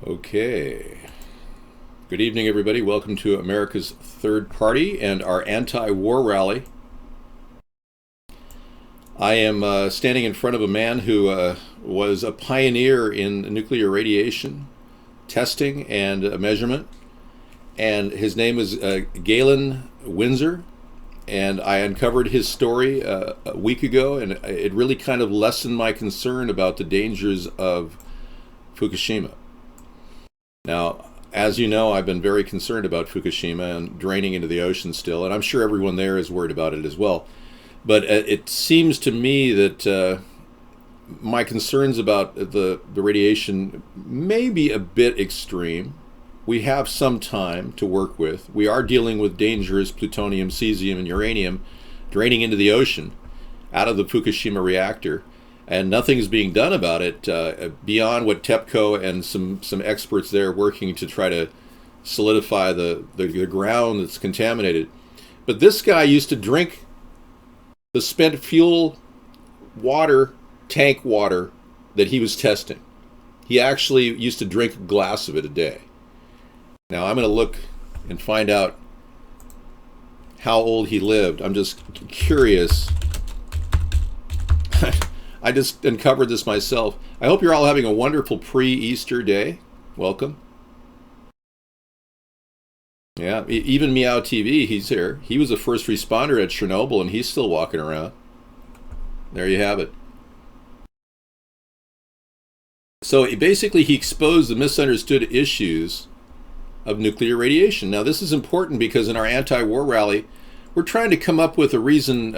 Okay. Good evening, everybody. Welcome to America's Third Party and our anti-war rally. I am standing in front of a man who was a pioneer in nuclear radiation testing and measurement, and his name is Galen Windsor, and I uncovered his story a week ago, and it really kind of lessened my concern about the dangers of Fukushima. Now, as you know, I've been very concerned about Fukushima and draining into the ocean still, and I'm sure everyone there is worried about it as well. But it seems to me that my concerns about the radiation may be a bit extreme. We have some time to work with. We are dealing with dangerous plutonium, cesium, and uranium draining into the ocean out of the Fukushima reactor. And nothing's being done about it beyond what TEPCO and some experts there working to try to solidify the ground that's contaminated. But this guy used to drink the spent fuel water, tank water, that he was testing. He actually used to drink a glass of it a day. Now I'm going to look and find out how old he lived. I'm just curious. I just uncovered this myself. I hope you're all having a wonderful pre-Easter day. Welcome. Yeah, even Meow TV, he's here. He was a first responder at Chernobyl, and he's still walking around. There you have it. So basically, he exposed the misunderstood issues of nuclear radiation. Now, this is important because in our anti-war rally, we're trying to come up with a reason.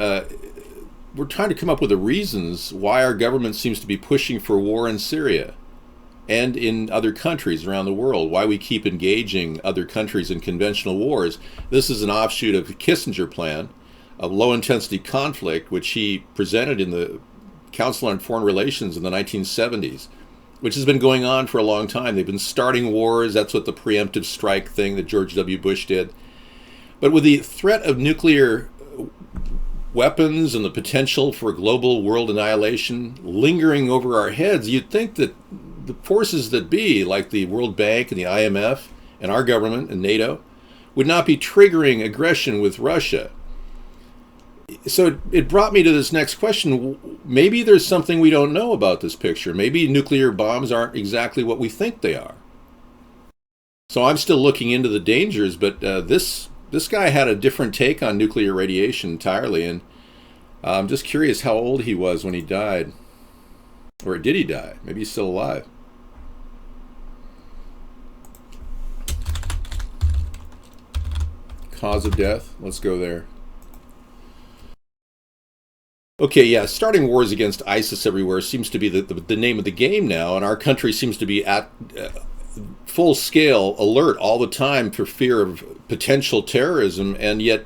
We're trying to come up with the reasons why our government seems to be pushing for war in Syria and in other countries around the world, why we keep engaging other countries in conventional wars. This is an offshoot of the Kissinger plan of low-intensity conflict, which he presented in the Council on Foreign Relations in the 1970s, which has been going on for a long time. They've been starting wars. That's what the preemptive strike thing that George W. Bush did. But with the threat of nuclear weapons and the potential for global world annihilation lingering over our heads, you'd think that the forces that be, like the World Bank and the IMF and our government and NATO, would not be triggering aggression with Russia. So it brought me to this next question. Maybe there's something we don't know about this picture. Maybe nuclear bombs aren't exactly what we think they are. So I'm still looking into the dangers, but this guy had a different take on nuclear radiation entirely, and I'm just curious how old he was when he died. Or did he die? Maybe he's still alive. Cause of death? Let's go there. Okay, yeah, starting wars against ISIS everywhere seems to be the name of the game now, and our country seems to be at full-scale alert all the time for fear of potential terrorism, and yet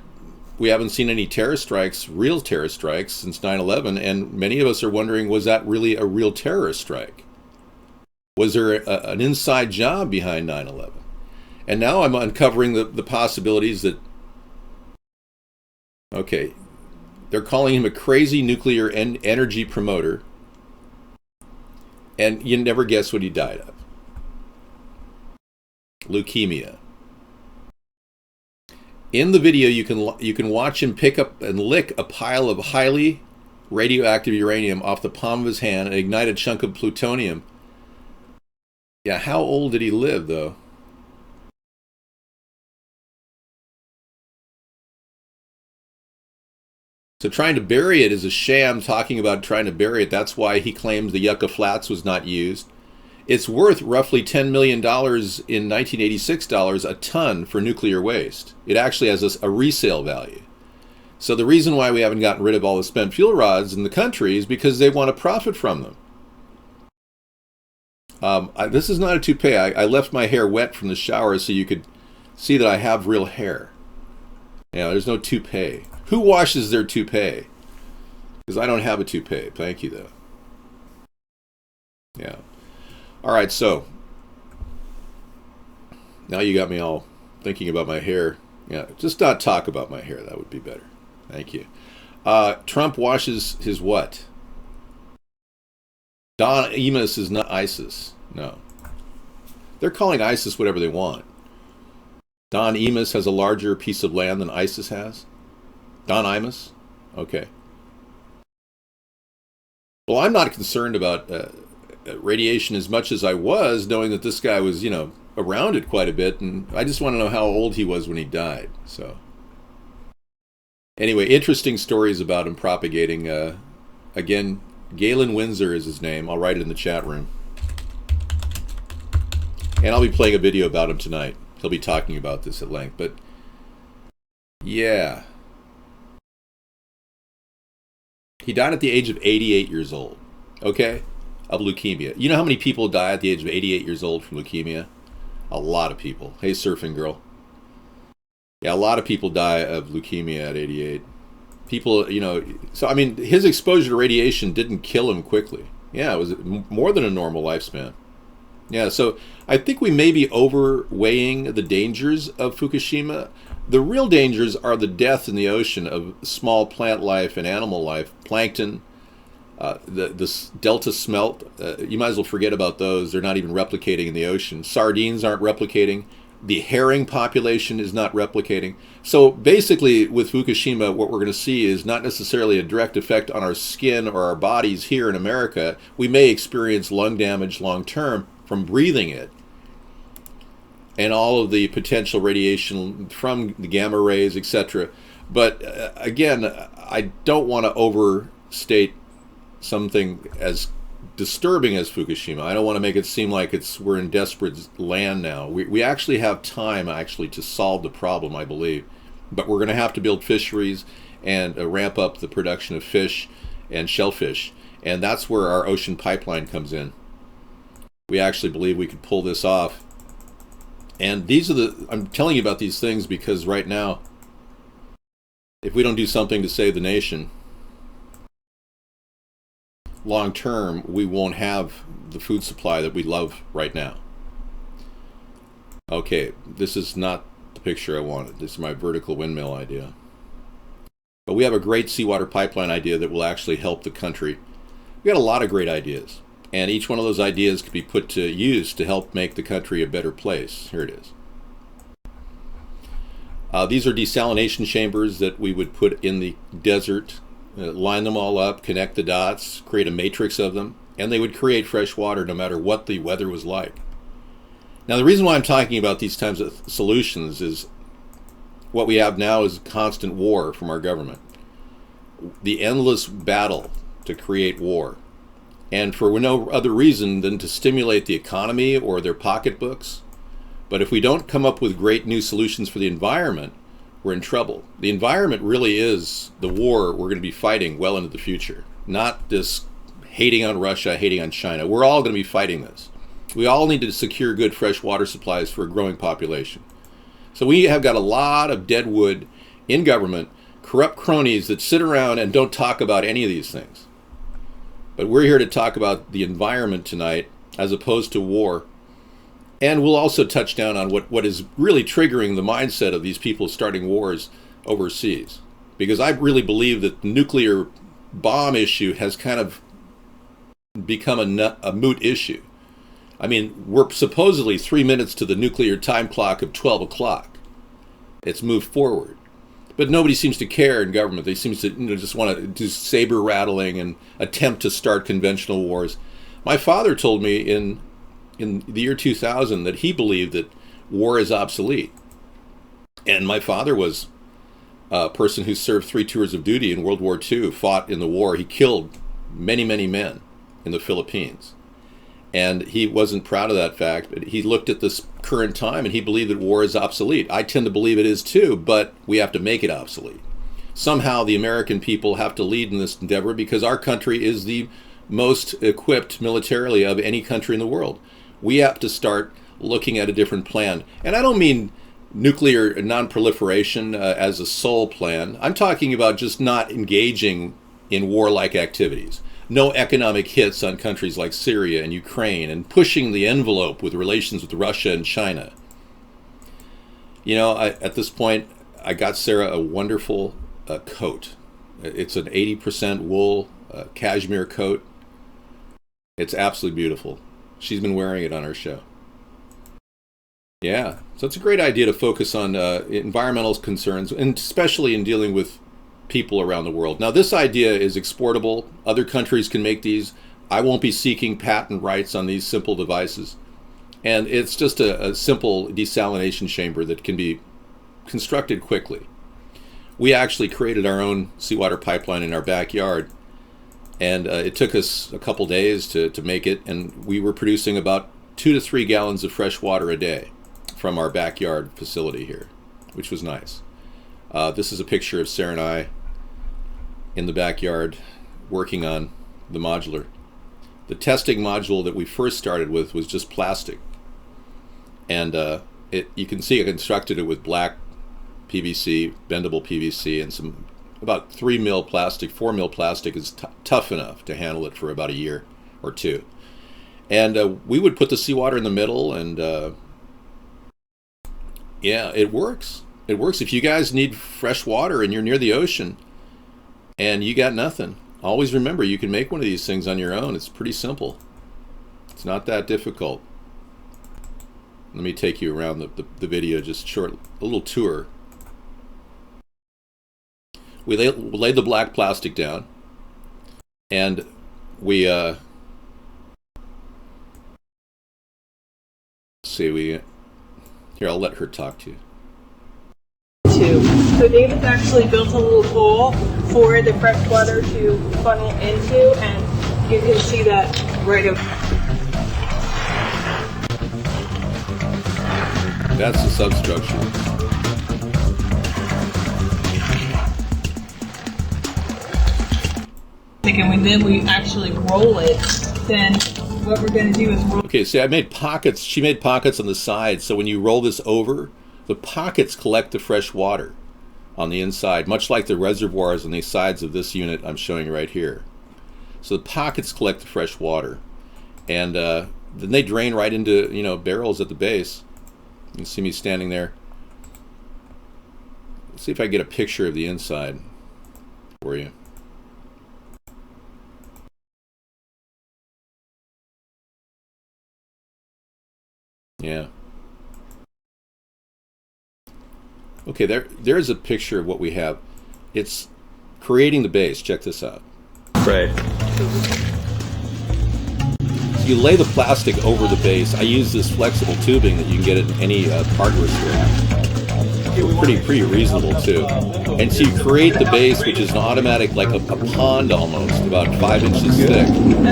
we haven't seen any terrorist strikes, real terrorist strikes, since 9/11, and many of us are wondering, was that really a real terrorist strike? Was there an inside job behind 9/11? And now I'm uncovering the possibilities that, okay, they're calling him a crazy nuclear energy promoter, and you never guess what he died of. Leukemia. In the video, you can watch him pick up and lick a pile of highly radioactive uranium off the palm of his hand and ignite a chunk of plutonium. Yeah, how old did he live, though? So trying to bury it is a sham, talking about trying to bury it. That's why he claims the Yucca Flats was not used. It's worth roughly $10 million in 1986 dollars a ton for nuclear waste. It actually has a resale value. So the reason why we haven't gotten rid of all the spent fuel rods in the country is because they want to profit from them. This is not a toupee. I left my hair wet from the shower so you could see that I have real hair. Yeah, there's no toupee. Who washes their toupee? Because I don't have a toupee. Thank you, though. Yeah. All right, so now you got me all thinking about my hair. Yeah, just not talk about my hair. That would be better. Thank you. Trump washes his what? Don Imus is not ISIS. No. They're calling ISIS whatever they want. Don Imus has a larger piece of land than ISIS has. Don Imus? Okay. Well, I'm not concerned about radiation as much as I was, knowing that this guy was, around it quite a bit, and I just want to know how old he was when he died. So, anyway, interesting stories about him propagating. Again, Galen Windsor is his name. I'll write it in the chat room. And I'll be playing a video about him tonight. He'll be talking about this at length. But, yeah. He died at the age of 88 years old, okay, of leukemia. You know how many people die at the age of 88 years old from leukemia? A lot of people. Hey, surfing girl. Yeah, a lot of people die of leukemia at 88. People, so I mean, his exposure to radiation didn't kill him quickly. Yeah, it was more than a normal lifespan. Yeah, so I think we may be overweighing the dangers of Fukushima. The real dangers are the death in the ocean of small plant life and animal life, plankton, the delta smelt. You might as well forget about those. They're not even replicating in the ocean. Sardines aren't replicating. The herring population is not replicating. So basically, with Fukushima, what we're going to see is not necessarily a direct effect on our skin or our bodies here in America. We may experience lung damage long term from breathing it, and all of the potential radiation from the gamma rays, etc. But again, I don't want to overstate something as disturbing as Fukushima. I don't want to make it seem like we're in desperate land now. We actually have time to solve the problem, I believe. But we're going to have to build fisheries and ramp up the production of fish and shellfish. And that's where our ocean pipeline comes in. We actually believe we could pull this off. And I'm telling you about these things because right now, if we don't do something to save the nation, long term, we won't have the food supply that we love right now. Okay, this is not the picture I wanted. This is my vertical windmill idea. But we have a great seawater pipeline idea that will actually help the country. We got a lot of great ideas. And each one of those ideas could be put to use to help make the country a better place. Here it is. These are desalination chambers that we would put in the desert, line them all up, connect the dots, create a matrix of them, and they would create fresh water no matter what the weather was like. Now, the reason why I'm talking about these types of solutions is what we have now is constant war from our government. The endless battle to create war. And for no other reason than to stimulate the economy or their pocketbooks. But if we don't come up with great new solutions for the environment, we're in trouble. The environment really is the war we're going to be fighting well into the future. Not this hating on Russia, hating on China. We're all going to be fighting this. We all need to secure good fresh water supplies for a growing population. So we have got a lot of dead wood in government, corrupt cronies that sit around and don't talk about any of these things. But we're here to talk about the environment tonight as opposed to war. And we'll also touch down on what is really triggering the mindset of these people starting wars overseas. Because I really believe that the nuclear bomb issue has kind of become a moot issue. I mean, we're supposedly 3 minutes to the nuclear time clock of 12 o'clock. It's moved forward. But nobody seems to care in government. They seem to just want to do saber rattling and attempt to start conventional wars. My father told me in the year 2000 that he believed that war is obsolete. And my father was a person who served 3 tours of duty in World War II, fought in the war. He killed many, many men in the Philippines. And he wasn't proud of that fact, but he looked at this current time and he believed that war is obsolete. I tend to believe it is too, but we have to make it obsolete. Somehow the American people have to lead in this endeavor because our country is the most equipped militarily of any country in the world. We have to start looking at a different plan. And I don't mean nuclear non-proliferation as a sole plan. I'm talking about just not engaging in warlike activities. No economic hits on countries like Syria and Ukraine, and pushing the envelope with relations with Russia and China. You know, at this point, I got Sarah a wonderful coat. It's an 80% wool cashmere coat. It's absolutely beautiful. She's been wearing it on our show. Yeah, so it's a great idea to focus on environmental concerns, and especially in dealing with people around the world. Now, this idea is exportable. Other countries can make these. I won't be seeking patent rights on these simple devices. And it's just a simple desalination chamber that can be constructed quickly. We actually created our own seawater pipeline in our backyard, and it took us a couple days to make it, and we were producing about 2 to 3 gallons of fresh water a day from our backyard facility here, which was nice. This is a picture of Sarah and I in the backyard working on the modular. The testing module that we first started with was just plastic, and you can see I constructed it with black PVC, bendable PVC, and some about 3 mil plastic. 4 mil plastic is tough enough to handle it for about a year or two. And we would put the seawater in the middle, and yeah, it works. It works. If you guys need fresh water and you're near the ocean and you got nothing, always remember you can make one of these things on your own. It's pretty simple. It's not that difficult. Let me take you around the video, just short, a little tour. We laid the black plastic down, and we here, I'll let her talk to you. So David's actually built a little hole for the fresh water to funnel into, and you can see that right over. That's the substructure. And then we actually roll it. Then what we're going to do is roll. Okay, see, I made pockets. She made pockets on the sides, so when you roll this over, the pockets collect the fresh water on the inside, much like the reservoirs on the sides of this unit I'm showing right here. So the pockets collect the fresh water, and then they drain right into barrels at the base. You can see me standing there. Let's see if I can get a picture of the inside for you. Yeah. Okay, there's a picture of what we have. It's creating the base. Check this out. Right. You lay the plastic over the base. I use this flexible tubing that you can get at any hardware store. Pretty reasonable too. And so you create the base, which is an automatic, like a pond almost, about 5 inches thick. And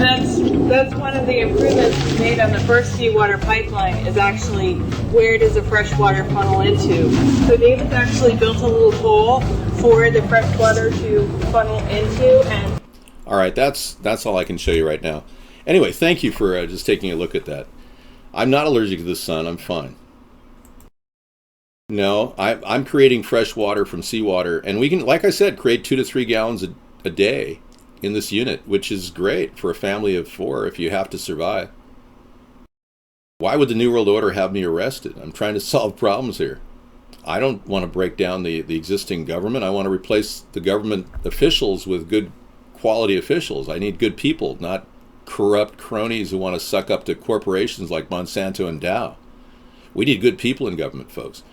that's one of the improvements we made on the first seawater pipeline, is actually where does the fresh water funnel into. So David's actually built a little hole for the fresh water to funnel into. And all right, that's all I can show you right now. Anyway, thank you for just taking a look at that. I'm not allergic to the sun. I'm fine. No, I'm creating fresh water from seawater, and we can, like I said, create 2 to 3 gallons a day in this unit, which is great for a family of 4 if you have to survive. Why would the New World Order have me arrested? I'm trying to solve problems here. I don't want to break down the existing government. I want to replace the government officials with good quality officials. I need good people, not corrupt cronies who want to suck up to corporations like Monsanto and Dow. We need good people in government, folks.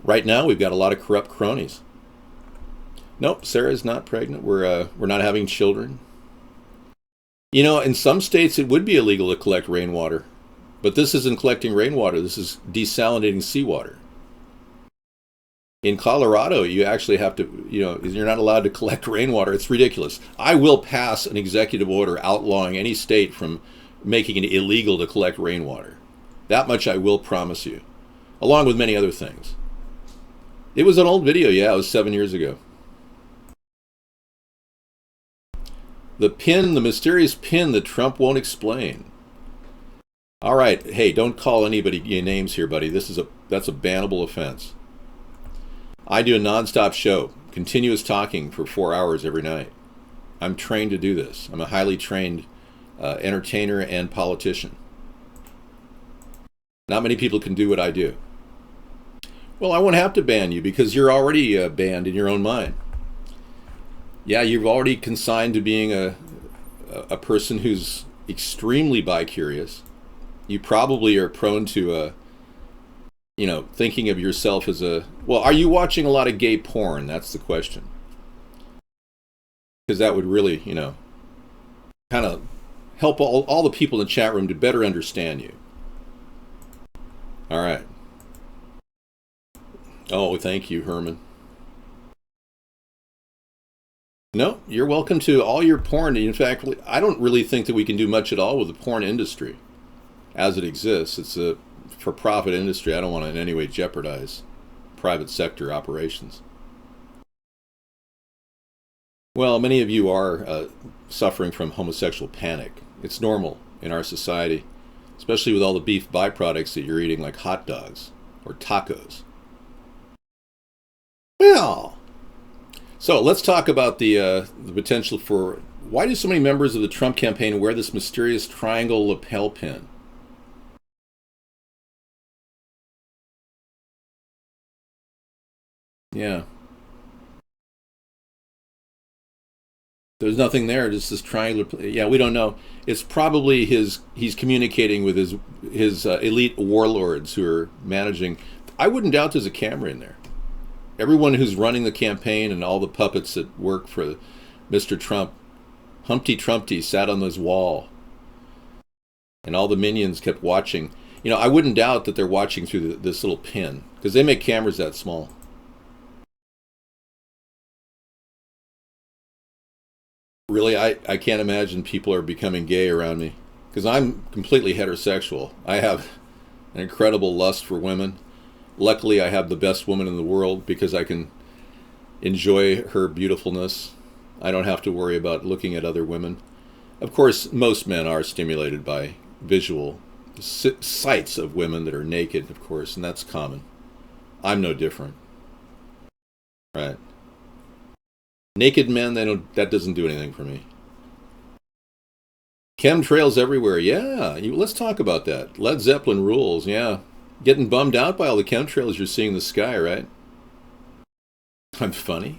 Right now, we've got a lot of corrupt cronies. Nope, Sarah's not pregnant. We're not having children. In some states, it would be illegal to collect rainwater. But this isn't collecting rainwater. This is desalinating seawater. In Colorado, you actually have to, you're not allowed to collect rainwater. It's ridiculous. I will pass an executive order outlawing any state from making it illegal to collect rainwater. That much I will promise you, along with many other things. It was an old video, yeah, it was 7 years ago. The pin, the mysterious pin that Trump won't explain. All right, hey, don't call anybody names here, buddy. That's a bannable offense. I do a nonstop show, continuous talking for 4 hours every night. I'm trained to do this. I'm a highly trained entertainer and politician. Not many people can do what I do. Well, I won't have to ban you because you're already banned in your own mind. Yeah, you've already consigned to being a person who's extremely bi-curious. You probably are prone to thinking of yourself as well, are you watching a lot of gay porn? That's the question. Because that would really, kind of help all the people in the chat room to better understand you. All right. Oh, thank you, Herman. No, you're welcome to all your porn. In fact, I don't really think that we can do much at all with the porn industry as it exists. It's a for-profit industry. I don't want to in any way jeopardize private sector operations. Well, many of you are suffering from homosexual panic. It's normal in our society, especially with all the beef byproducts that you're eating, like hot dogs or tacos. Well, so let's talk about the potential for, why do so many members of the Trump campaign wear this mysterious triangle lapel pin? Yeah. There's nothing there, just this triangular. Yeah, we don't know. It's probably he's communicating with his elite warlords who are managing. I wouldn't doubt there's a camera in there. Everyone who's running the campaign and all the puppets that work for Mr. Trump, Humpty Trumpty sat on this wall, and all the minions kept watching. I wouldn't doubt that they're watching through this little pin, because they make cameras that small. Really, I can't imagine people are becoming gay around me, because I'm completely heterosexual. I have an incredible lust for women. Luckily, I have the best woman in the world because I can enjoy her beautifulness. I don't have to worry about looking at other women. Of course, most men are stimulated by visual sights of women that are naked, of course, and that's common. I'm no different. Right. Naked men, that doesn't do anything for me. Chemtrails everywhere. Yeah, let's talk about that. Led Zeppelin rules. Yeah. Getting bummed out by all the chemtrails you're seeing in the sky, right? I'm funny.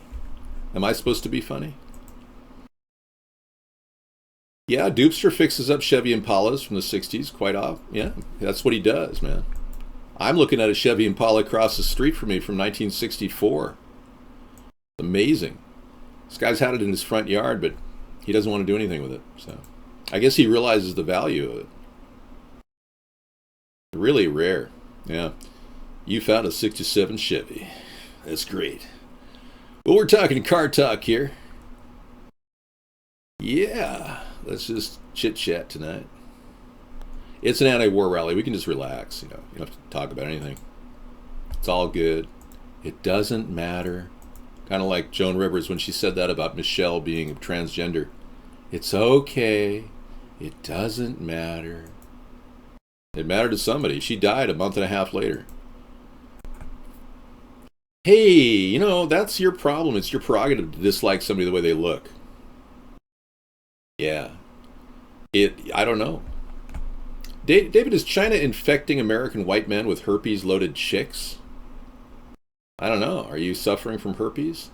Am I supposed to be funny? Yeah, Doopster fixes up Chevy Impalas from the 60s quite often. Yeah, that's what he does, man. I'm looking at a Chevy Impala across the street from me from 1964. Amazing. This guy's had it in his front yard, but he doesn't want to do anything with it. So I guess he realizes the value of it. Really rare. Yeah. You found a 67 Chevy. That's great. Well, we're talking car talk here. Yeah. Let's just chit-chat tonight. It's an anti-war rally. We can just relax. You don't have to talk about anything. It's all good. It doesn't matter. Kind of like Joan Rivers when she said that about Michelle being transgender. It's okay. It doesn't matter. It mattered to somebody. She died a month and a half later. Hey, that's your problem. It's your prerogative to dislike somebody the way they look. Yeah. I don't know. David, is China infecting American white men with herpes-loaded chicks? I don't know. Are you suffering from herpes?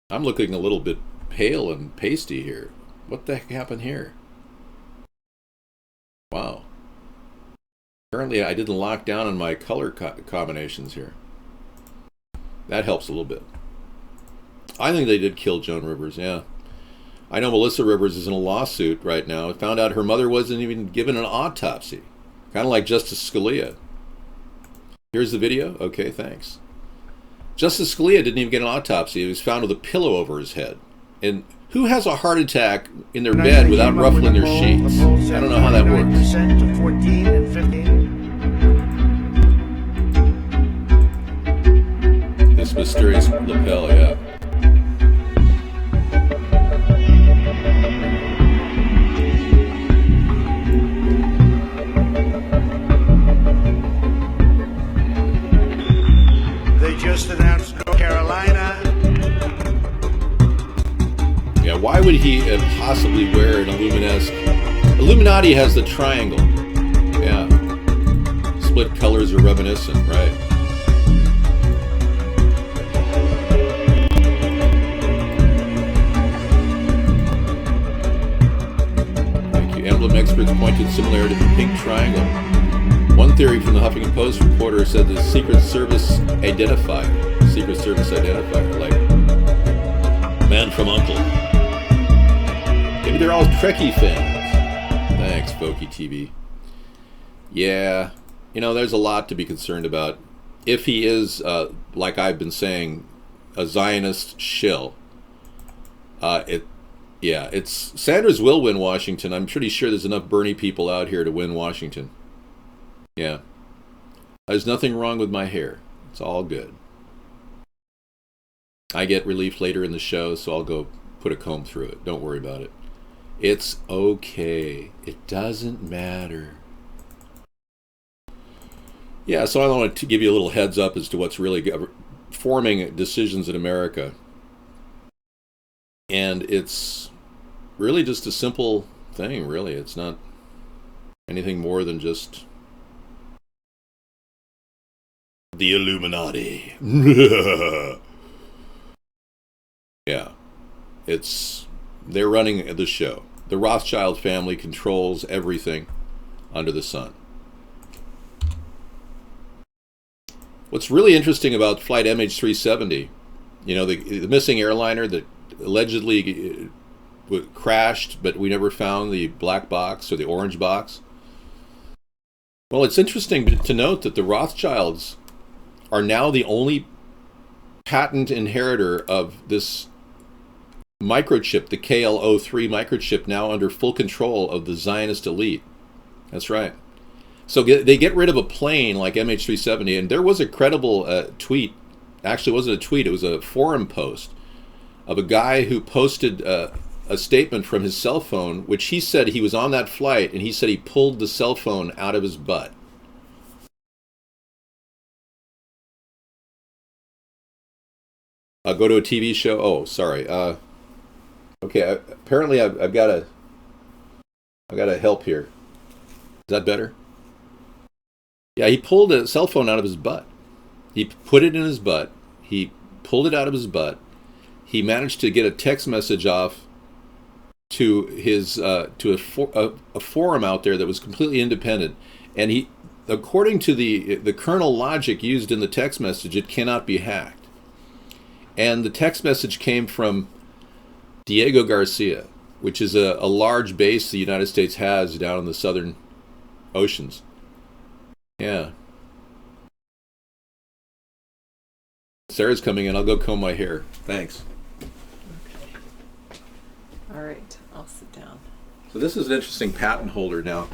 I'm looking a little bit pale and pasty here. What the heck happened here? Wow. Apparently I didn't lock down on my color combinations here. That helps a little bit. I think they did kill Joan Rivers, yeah. I know Melissa Rivers is in a lawsuit right now. Found out her mother wasn't even given an autopsy. Kind of like Justice Scalia. Here's the video. Okay, thanks. Justice Scalia didn't even get an autopsy. He was found with a pillow over his head. And who has a heart attack in their bed without ruffling their sheets? I don't know how that works. To 14 and 15. This mysterious lapel, yeah. They just announced North Carolina. Yeah, why would he possibly wear an Illuminati has the triangle. Yeah. Split colors are reminiscent, right? Thank you. Emblem experts point to the similarity of the pink triangle. One theory from the Huffington Post reporter said the Secret Service identifier, like Man from Uncle. Maybe they're all Trekkie fans. Thanks, Pokey TV. Yeah, you know, there's a lot to be concerned about. If he is, like I've been saying, a Zionist shill, Sanders will win Washington. I'm pretty sure there's enough Bernie people out here to win Washington. Yeah. There's nothing wrong with my hair. It's all good. I get relief later in the show, so I'll go put a comb through it. Don't worry about it. It's okay. It doesn't matter. Yeah, so I wanted to give you a little heads up as to what's really forming decisions in America. And it's really just a simple thing, really. It's not anything more than just the Illuminati. Yeah. They're running the show. The Rothschild family controls everything under the sun. What's really interesting about flight MH370, you know, the missing airliner that allegedly crashed, but we never found the black box or the orange box. Well, it's interesting to note that the Rothschilds are now the only patent inheritor of this microchip, the KL03 microchip, now under full control of the Zionist elite. That's right. So they get rid of a plane like MH370, and there was a credible tweet. Actually, it wasn't a tweet, it was a forum post of a guy who posted a statement from his cell phone, which he said he was on that flight, and he said he pulled the cell phone out of his butt. I'll go to a TV show. Oh, sorry. Okay, apparently I've got a help here. Is that better? Yeah, he pulled a cell phone out of his butt. He put it in his butt. He pulled it out of his butt. He managed to get a text message off to his a forum out there that was completely independent. And he, according to the kernel logic used in the text message, it cannot be hacked. And the text message came from Diego Garcia, which is a large base the United States has down in the southern oceans. Yeah. Sarah's coming in. I'll go comb my hair. Thanks. Okay. All right. I'll sit down. So this is an interesting patent holder now.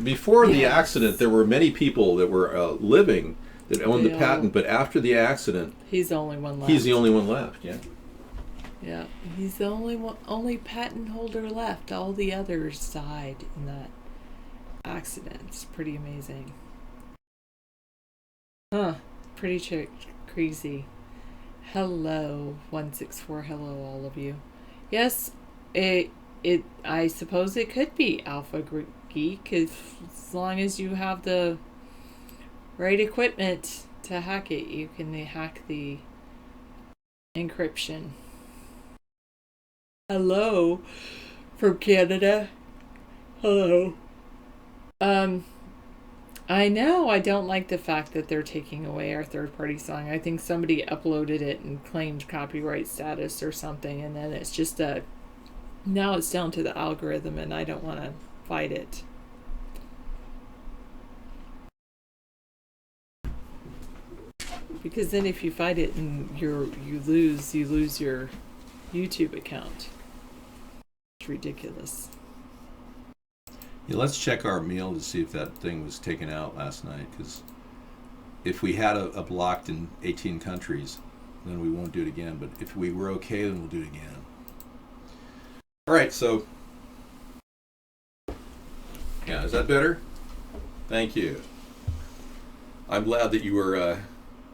Before the accident, there were many people that were living that owned the patent, but after the accident, he's the only one left. He's the only one left, yeah. Yeah, he's the only patent holder left. All the others died in that accident. It's pretty amazing. Huh, pretty crazy. Hello, 164, hello all of you. Yes, I suppose it could be Alpha Geek, as long as you have the right equipment to hack it. You can hack the encryption. Hello from Canada. Hello. I know I don't like the fact that they're taking away our third-party song. I think somebody uploaded it and claimed copyright status or something, and then it's just now it's down to the algorithm, and I don't want to fight it. Because then if you fight it and you lose your YouTube account. It's ridiculous. Yeah, let's check our mail to see if that thing was taken out last night, because if we had a blocked in 18 countries, then we won't do it again. But if we were okay, then we'll do it again. All right, so yeah, is that better? Thank you. I'm glad that you were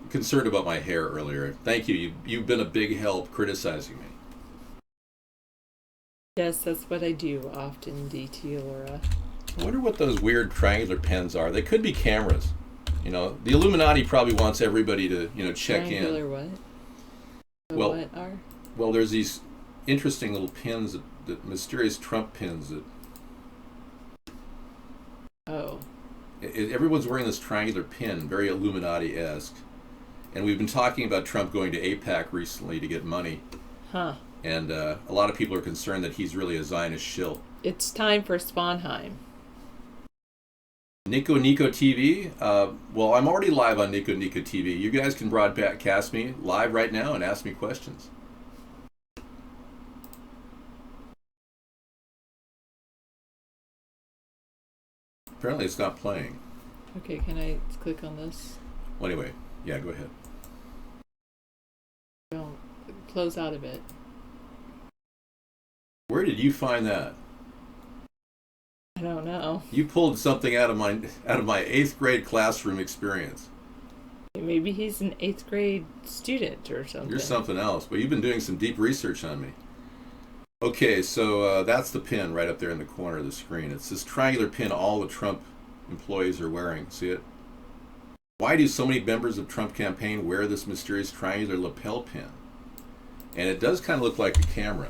concerned about my hair earlier. Thank you. You've been a big help criticizing me. Yes, that's what I do often, DT Laura. I wonder what those weird triangular pens are. They could be cameras. You know, the Illuminati probably wants everybody to, check triangular in. What? Well, what are? Well, there's these interesting little pins, that mysterious Trump pins that. Oh. Everyone's wearing this triangular pin, very Illuminati-esque. And we've been talking about Trump going to AIPAC recently to get money. Huh. And a lot of people are concerned that he's really a Zionist shill. It's time for Sponheim. Nico TV. Well, I'm already live on Nico TV. You guys can broadcast me live right now and ask me questions. Apparently it's not playing. Okay, can I click on this? Well, anyway, yeah, go ahead. Don't close out of it. Where did you find that? I don't know. You pulled something out of my 8th grade classroom experience. Maybe he's an 8th grade student or something. You're something else, but you've been doing some deep research on me. Okay, so that's the pin right up there in the corner of the screen. It's this triangular pin all the Trump employees are wearing. See it? Why do so many members of Trump campaign wear this mysterious triangular lapel pin? And it does kind of look like a camera.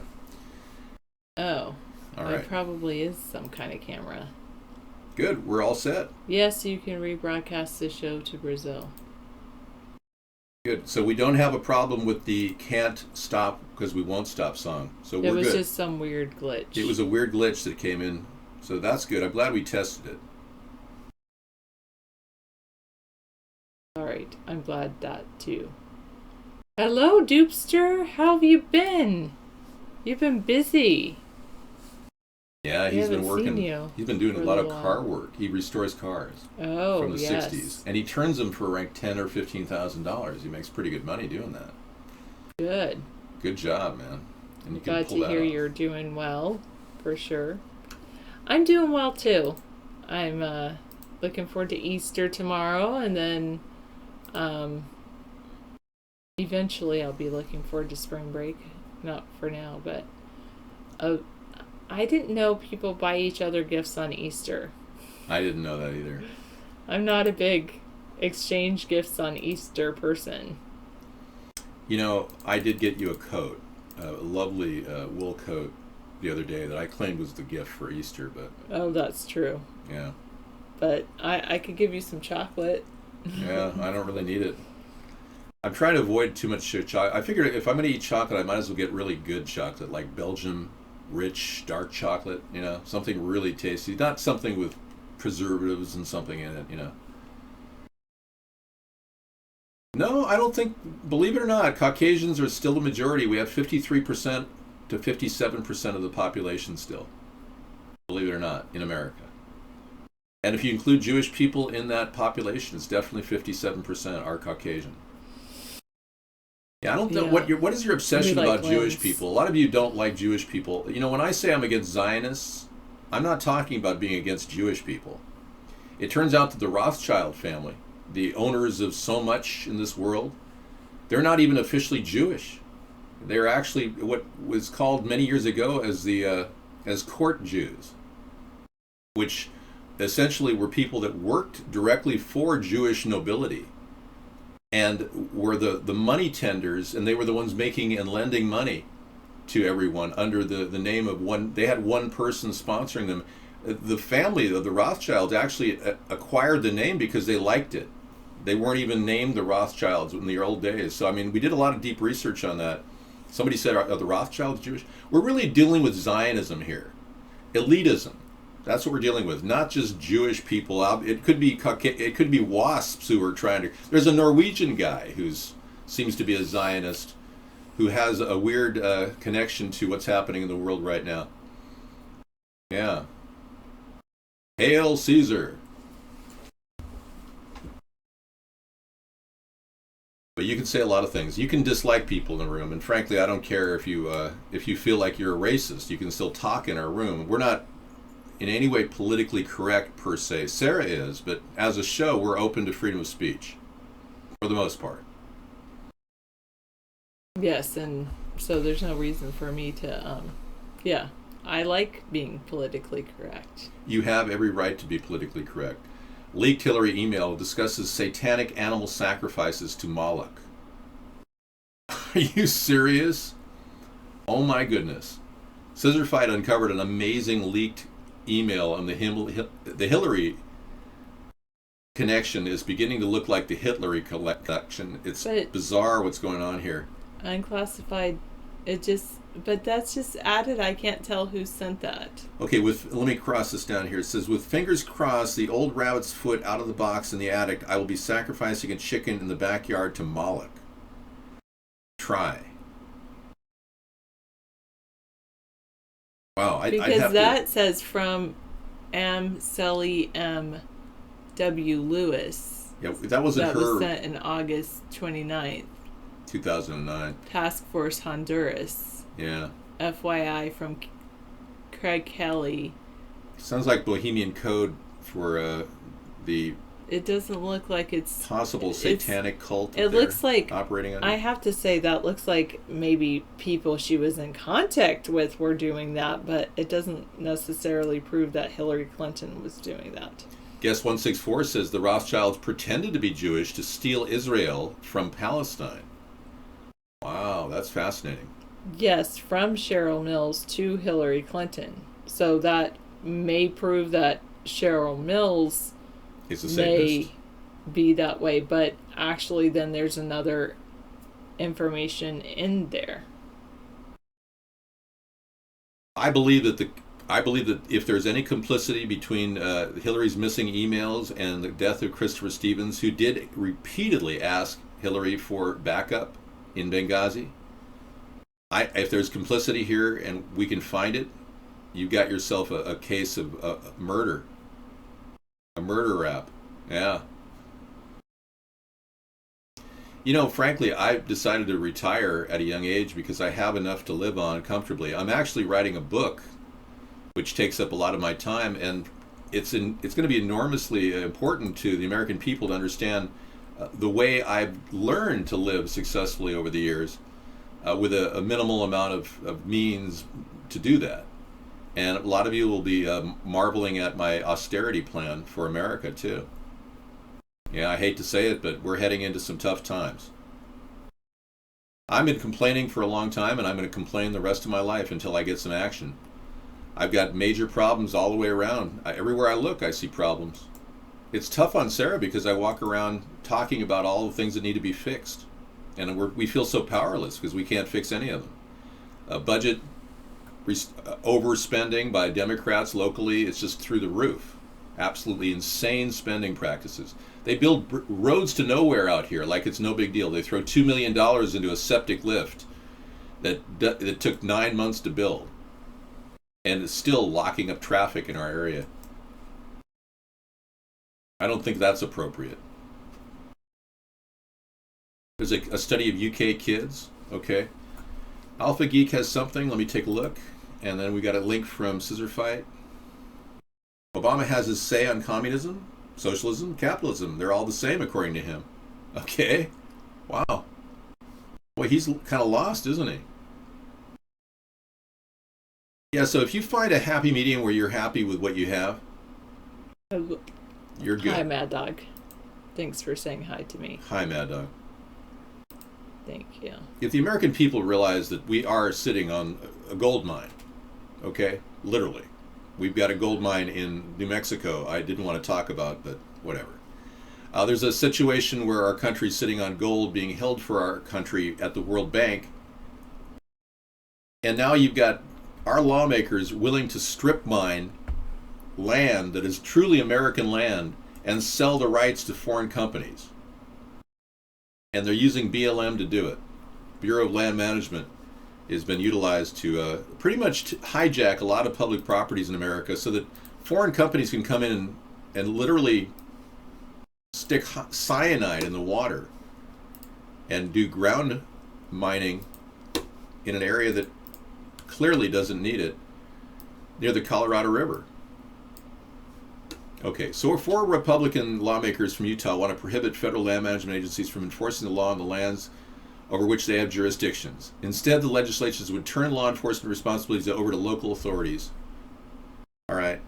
Oh. All right. It probably is some kind of camera. Good. We're all set. Yes, you can rebroadcast the show to Brazil. Good. So we don't have a problem with the can't stop because we won't stop song. So we're good. It was just some weird glitch. It was a weird glitch that came in. So that's good. I'm glad we tested it. All right. I'm glad that too. Hello, Dupster. How have you been? You've been busy. Yeah, he's been working. He's been doing a lot of car work. He restores cars from the 60s, and he turns them for like $10,000 or $15,000. He makes pretty good money doing that. Good job, man. And you glad to hear you're doing well, for sure. I'm doing well too. I'm looking forward to Easter tomorrow, and then eventually I'll be looking forward to spring break. Not for now, but I didn't know people buy each other gifts on Easter. I didn't know that either. I'm not a big exchange gifts on Easter person. You know, I did get you a coat, a lovely wool coat the other day that I claimed was the gift for Easter, but... Oh, that's true. Yeah. But I could give you some chocolate. Yeah, I don't really need it. I'm trying to avoid too much chocolate. I figured if I'm going to eat chocolate, I might as well get really good chocolate, like Belgium rich dark chocolate, you know, something really tasty, not something with preservatives and something in it, you know. No, I don't think, believe it or not, Caucasians are still the majority. We have 53% to 57% of the population still, believe it or not, in America. And if you include Jewish people in that population, it's definitely 57% are Caucasian. Yeah, I don't know what is your obsession about Jewish people? A lot of you don't like Jewish people. You know, when I say I'm against Zionists, I'm not talking about being against Jewish people. It turns out that the Rothschild family, the owners of so much in this world, they're not even officially Jewish. They're actually what was called many years ago as court Jews, which essentially were people that worked directly for Jewish nobility and were the money tenders, and they were the ones making and lending money to everyone under the name of one. They had one person sponsoring them. The family of the Rothschilds actually acquired the name because they liked it. They weren't even named the Rothschilds in the old days. So, I mean, we did a lot of deep research on that. Somebody said, are the Rothschilds Jewish? We're really dealing with Zionism here. Elitism. That's what we're dealing with, not just Jewish people. It could be WASPs who are trying to... There's a Norwegian guy who seems to be a Zionist who has a weird connection to what's happening in the world right now. Yeah. Hail Caesar. But you can say a lot of things. You can dislike people in the room, and frankly, I don't care if you feel like you're a racist. You can still talk in our room. We're not in any way politically correct per se. Sarah is, but as a show, we're open to freedom of speech for the most part. Yes, and so there's no reason for me to, I like being politically correct. You have every right to be politically correct. Leaked Hillary email discusses satanic animal sacrifices to Moloch. Are you serious? Oh my goodness. Scissorfight uncovered an amazing leaked email on the Hillary connection is beginning to look like the Hitler collection. It's But- bizarre what's going on here. Unclassified. But that's just added. I can't tell who sent that. Okay, let me cross this down here. It says, with fingers crossed, the old rabbit's foot out of the box in the attic, I will be sacrificing a chicken in the backyard to Moloch. Try. Wow, I'd Because have that says from M. Sully M. W. Lewis. Yeah, that wasn't That her. was sent in August 29th. 2009. Task Force Honduras. Yeah. FYI from Craig Kelly. Sounds like Bohemian Code for the It doesn't look like it's possible satanic cult. It looks like operating on. I have to say that looks like maybe people she was in contact with were doing that, but it doesn't necessarily prove that Hillary Clinton was doing that. Guest 164 says the Rothschilds pretended to be Jewish to steal Israel from Palestine. Wow, that's fascinating. Yes, from Cheryl Mills to Hillary Clinton. So that may prove that Cheryl Mills He's a may Satanist. be that way, but actually then there's another information in there. I believe that if there's any complicity between Hillary's missing emails and the death of Christopher Stevens, who did repeatedly ask Hillary for backup in Benghazi, if there's complicity here and we can find it, you've got yourself a case of murder. A murder rap. Yeah. You know, frankly, I've decided to retire at a young age because I have enough to live on comfortably. I'm actually writing a book which takes up a lot of my time, and it's going to be enormously important to the American people to understand the way I've learned to live successfully over the years with a minimal amount of means to do that. And a lot of you will be marveling at my austerity plan for America, too. Yeah, I hate to say it, but we're heading into some tough times. I've been complaining for a long time, and I'm going to complain the rest of my life until I get some action. I've got major problems all the way around. Everywhere I look, I see problems. It's tough on Sarah because I walk around talking about all the things that need to be fixed. And we feel so powerless because we can't fix any of them. Budget overspending by Democrats locally, it's just through the roof. Absolutely insane spending practices. They build roads to nowhere out here like it's no big deal. They throw $2 million into a septic lift that took 9 months to build. And it's still locking up traffic in our area. I don't think that's appropriate. There's a study of UK kids. Okay. Alpha Geek has something. Let me take a look. And then we got a link from Scissor Fight. Obama has his say on communism, socialism, capitalism. They're all the same according to him. Okay. Wow. Boy, he's kind of lost, isn't he? Yeah, so if you find a happy medium where you're happy with what you have, you're good. Hi, Mad Dog. Thanks for saying hi to me. Hi, Mad Dog. Thank you. If the American people realize that we are sitting on a gold mine, okay, literally, we've got a gold mine in New Mexico I didn't want to talk about, but whatever. There's a situation where our country's sitting on gold being held for our country at the World Bank, and now you've got our lawmakers willing to strip mine land that is truly American land and sell the rights to foreign companies. And they're using BLM to do it. Bureau of Land Management has been utilized to pretty much hijack a lot of public properties in America so that foreign companies can come in and literally stick cyanide in the water and do ground mining in an area that clearly doesn't need it, near the Colorado River. Okay, so 4 Republican lawmakers from Utah want to prohibit federal land management agencies from enforcing the law on the lands over which they have jurisdictions. Instead, the legislatures would turn law enforcement responsibilities over to local authorities. All right.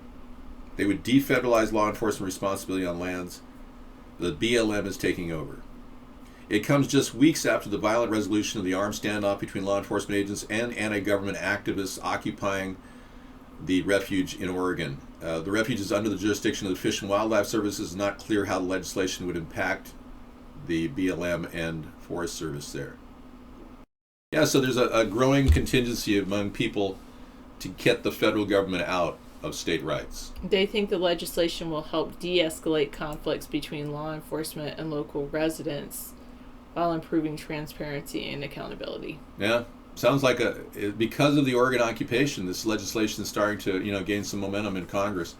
They would defederalize law enforcement responsibility on lands the BLM is taking over. It comes just weeks after the violent resolution of the armed standoff between law enforcement agents and anti-government activists occupying the refuge in Oregon. The refuge is under the jurisdiction of the Fish and Wildlife Service. It's not clear how the legislation would impact the BLM and Forest Service there. Yeah, so there's a growing contingency among people to get the federal government out of state rights. They think the legislation will help de-escalate conflicts between law enforcement and local residents while improving transparency and accountability. Yeah, sounds like because of the Oregon occupation, this legislation is starting to gain some momentum in Congress.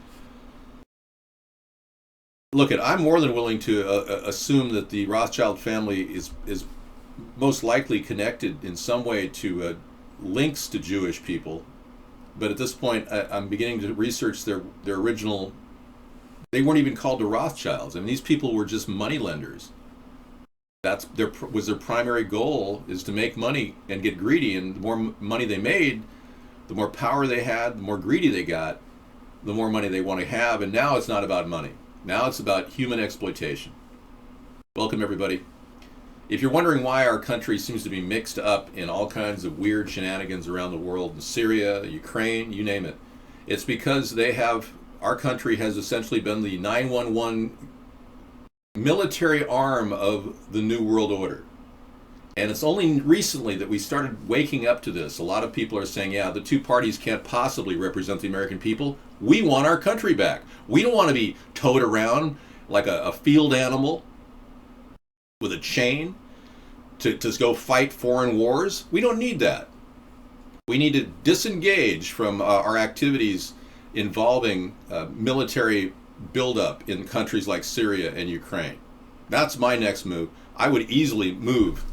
Look, I'm more than willing to assume that the Rothschild family is most likely connected in some way to links to Jewish people. But at this point, I'm beginning to research their original. They weren't even called the Rothschilds. I mean, these people were just money lenders. That's their primary goal, is to make money and get greedy. And the more money they made, the more power they had, the more greedy they got, the more money they want to have. And now it's not about money. Now it's about human exploitation. Welcome, everybody. If you're wondering why our country seems to be mixed up in all kinds of weird shenanigans around the world, in Syria, Ukraine, you name it, it's because our country has essentially been the 911 military arm of the New World Order. And it's only recently that we started waking up to this. A lot of people are saying, yeah, the two parties can't possibly represent the American people. We want our country back. We don't want to be towed around like a field animal with a chain to go fight foreign wars. We don't need that. We need to disengage from our activities involving military buildup in countries like Syria and Ukraine. That's my next move. I would easily move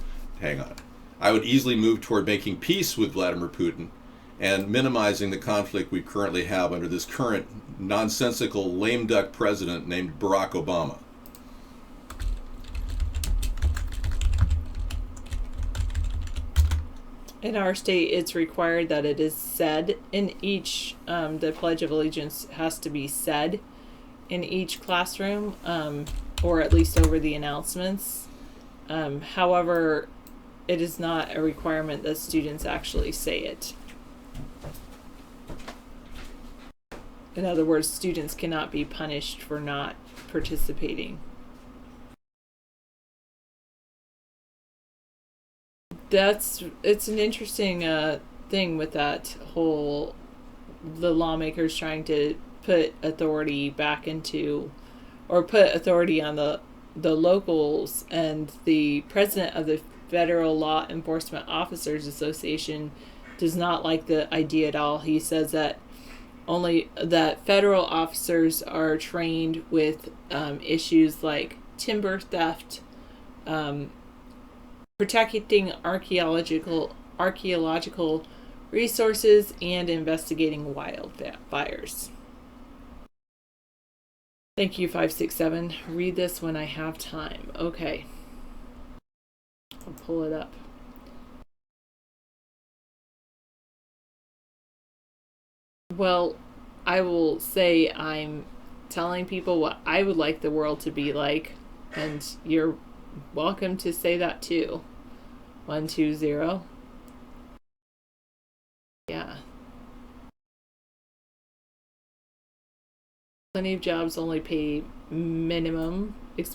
toward making peace with Vladimir Putin and minimizing the conflict we currently have under this current nonsensical lame duck president named Barack Obama. In our state, it's required that it is said in each, the Pledge of Allegiance has to be said in each classroom, or at least over the announcements. However, it is not a requirement that students actually say it. In other words, students cannot be punished for not participating. It's an interesting thing with that whole, the lawmakers trying to put authority back into, or put authority on the locals, and the president of the Federal Law Enforcement Officers Association does not like the idea at all. He says that only that federal officers are trained with issues like timber theft, protecting archaeological resources, and investigating wildfires. Thank you, 567. Read this when I have time. Okay. I'll pull it up. Well, I will say I'm telling people what I would like the world to be like, and you're welcome to say that too. 120. Yeah. Plenty of jobs only pay minimum wage.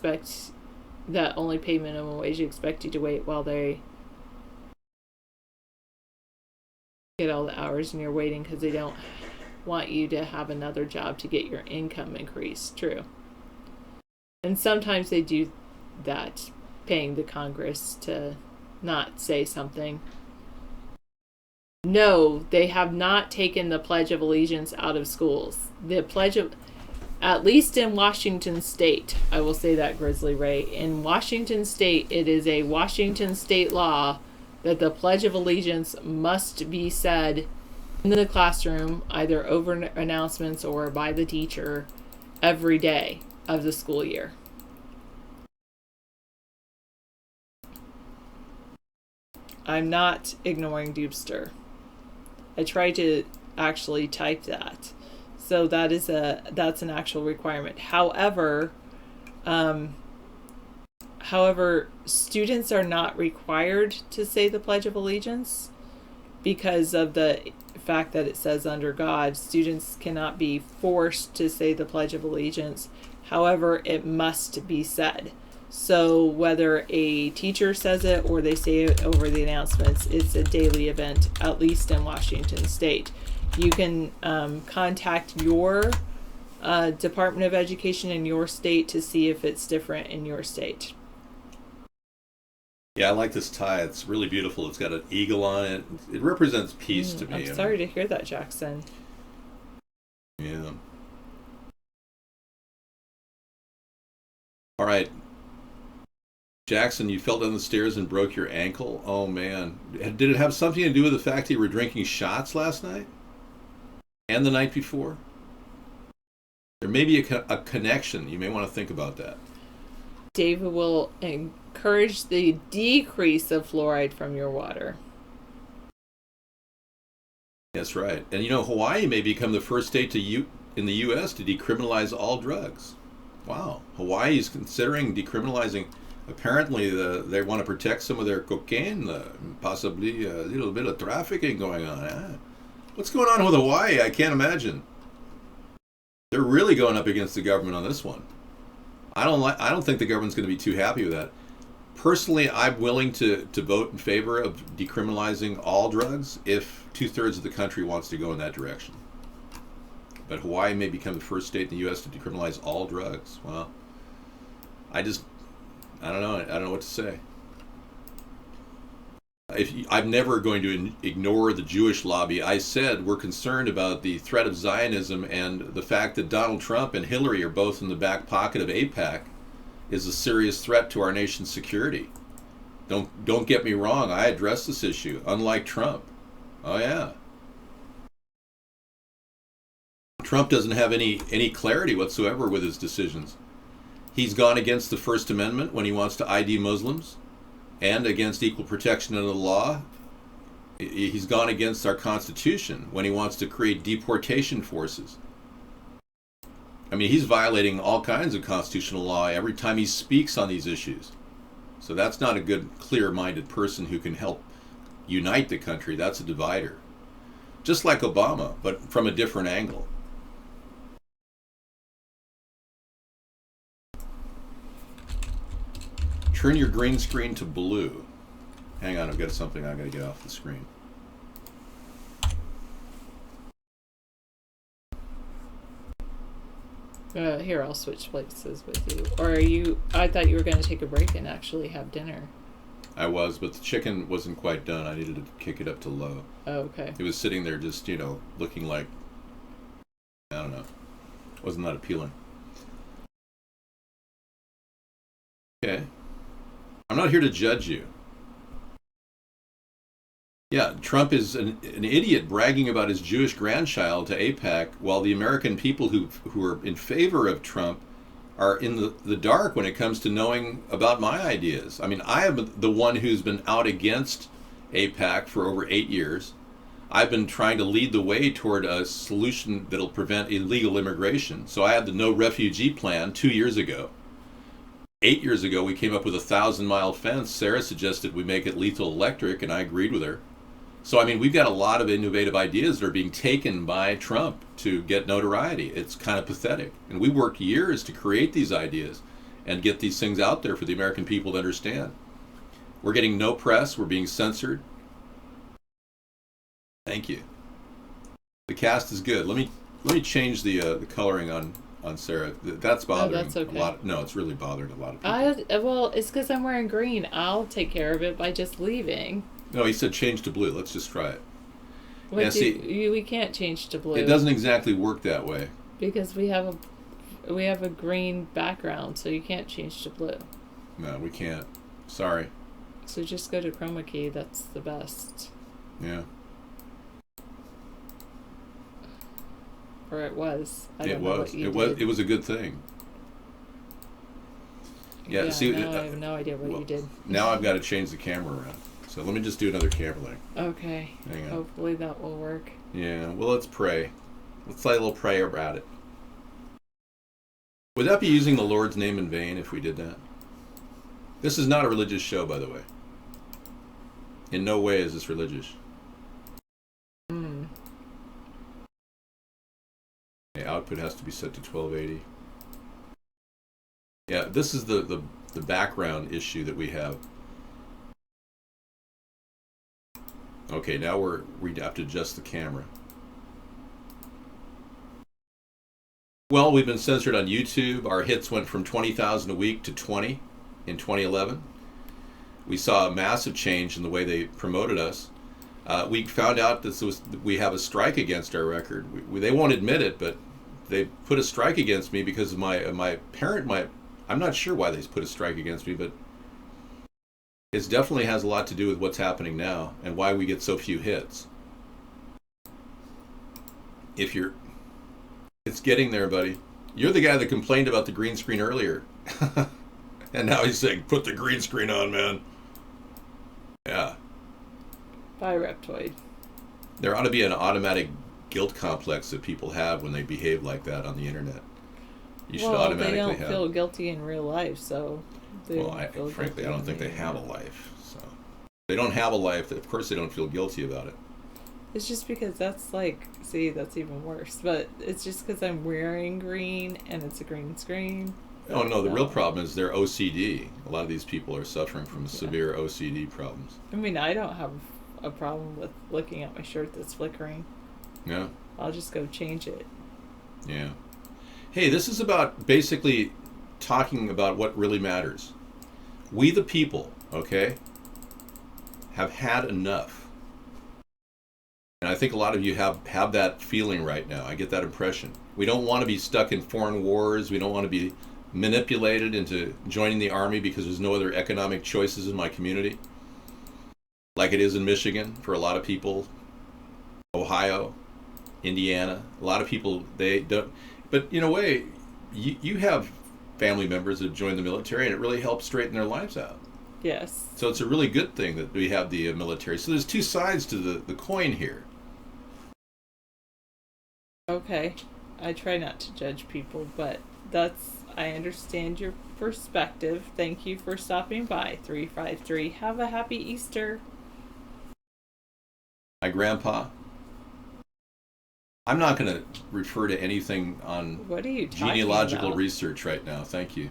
Expect you to wait while they get all the hours, and you're waiting because they don't want you to have another job to get your income increased. True. And sometimes they do that, paying the Congress to not say something. No, they have not taken the Pledge of Allegiance out of schools. At least in Washington State, I will say that, Grizzly Ray. In Washington State, it is a Washington State law that the Pledge of Allegiance must be said in the classroom, either over announcements or by the teacher, every day of the school year. I'm not ignoring Dubster. I tried to actually type that. So that's an actual requirement. However, students are not required to say the Pledge of Allegiance because of the fact that it says under God. Students cannot be forced to say the Pledge of Allegiance. However, it must be said. So whether a teacher says it or they say it over the announcements, it's a daily event, at least in Washington State. You can contact your Department of Education in your state to see if it's different in your state. Yeah, I like this tie. It's really beautiful. It's got an eagle on it. It represents peace to me. I'm sorry to hear that, Jackson. Yeah. All right. Jackson, you fell down the stairs and broke your ankle? Oh, man. Did it have something to do with the fact that you were drinking shots last night? And the night before? There may be a connection. You may want to think about that. David will encourage the decrease of fluoride from your water. That's right. And Hawaii may become the first state in the U.S. to decriminalize all drugs. Wow. Hawaii is considering decriminalizing. Apparently, they want to protect some of their cocaine, possibly a little bit of trafficking going on. What's going on with Hawaii? I can't imagine. They're really going up against the government on this one. I don't think the government's going to be too happy with that. Personally, I'm willing to vote in favor of decriminalizing all drugs if 2/3 of the country wants to go in that direction. But Hawaii may become the first state in the U.S. to decriminalize all drugs. Well, I don't know. I don't know what to say. I'm never going to ignore the Jewish lobby. I said we're concerned about the threat of Zionism, and the fact that Donald Trump and Hillary are both in the back pocket of AIPAC is a serious threat to our nation's security. Don't get me wrong. I address this issue, unlike Trump. Oh yeah. Trump doesn't have any clarity whatsoever with his decisions. He's gone against the First Amendment when he wants to ID Muslims and against equal protection under the law. He's gone against our Constitution when he wants to create deportation forces. I mean, he's violating all kinds of constitutional law every time he speaks on these issues. So that's not a good, clear-minded person who can help unite the country. That's a divider. Just like Obama, but from a different angle. Turn your green screen to blue. Hang on, I've got something I've got to get off the screen. Here, I'll switch places with you. Or are you... I thought you were going to take a break and actually have dinner. I was, but the chicken wasn't quite done. I needed to kick it up to low. Oh, okay. It was sitting there just, looking like... I don't know. Wasn't that appealing. Okay. I'm not here to judge you. Yeah, Trump is an idiot bragging about his Jewish grandchild to AIPAC, while the American people who are in favor of Trump are in the dark when it comes to knowing about my ideas. I mean, I am the one who's been out against AIPAC for over 8 years. I've been trying to lead the way toward a solution that'll prevent illegal immigration. So I had the no refugee plan 2 years ago. 8 years ago, we came up with a 1,000-mile fence. Sarah suggested we make it lethal electric, and I agreed with her. So, I mean, we've got a lot of innovative ideas that are being taken by Trump to get notoriety. It's kind of pathetic. And we worked years to create these ideas and get these things out there for the American people to understand. We're getting no press. We're being censored. Thank you. The cast is good. Let me change the coloring on Sarah. That's bothering that's okay. a lot. No, it's really bothering a lot of people. Well, it's because I'm wearing green. I'll take care of it by just leaving. No, he said change to blue. Let's just try it. We can't change to blue. It doesn't exactly work that way. Because we have a green background, so you can't change to blue. No, we can't. Sorry. So just go to chroma key. That's the best. Yeah. Or it was. It was a good thing. Yeah. See, now I have no idea what you did. Now I've got to change the camera around. So let me just do another camera link. Okay. Hang on. Hopefully that will work. Yeah. Well, let's pray. Let's say a little prayer about it. Would that be using the Lord's name in vain if we did that? This is not a religious show, by the way. In no way is this religious. output has to be set to 1280. Yeah, this is the background issue that we have. Okay, now we have to adjust the camera. Well, we've been censored on YouTube. Our hits went from 20,000 a week to 20 in 2011. We saw a massive change in the way they promoted us. We found out that we have a strike against our record. They won't admit it, but they put a strike against me because of my parent. I'm not sure why they put a strike against me, but it definitely has a lot to do with what's happening now and why we get so few hits. It's getting there, buddy. You're the guy that complained about the green screen earlier. And now he's saying, put the green screen on, man. Yeah. Bye, Reptoid. There ought to be an automatic guilt complex that people have when they behave like that on the internet. You should automatically have. They don't feel guilty in real life, so... Frankly, I don't think they have a life. So they don't have a life. Of course, they don't feel guilty about it. It's just because that's that's even worse. But it's just because I'm wearing green and it's a green screen. Oh, no, the real problem is their OCD. A lot of these people are suffering from severe OCD problems. I mean, I don't have a problem with looking at my shirt that's flickering. Yeah. I'll just go change it. Yeah. Hey, this is about basically talking about what really matters. We the people, okay, have had enough. And I think a lot of you have that feeling right now. I get that impression. We don't want to be stuck in foreign wars. We don't want to be manipulated into joining the army because there's no other economic choices in my community, like it is in Michigan for a lot of people, Ohio, Indiana. A lot of people, they don't. But in a way, you have family members that join the military, and it really helps straighten their lives out. Yes. So it's a really good thing that we have the military. So there's two sides to the coin here. Okay. I try not to judge people, but I understand your perspective. Thank you for stopping by. 353. Have a happy Easter. My grandpa. I'm not going to refer to anything on what are you genealogical about? Research right now. Thank you.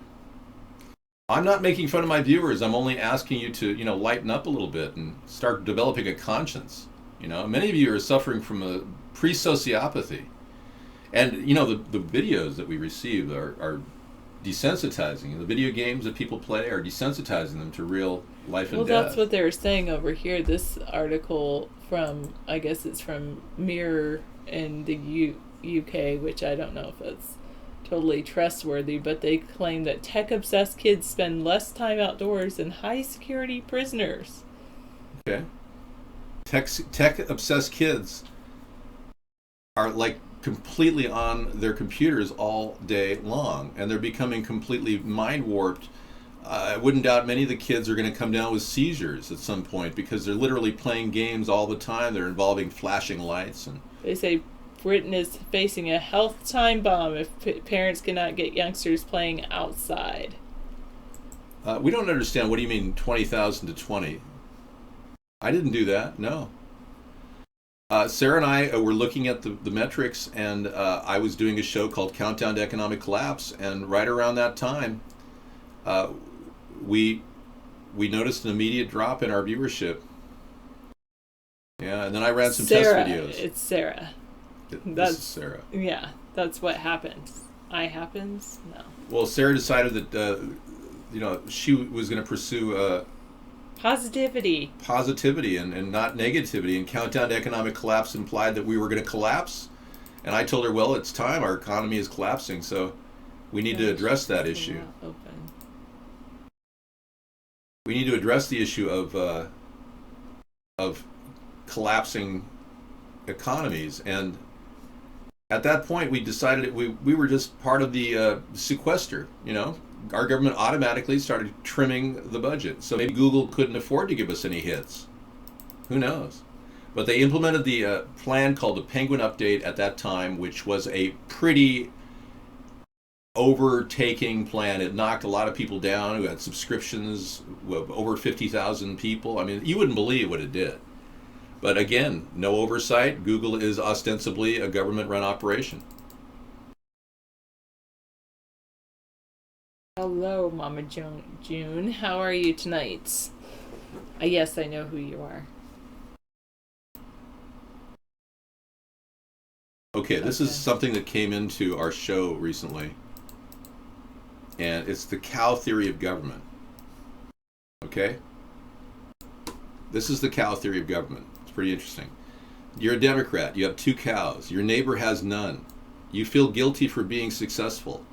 I'm not making fun of my viewers. I'm only asking you to, lighten up a little bit and start developing a conscience. Many of you are suffering from a pre-sociopathy. And, the videos that we receive are desensitizing. The video games that people play are desensitizing them to real life and death. Well, that's what they were saying over here. This article from, I guess it's from Mirror in the UK, which I don't know if it's totally trustworthy, but they claim that tech-obsessed kids spend less time outdoors than high-security prisoners. Okay. Tech-obsessed kids are like completely on their computers all day long, and they're becoming completely mind-warped. I wouldn't doubt many of the kids are going to come down with seizures at some point because they're literally playing games all the time. They're involving flashing lights. And they say Britain is facing a health time bomb if parents cannot get youngsters playing outside. We don't understand. What do you mean 20,000 to 20? I didn't do that. No. Sarah and I were looking at the metrics, and I was doing a show called Countdown to Economic Collapse, and right around that time, we noticed an immediate drop in our viewership. Yeah, and then I ran some test videos. It's Sarah. This is Sarah. Yeah, that's what happens. Happens? No. Well, Sarah decided that she was going to pursue positivity and not negativity, and Countdown to Economic Collapse implied that we were going to collapse, and I told her, well, it's time. Our economy is collapsing, so we need to address that issue. We need to address the issue of collapsing economies, and at that point we decided we were just part of the sequester. Our government automatically started trimming the budget, so maybe Google couldn't afford to give us any hits. Who knows? But they implemented the plan called the Penguin Update at that time, which was a pretty overtaking plan. It knocked a lot of people down who had subscriptions, over 50,000 people. I mean, you wouldn't believe what it did. But again, no oversight. Google is ostensibly a government-run operation. Hello, Mama June. How are you tonight? Yes, I know who you are. Okay, this is Okay. something that came into our show recently, and it's the cow theory of government. Okay? This is the cow theory of government. It's pretty interesting. You're a Democrat. You have 2 cows. Your neighbor has none. You feel guilty for being successful.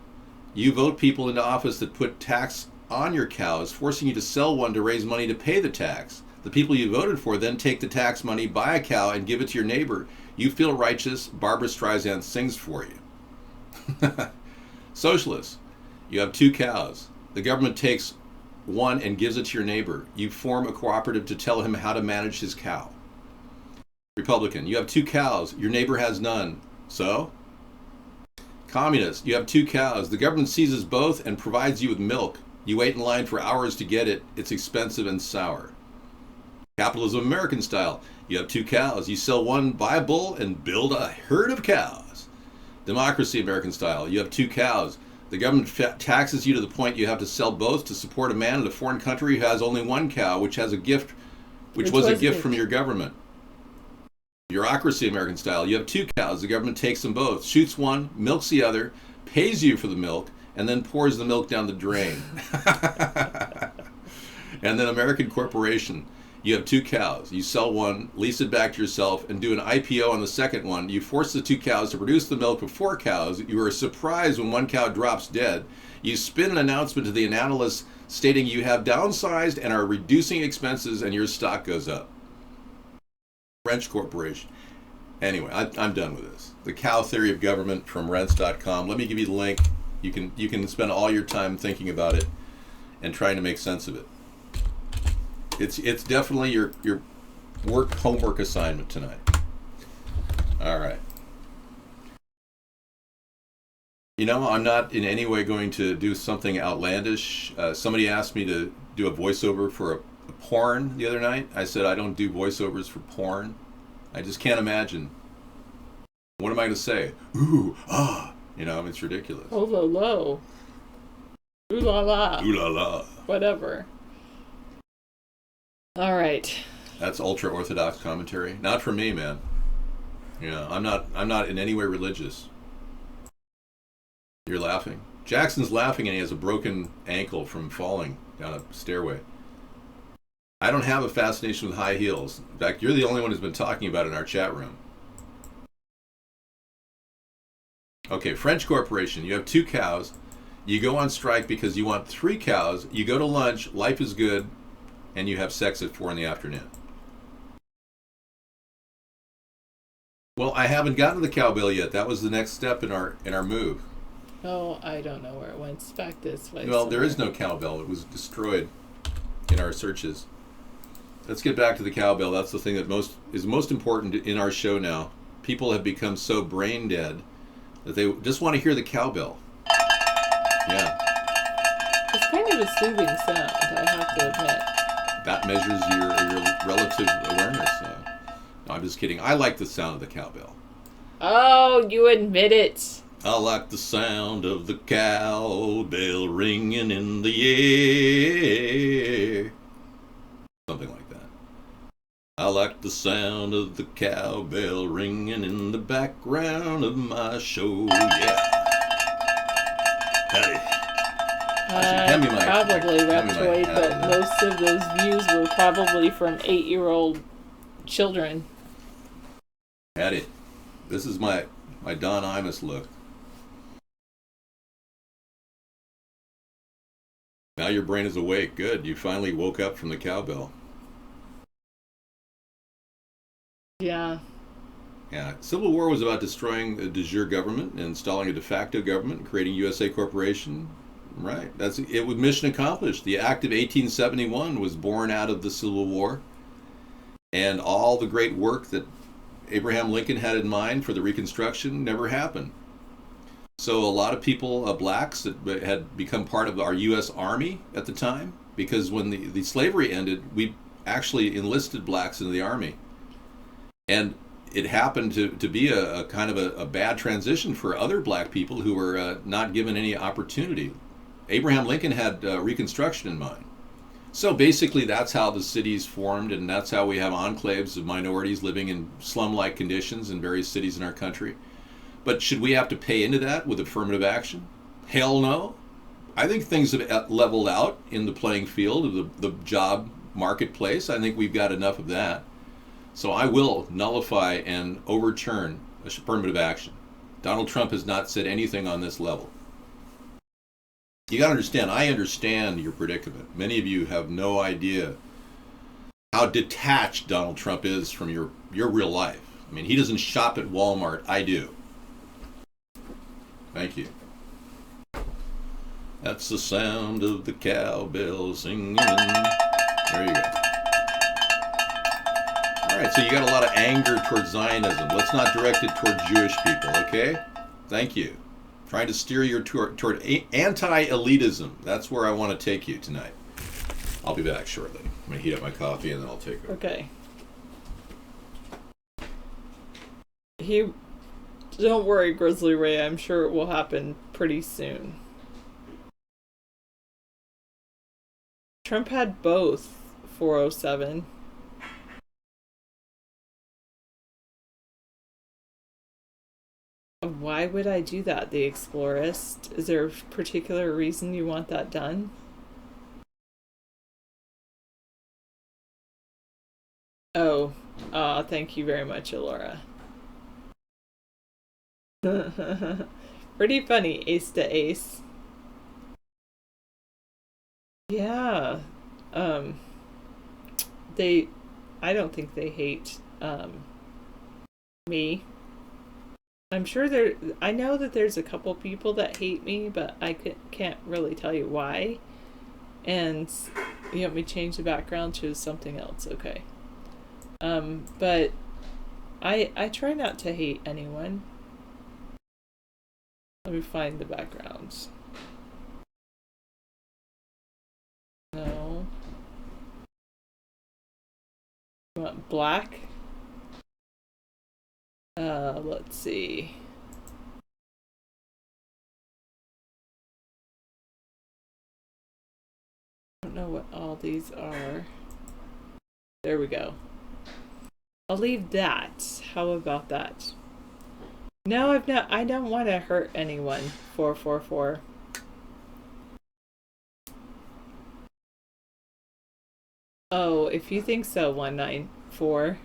You vote people into office that put tax on your cows, forcing you to sell one to raise money to pay the tax. The people you voted for then take the tax money, buy a cow, and give it to your neighbor. You feel righteous. Barbara Streisand sings for you. Socialists. You have 2 cows. The government takes one and gives it to your neighbor. You form a cooperative to tell him how to manage his cow. Republican. You have 2 cows. Your neighbor has none. So? Communist. You have 2 cows. The government seizes both and provides you with milk. You wait in line for hours to get it. It's expensive and sour. Capitalism American style. You have 2 cows. You sell one, buy a bull, and build a herd of cows. Democracy American style. You have 2 cows. The government taxes you to the point you have to sell both to support a man in a foreign country who has only 1 cow, which was a gift from your government. Bureaucracy American style. You have 2 cows. The government takes them both, shoots one, milks the other, pays you for the milk, and then pours the milk down the drain. And then American corporation. You have 2 cows. You sell one, lease it back to yourself, and do an IPO on the second one. You force the 2 cows to produce the milk of 4 cows. You are surprised when 1 cow drops dead. You spin an announcement to the analysts stating you have downsized and are reducing expenses, and your stock goes up. French corporation. Anyway, I'm done with this. The cow theory of government from rents.com. Let me give you the link. You can spend all your time thinking about it and trying to make sense of it. It's definitely your homework assignment tonight. All right. You know, I'm not in any way going to do something outlandish. Somebody asked me to do a voiceover for a porn the other night. I said I don't do voiceovers for porn. I just can't imagine. What am I going to say? Ooh, ah. You know, it's ridiculous. Oh, lo. Ooh la la. Ooh la la. Whatever. All right. That's ultra-Orthodox commentary. Not for me, man. Yeah, I'm not in any way religious. You're laughing. Jackson's laughing and he has a broken ankle from falling down a stairway. I don't have a fascination with high heels. In fact, you're the only one who's been talking about it in our chat room. Okay, French corporation. You have 2 cows. You go on strike because you want 3 cows. You go to lunch. Life is good. And you have sex at 4 p.m. Well, I haven't gotten to the cowbell yet. That was the next step in our move. Oh, I don't know where it went. It's back this way. Well, there is no cowbell. It was destroyed in our searches. Let's get back to the cowbell. That's the thing that is most important in our show now. People have become so brain dead that they just want to hear the cowbell. Yeah. It's kind of a soothing sound, I have to admit. That measures your relative awareness. No, I'm just kidding. I like the sound of the cowbell. Oh, you admit it. I like the sound of the cowbell ringing in the air. Something like that. I like the sound of the cowbell ringing in the background of my show. Yeah. Howdy. Probably Reptoid, but most of those views were probably from 8-year-old children. Howdy. This is my Don Imus look. Now your brain is awake. Good. You finally woke up from the cowbell. Yeah. Yeah. Civil War was about destroying the de jure government and installing a de facto government and creating USA Corporation. Right. It was mission accomplished. The Act of 1871 was born out of the Civil War. And all the great work that Abraham Lincoln had in mind for the Reconstruction never happened. So a lot of people, blacks that had become part of our U.S. Army at the time, because when the slavery ended, we actually enlisted blacks into the Army. And it happened to be a kind of a bad transition for other black people who were not given any opportunity. Abraham Lincoln had Reconstruction in mind. So basically, that's how the city's formed, and that's how we have enclaves of minorities living in slum-like conditions in various cities in our country. But should we have to pay into that with affirmative action? Hell no. I think things have leveled out in the playing field of the job marketplace. I think we've got enough of that. So I will nullify and overturn affirmative action. Donald Trump has not said anything on this level. You got to understand, I understand your predicament. Many of you have no idea how detached Donald Trump is from your real life. I mean, he doesn't shop at Walmart. I do. Thank you. That's the sound of the cowbell singing. There you go. All right, so you got a lot of anger towards Zionism. Let's not direct it toward Jewish people, okay? Thank you. Trying to steer you toward anti-elitism. That's where I want to take you tonight. I'll be back shortly. I'm going to heat up my coffee and then I'll take over. Okay. Don't worry, Grizzly Ray. I'm sure it will happen pretty soon. Trump had both 407. Why would I do that, the Explorist? Is there a particular reason you want that done? Oh, thank you very much, Alora. Pretty funny, ace to ace. Yeah. I don't think they hate, me. I'm sure I know that there's a couple people that hate me, but I can't really tell you why. And you want me to change the background to something else, okay. But I try not to hate anyone. Let me find the backgrounds. No. You want black? Let's see. I don't know what all these are. There we go. I'll leave that. How about that? No, I don't want to hurt anyone. 444. Oh, if you think so, 194.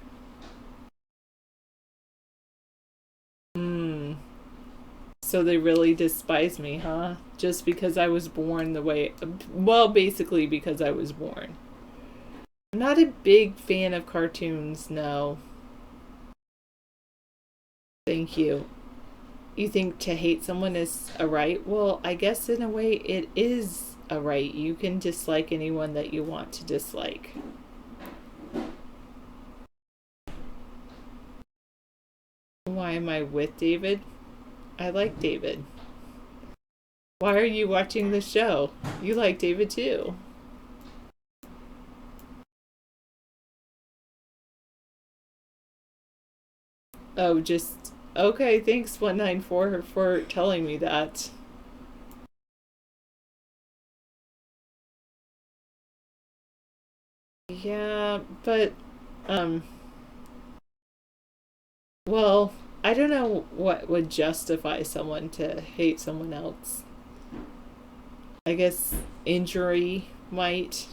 So they really despise me, huh? Just because I was born the way... Well, basically because I was born. I'm not a big fan of cartoons, no. Thank you. You think to hate someone is a right? Well, I guess in a way it is a right. You can dislike anyone that you want to dislike. Why am I with David? I like David. Why are you watching the show? You like David too. Oh, just... Okay, thanks 194 for telling me that. Yeah, but, well, I don't know what would justify someone to hate someone else. I guess injury might.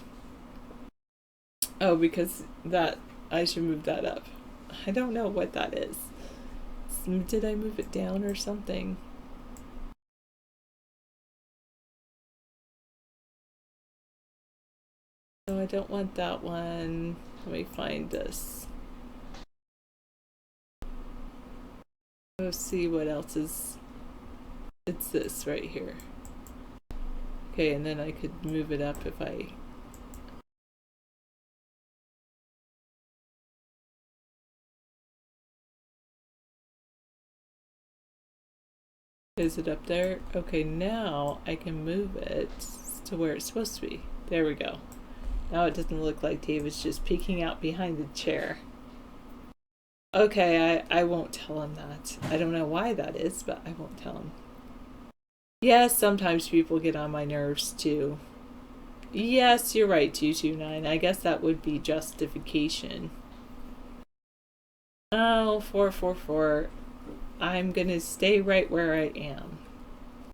Oh, because that, I should move that up. I don't know what that is. Did I move it down or something? No, I don't want that one. Let me find this. Let's see what else is. It's this right here. Okay, and then I could move it up if I... Is it up there? Okay, now I can move it to where it's supposed to be. There we go. Now it doesn't look like David's just peeking out behind the chair. Okay, I won't tell him that. I don't know why that is, but I won't tell him. Yes, sometimes people get on my nerves too. Yes, you're right, 229. I guess that would be justification. Oh, 444. I'm gonna stay right where I am.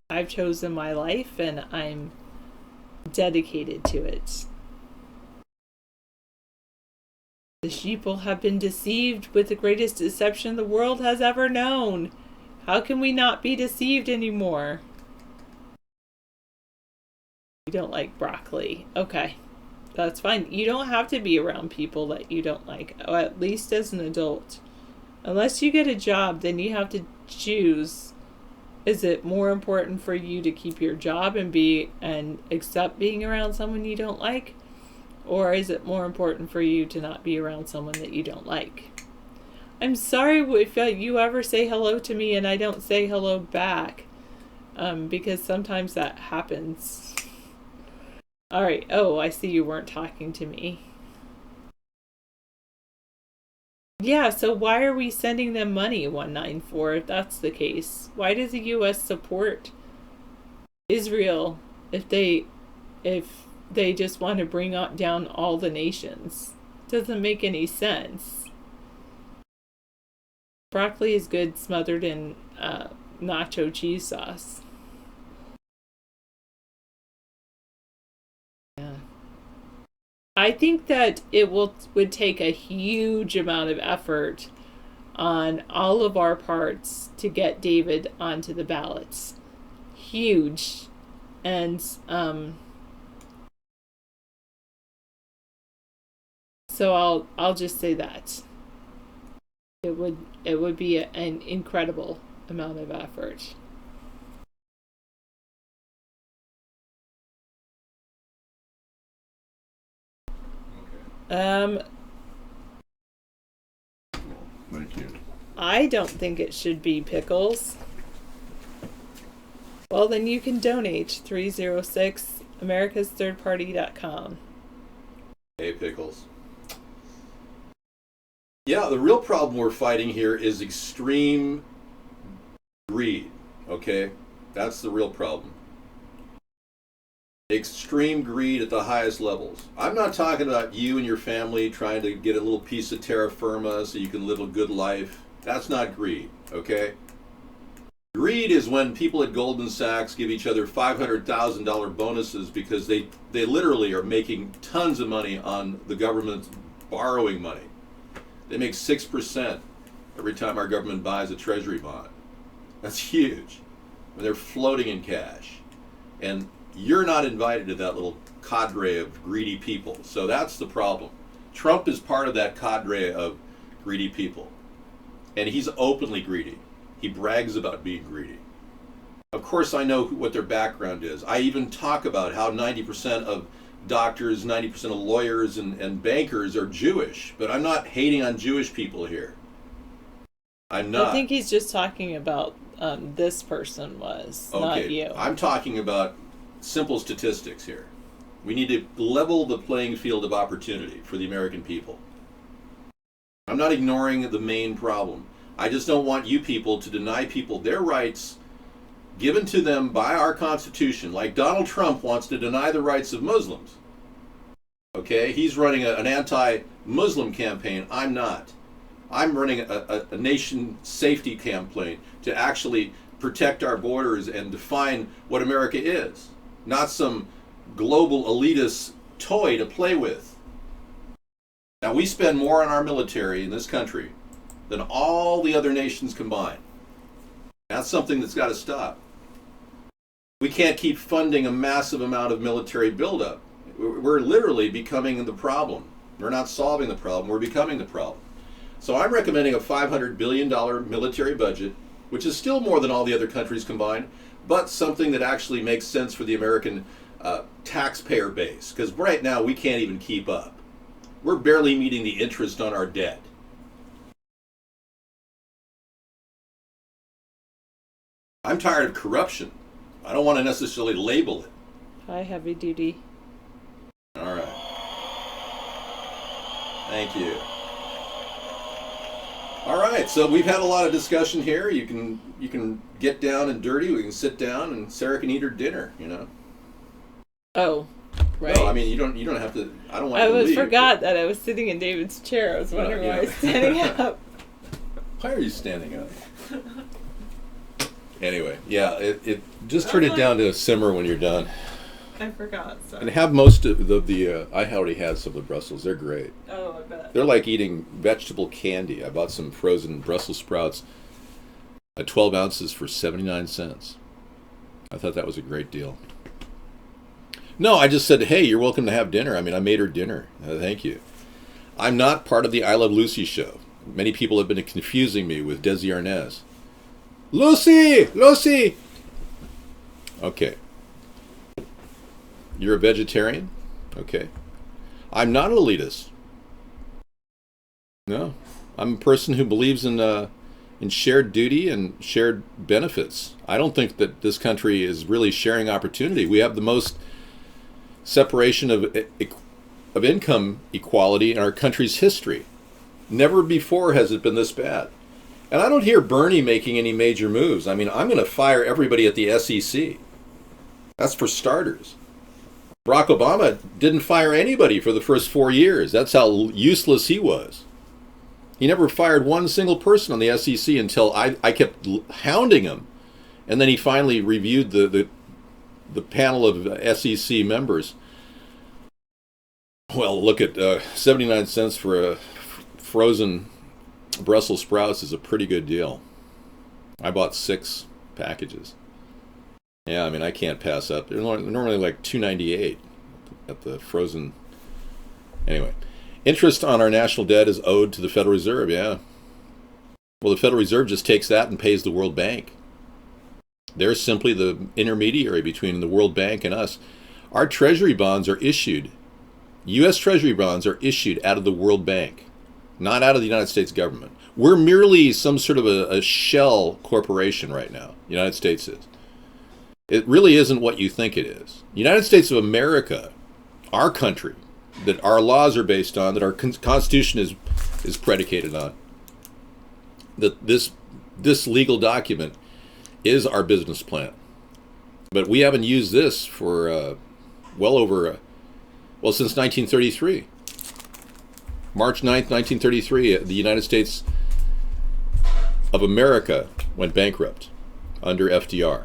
I've chosen my life and I'm dedicated to it. The sheeple have been deceived with the greatest deception the world has ever known. How can we not be deceived anymore? You don't like broccoli. Okay, that's fine. You don't have to be around people that you don't like, or at least as an adult. Unless you get a job, then you have to choose. Is it more important for you to keep your job and accept being around someone you don't like? Or is it more important for you to not be around someone that you don't like? I'm sorry if you ever say hello to me and I don't say hello back, because sometimes that happens. All right. Oh, I see you weren't talking to me. Yeah, so why are we sending them money, 194, if that's the case? Why does the U.S. support Israel if they just want to bring down all the nations? Doesn't make any sense. Broccoli is good smothered in nacho cheese sauce. Yeah. I think that it would take a huge amount of effort on all of our parts to get David onto the ballots. Huge. And so I'll just say that it would be an incredible amount of effort. Thank you. I don't think it should be pickles. Well, then you can donate 306 AmericasThirdParty.com. Hey, pickles. Yeah, the real problem we're fighting here is extreme greed, okay? That's the real problem. Extreme greed at the highest levels. I'm not talking about you and your family trying to get a little piece of terra firma so you can live a good life. That's not greed, okay? Greed is when people at Goldman Sachs give each other $500,000 bonuses because they literally are making tons of money on the government's borrowing money. They make 6% every time our government buys a treasury bond. That's huge. When they're floating in cash. And you're not invited to that little cadre of greedy people. So that's the problem. Trump is part of that cadre of greedy people. And he's openly greedy. He brags about being greedy. Of course, I know what their background is. I even talk about how 90% of doctors, 90% of lawyers and bankers are Jewish. But I'm not hating on Jewish people here. I'm not. I think he's just talking about this person was, not you. I'm talking about simple statistics here. We need to level the playing field of opportunity for the American people. I'm not ignoring the main problem. I just don't want you people to deny people their rights given to them by our Constitution, like Donald Trump wants to deny the rights of Muslims. Okay, he's running an anti-Muslim campaign. I'm not. I'm running a nation safety campaign to actually protect our borders and define what America is, not some global elitist toy to play with. Now, we spend more on our military in this country than all the other nations combined. That's something that's got to stop. We can't keep funding a massive amount of military buildup. We're literally becoming the problem. We're not solving the problem, we're becoming the problem. So I'm recommending a $500 billion military budget, which is still more than all the other countries combined, but something that actually makes sense for the American taxpayer base, because right now we can't even keep up. We're barely meeting the interest on our debt. I'm tired of corruption. I don't want to necessarily label it. Hi, heavy duty. All right. Thank you. All right, so we've had a lot of discussion here. You can get down and dirty. We can sit down, and Sarah can eat her dinner. You know. Oh, right. No, I mean you don't have to. I don't want I you to leave. forgot that I was sitting in David's chair. I was wondering why I was standing up. Why are you standing up? Anyway, yeah, it just turn it down to a simmer when you're done. I forgot. Sorry. And have most of the I already had some of the Brussels. They're great. Oh, I bet. They're like eating vegetable candy. I bought some frozen Brussels sprouts at 12 ounces for 79 cents. I thought that was a great deal. No, I just said, hey, you're welcome to have dinner. I mean, I made her dinner. Thank you. I'm not part of the I Love Lucy show. Many people have been confusing me with Desi Arnaz. Lucy! Lucy! Okay. You're a vegetarian? Okay. I'm not an elitist. No. I'm a person who believes in shared duty and shared benefits. I don't think that this country is really sharing opportunity. We have the most separation of income equality in our country's history. Never before has it been this bad. And I don't hear Bernie making any major moves. I mean, I'm going to fire everybody at the SEC. That's for starters. Barack Obama didn't fire anybody for the first 4 years. That's how useless he was. He never fired one single person on the SEC until I kept hounding him. And then he finally reviewed the panel of SEC members. Well, look at 79 cents for a frozen Brussels sprouts is a pretty good deal. I bought 6 packages. Yeah, I mean, I can't pass up. They're normally like $2.98 at the frozen. Anyway, interest on our national debt is owed to the Federal Reserve, yeah. Well, the Federal Reserve just takes that and pays the World Bank. They're simply the intermediary between the World Bank and us. Our treasury bonds are issued. U.S. treasury bonds are issued out of the World Bank, not out of the United States government. We're merely some sort of a shell corporation right now. The United States is. It really isn't what you think it is. The United States of America, our country, that our laws are based on, that our Constitution is predicated on, that this legal document is our business plan. But we haven't used this for since 1933. March 9th, 1933, the United States of America went bankrupt under FDR.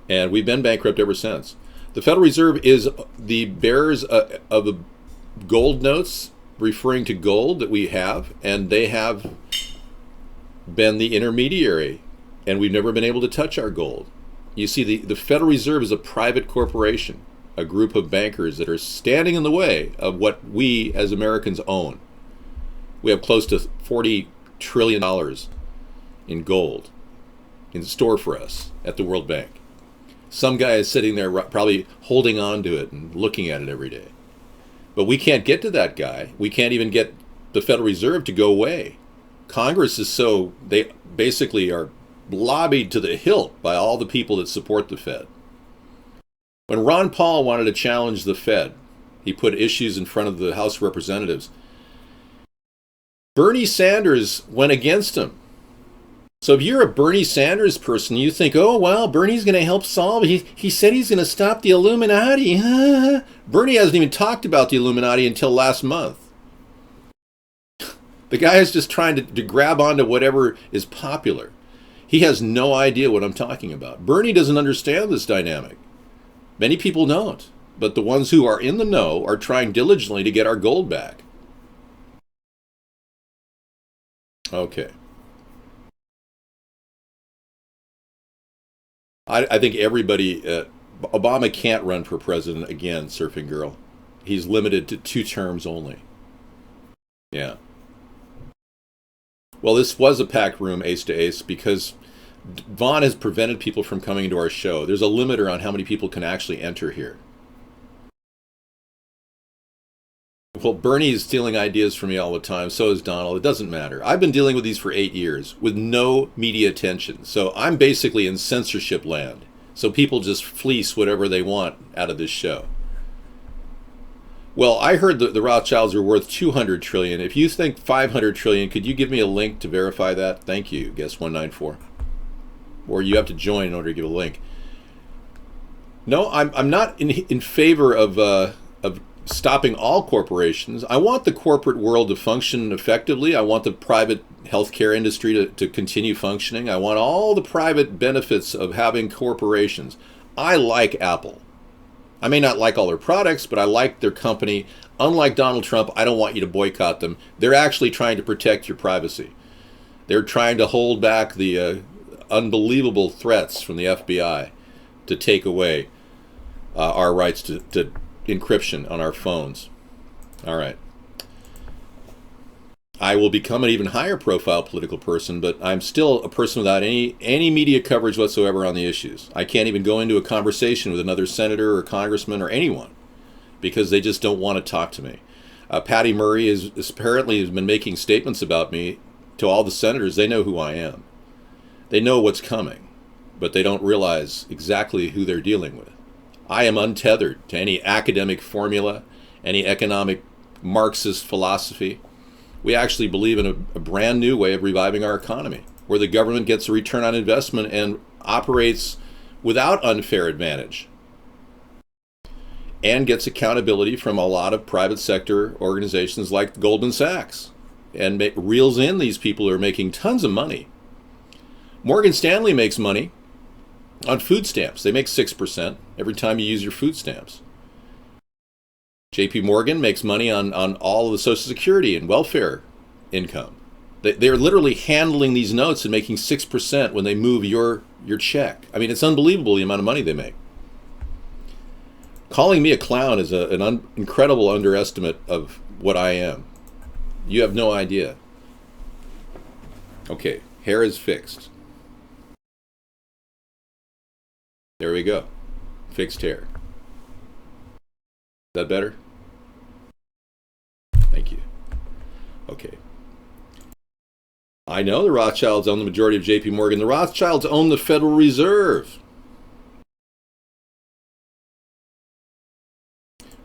And we've been bankrupt ever since. The Federal Reserve is the bearers of the gold notes, referring to gold that we have, and they have been the intermediary, and we've never been able to touch our gold. You see, the Federal Reserve is a private corporation, a group of bankers that are standing in the way of what we as Americans own. We have close to $40 trillion in gold in store for us at the World Bank. Some guy is sitting there probably holding on to it and looking at it every day. But we can't get to that guy. We can't even get the Federal Reserve to go away. Congress is they basically are lobbied to the hilt by all the people that support the Fed. When Ron Paul wanted to challenge the Fed, he put issues in front of the House of Representatives. Bernie Sanders went against him. So if you're a Bernie Sanders person, you think, oh, well, Bernie's going to help solve it. He said he's going to stop the Illuminati. Bernie hasn't even talked about the Illuminati until last month. The guy is just trying to grab onto whatever is popular. He has no idea what I'm talking about. Bernie doesn't understand this dynamic. Many people don't. But the ones who are in the know are trying diligently to get our gold back. Okay. I think everybody, Obama can't run for president again, Surfing Girl. He's limited to 2 terms only. Yeah. Well, this was a packed room, ace to ace, because Vaughn has prevented people from coming to our show. There's a limiter on how many people can actually enter here. Well, Bernie is stealing ideas from me all the time. So is Donald. It doesn't matter. I've been dealing with these for 8 years with no media attention. So I'm basically in censorship land. So people just fleece whatever they want out of this show. Well, I heard that the Rothschilds are worth 200 trillion. If you think 500 trillion, could you give me a link to verify that? Thank you, guest 194. Or you have to join in order to give a link. No, I'm not in favor of stopping all corporations. I want the corporate world to function effectively. I want the private healthcare industry to continue functioning. I want all the private benefits of having corporations. I like Apple. I may not like all their products, but I like their company. Unlike Donald Trump, I don't want you to boycott them. They're actually trying to protect your privacy. They're trying to hold back the unbelievable threats from the FBI to take away our rights to encryption on our phones. All right. I will become an even higher profile political person, but I'm still a person without any media coverage whatsoever on the issues. I can't even go into a conversation with another senator or congressman or anyone because they just don't want to talk to me. Patty Murray has apparently been making statements about me to all the senators. They know who I am. They know what's coming, but they don't realize exactly who they're dealing with. I am untethered to any academic formula, any economic Marxist philosophy. We actually believe in a brand new way of reviving our economy, where the government gets a return on investment and operates without unfair advantage, and gets accountability from a lot of private sector organizations like Goldman Sachs, and reels in these people who are making tons of money. Morgan Stanley makes money on food stamps. They make 6% every time you use your food stamps. JP Morgan makes money on all of the Social Security and welfare income. They're literally handling these notes and making 6% when they move your check. I mean, it's unbelievable the amount of money they make. Calling me a clown is an incredible underestimate of what I am. You have no idea. Okay, hair is fixed. There we go. Fixed hair. Is that better? Thank you. Okay. I know the Rothschilds own the majority of JP Morgan. The Rothschilds own the Federal Reserve.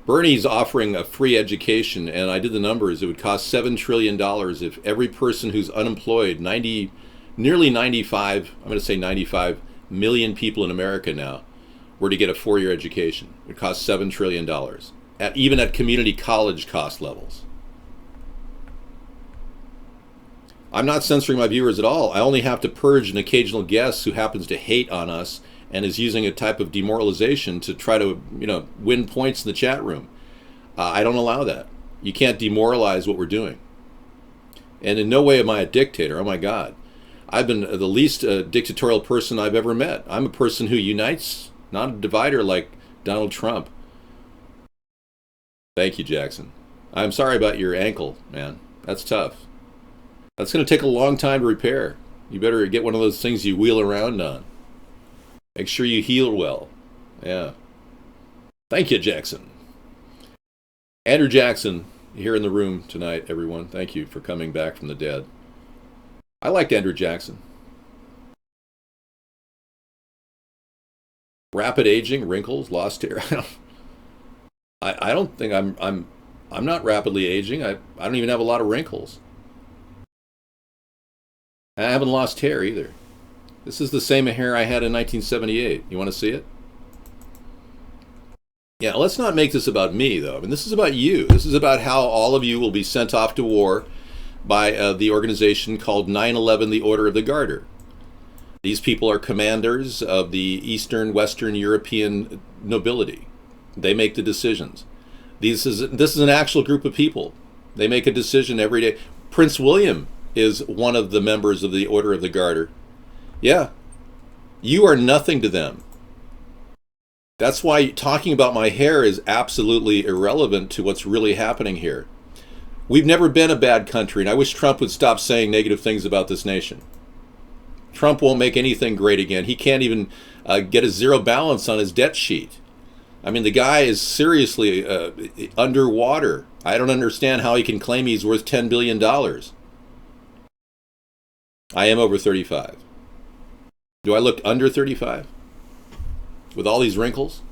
Bernie's offering a free education, and I did the numbers. It would cost $7 trillion if every person who's unemployed, nearly 95, I'm going to say 95 million people in America now, were to get a 4-year education. It would cost $7 trillion, even at community college cost levels. I'm not censoring my viewers at all. I only have to purge an occasional guest who happens to hate on us and is using a type of demoralization to try to, win points in the chat room. I don't allow that. You can't demoralize what we're doing. And in no way am I a dictator. Oh my God. I've been the least dictatorial person I've ever met. I'm a person who unites, not a divider like Donald Trump. Thank you, Jackson. I'm sorry about your ankle, man. That's tough. That's going to take a long time to repair. You better get one of those things you wheel around on. Make sure you heal well. Yeah. Thank you, Jackson. Andrew Jackson, here in the room tonight, everyone. Thank you for coming back from the dead. I liked Andrew Jackson. Rapid aging, wrinkles, lost hair. I don't think I'm not rapidly aging. I don't even have a lot of wrinkles. I haven't lost hair either. This is the same hair I had in 1978. You want to see it? Yeah, let's not make this about me, though. I mean, this is about you. This is about how all of you will be sent off to war by the organization called 9/11, the Order of the Garter. These people are commanders of the Eastern, Western European nobility. They make the decisions. This is an actual group of people. They make a decision every day. Prince William is one of the members of the Order of the Garter. Yeah, you are nothing to them. That's why talking about my hair is absolutely irrelevant to what's really happening here. We've never been a bad country, and I wish Trump would stop saying negative things about this nation. Trump won't make anything great again. He can't even get a zero balance on his debt sheet. I mean, the guy is seriously underwater. I don't understand how he can claim he's worth $10 billion. I am over 35. Do I look under 35? With all these wrinkles?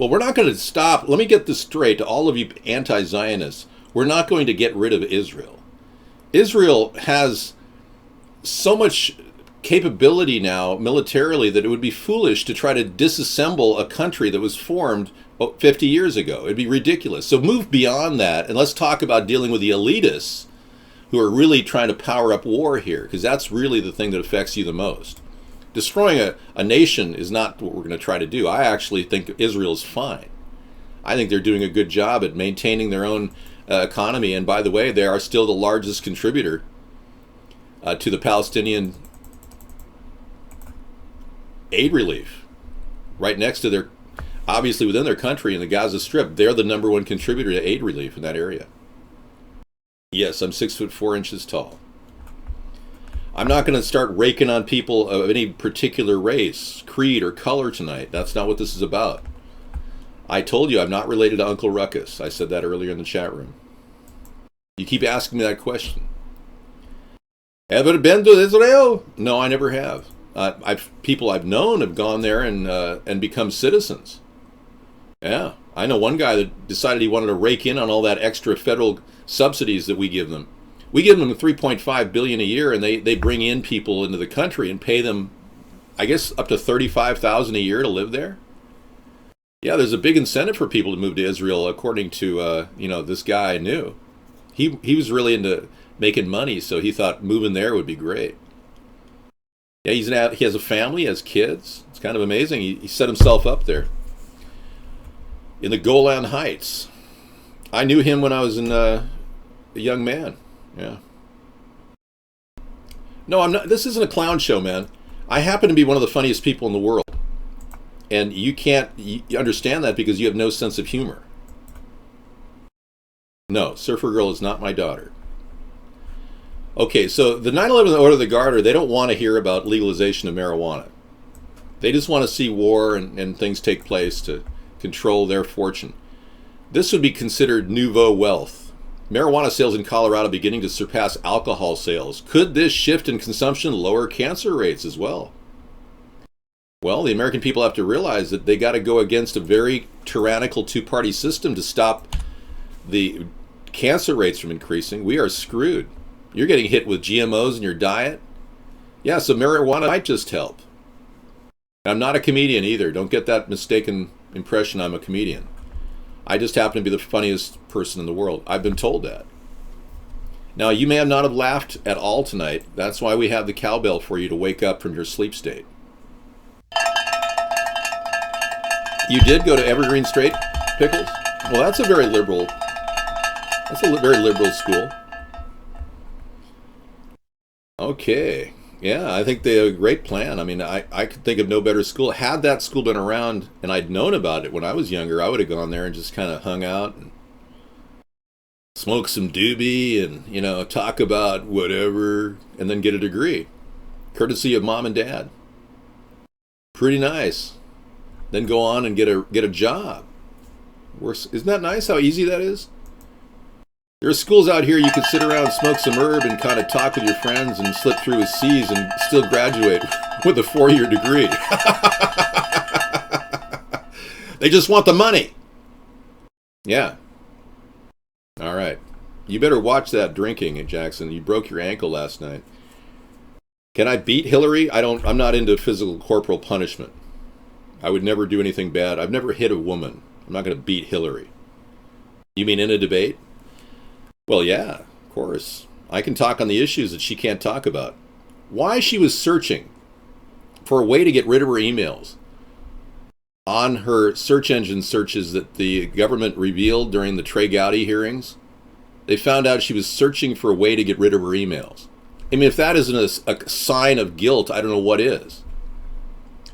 Well, we're not going to stop. Let me get this straight to all of you anti-Zionists. We're not going to get rid of Israel. Israel has so much capability now militarily that it would be foolish to try to disassemble a country that was formed 50 years ago. It'd be ridiculous. So move beyond that, and let's talk about dealing with the elitists who are really trying to power up war here, because that's really the thing that affects you the most. Destroying a nation is not what we're going to try to do. I actually think Israel's fine. I think they're doing a good job at maintaining their own economy, and by the way, they are still the largest contributor to the Palestinian aid relief. Right next to their, obviously within their country in the Gaza Strip, they're the #1 contributor to aid relief in that area. Yes, I'm 6'4" tall. I'm not going to start raking on people of any particular race, creed, or color tonight. That's not what this is about. I told you I'm not related to Uncle Ruckus. I said that earlier in the chat room. You keep asking me that question. Ever been to Israel? No, I never have. People I've known have gone there and become citizens. Yeah, I know one guy that decided he wanted to rake in on all that extra federal subsidies that we give them. We give them $3.5 billion a year, and they bring in people into the country and pay them, I guess, up to $35,000 a year to live there. Yeah, there's a big incentive for people to move to Israel, according to this guy I knew. He was really into making money, so he thought moving there would be great. Yeah, he has a family, he has kids. It's kind of amazing. He set himself up there in the Golan Heights. I knew him when I was a young man. Yeah. No, I'm not. This isn't a clown show, man. I happen to be one of the funniest people in the world. And you can't understand that because you have no sense of humor. No, Surfer Girl is not my daughter. Okay, so the 9/11 Order of the Garter, they don't want to hear about legalization of marijuana. They just want to see war and things take place to control their fortune. This would be considered nouveau wealth. Marijuana sales in Colorado beginning to surpass alcohol sales. Could this shift in consumption lower cancer rates as well? Well, the American people have to realize that they got to go against a very tyrannical two-party system to stop the cancer rates from increasing. We are screwed. You're getting hit with GMOs in your diet. Yeah, so marijuana might just help. I'm not a comedian either. Don't get that mistaken impression I'm a comedian. I just happen to be the funniest person in the world. I've been told that. Now, you may not have laughed at all tonight. That's why we have the cowbell for you to wake up from your sleep state. You did go to Evergreen Straight Pickles? Well, that's a very liberal school. Okay. Yeah, I think they have a great plan. I mean, I could think of no better school. Had that school been around and I'd known about it when I was younger, I would have gone there and just kind of hung out and smoke some doobie and, talk about whatever and then get a degree. Courtesy of mom and dad. Pretty nice. Then go on and get a job. Isn't that nice how easy that is? There are schools out here you could sit around, smoke some herb, and kind of talk with your friends and slip through with C's and still graduate with a 4-year degree. They just want the money. Yeah. All right. You better watch that drinking, Jackson. You broke your ankle last night. Can I beat Hillary? I'm not into physical corporal punishment. I would never do anything bad. I've never hit a woman. I'm not going to beat Hillary. You mean in a debate? Well, yeah, of course. I can talk on the issues that she can't talk about. Why she was searching for a way to get rid of her emails on her search engine searches that the government revealed during the Trey Gowdy hearings. They found out she was searching for a way to get rid of her emails. I mean, if that isn't a sign of guilt, I don't know what is.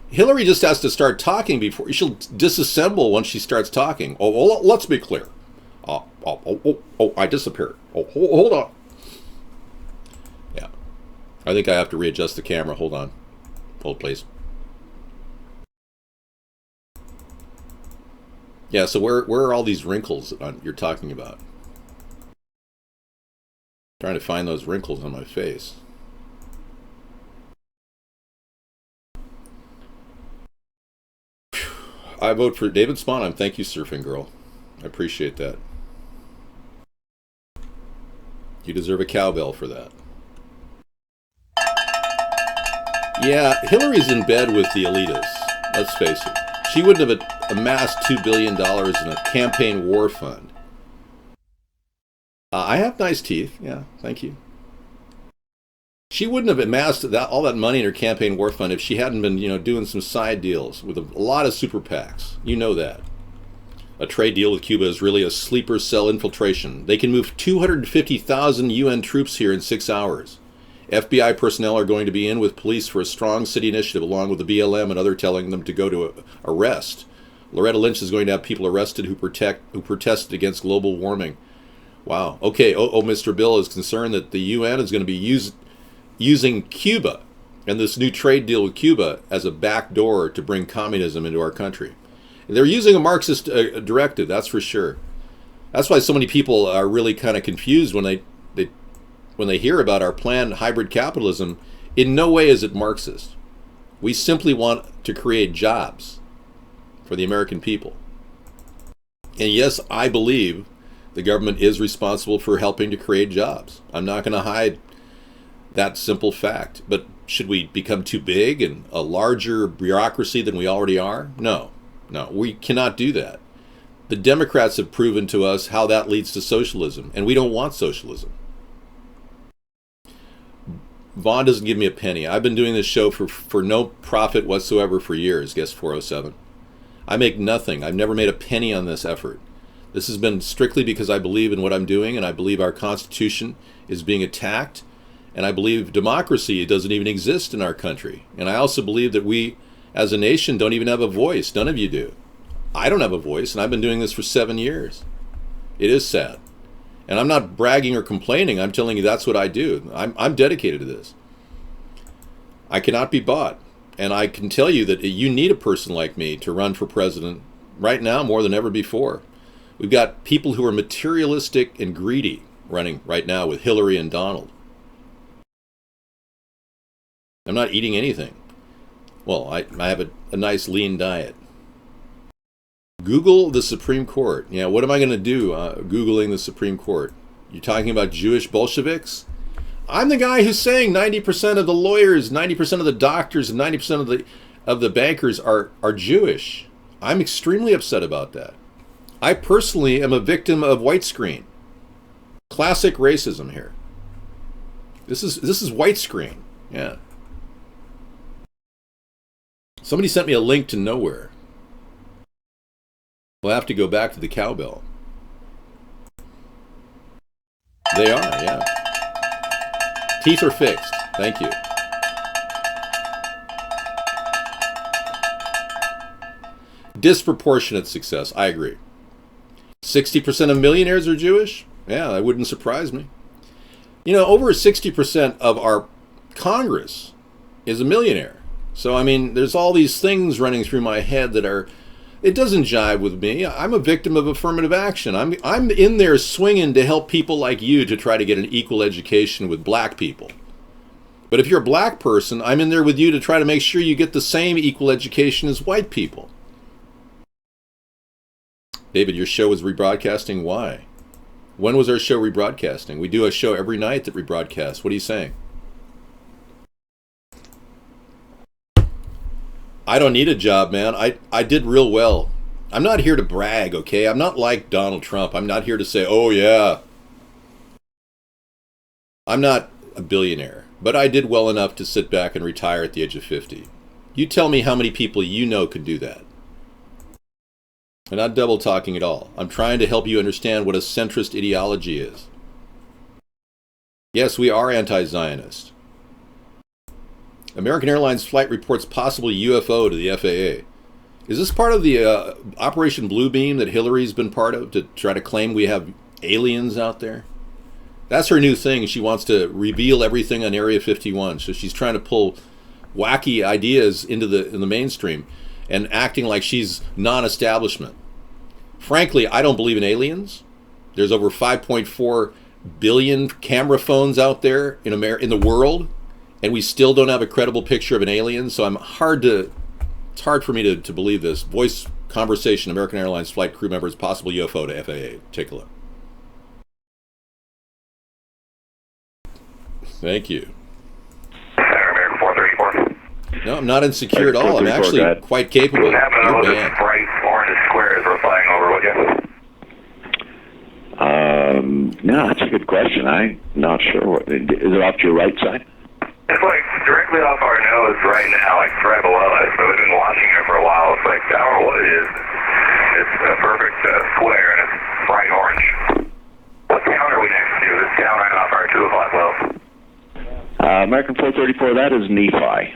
Hillary just has to start talking before she'll disassemble once she starts talking. Oh, let's be clear. I disappeared. Hold on. Yeah. I think I have to readjust the camera. Hold on. Hold, please. Yeah, so where are all these wrinkles you're talking about? Trying to find those wrinkles on my face. I vote for David Sponheim. Thank you, Surfing Girl. I appreciate that. You deserve a cowbell for that. Yeah, Hillary's in bed with the elitists. Let's face it. She wouldn't have amassed $2 billion in a campaign war fund. I have nice teeth. Yeah, thank you. She wouldn't have amassed all that money in her campaign war fund if she hadn't been, doing some side deals with a lot of super PACs. You know that. A trade deal with Cuba is really a sleeper cell infiltration. They can move 250,000 UN troops here in 6 hours. FBI personnel are going to be in with police for a strong city initiative, along with the BLM and other telling them to go to arrest. Loretta Lynch is going to have people arrested who protested against global warming. Wow. Okay. Mr. Bill is concerned that the UN is going to be using Cuba and this new trade deal with Cuba as a backdoor to bring communism into our country. They're using a Marxist directive, that's for sure. That's why so many people are really kind of confused when they hear about our planned hybrid capitalism. In no way is it Marxist. We simply want to create jobs for the American people. And yes, I believe the government is responsible for helping to create jobs. I'm not going to hide that simple fact. But should we become too big and a larger bureaucracy than we already are? No, we cannot do that. The Democrats have proven to us how that leads to socialism, and we don't want socialism. Vaughn doesn't give me a penny. I've been doing this show for no profit whatsoever for years, guest 407. I make nothing. I've never made a penny on this effort. This has been strictly because I believe in what I'm doing, and I believe our Constitution is being attacked, and I believe democracy doesn't even exist in our country. And I also believe that we, as a nation, don't even have a voice. None of you do. I don't have a voice, and I've been doing this for 7 years. It is sad. And I'm not bragging or complaining. I'm telling you that's what I do. I'm dedicated to this. I cannot be bought. And I can tell you that you need a person like me to run for president right now more than ever before. We've got people who are materialistic and greedy running right now with Hillary and Donald. I'm not eating anything. Well, I have a nice lean diet. Google the Supreme Court. Yeah, what am I going to do Googling the Supreme Court? You're talking about Jewish Bolsheviks? I'm the guy who's saying 90% of the lawyers, 90% of the doctors, and 90% of the bankers are Jewish. I'm extremely upset about that. I personally am a victim of white screen. Classic racism here. This is white screen. Yeah. Somebody sent me a link to nowhere. We'll have to go back to the cowbell. They are, yeah. Teeth are fixed. Thank you. Disproportionate success. I agree. 60% of millionaires are Jewish? Yeah, that wouldn't surprise me. Over 60% of our Congress is a millionaire. So, there's all these things running through my head it doesn't jive with me. I'm a victim of affirmative action. I'm in there swinging to help people like you to try to get an equal education with black people. But if you're a black person, I'm in there with you to try to make sure you get the same equal education as white people. David, your show was rebroadcasting. Why? When was our show rebroadcasting? We do a show every night that rebroadcasts. What are you saying? I don't need a job, man. I did real well. I'm not here to brag, okay? I'm not like Donald Trump. I'm not here to say, oh, yeah. I'm not a billionaire, but I did well enough to sit back and retire at the age of 50. You tell me how many people you know could do that. I'm not double talking at all. I'm trying to help you understand what a centrist ideology is. Yes, we are anti-Zionist. American Airlines flight reports possible UFO to the FAA. Is this part of the Operation Bluebeam that Hillary's been part of to try to claim we have aliens out there? That's her new thing. She wants to reveal everything on Area 51. So she's trying to pull wacky ideas in the mainstream and acting like she's non-establishment. Frankly, I don't believe in aliens. There's over 5.4 billion camera phones out there in the world, and we still don't have a credible picture of an alien. So it's hard for me to believe this. Voice conversation, American Airlines flight crew members, possible UFO to FAA. Take a look. Thank you. American 434. No, I'm not insecure at all. I'm actually quite capable. What happened to You're all those banned. bright orange squares we're flying over with you? No, that's a good question. I'm not sure. Is it off to your right side? It's like directly off our nose right now, like right below us. So we've been watching it for a while. It's like, I don't know what it is. It's a perfect square, and it's bright orange. What town are we next to? This town right off our 2 o'clock low. American 434, that is Nephi,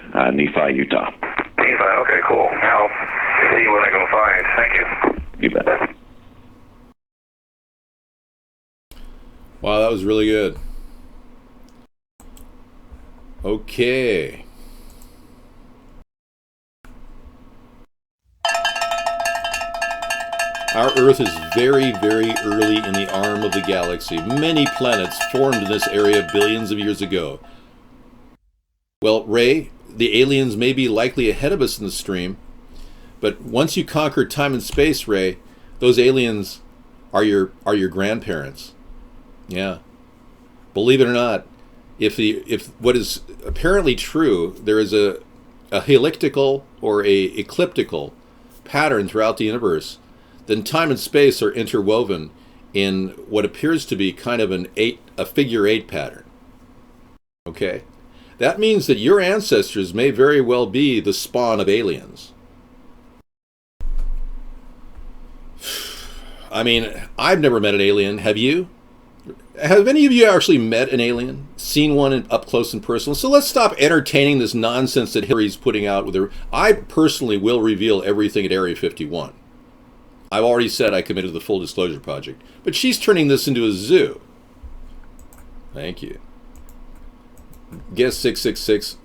Utah. Nephi, okay, cool. Now, see what I can find. Thank you. You bet. Wow, that was really good. Okay. Our Earth is very, very early in the arm of the galaxy. Many planets formed in this area billions of years ago. Well, Ray, the aliens may be likely ahead of us in the stream, but once you conquer time and space, Ray, those aliens are your grandparents. Yeah. Believe it or not, if what is apparently true, there is a helical or a ecliptical pattern throughout the universe, then time and space are interwoven in what appears to be kind of a figure 8 pattern. Okay? That means that your ancestors may very well be the spawn of aliens. I mean, I've never met an alien. Have you? Have any of you actually met an alien? Seen one up close and personal? So let's stop entertaining this nonsense that Hillary's putting out with her. I personally will reveal everything at Area 51. I've already said I committed to the Full Disclosure Project. But she's turning this into a zoo. Thank you. Guess 666.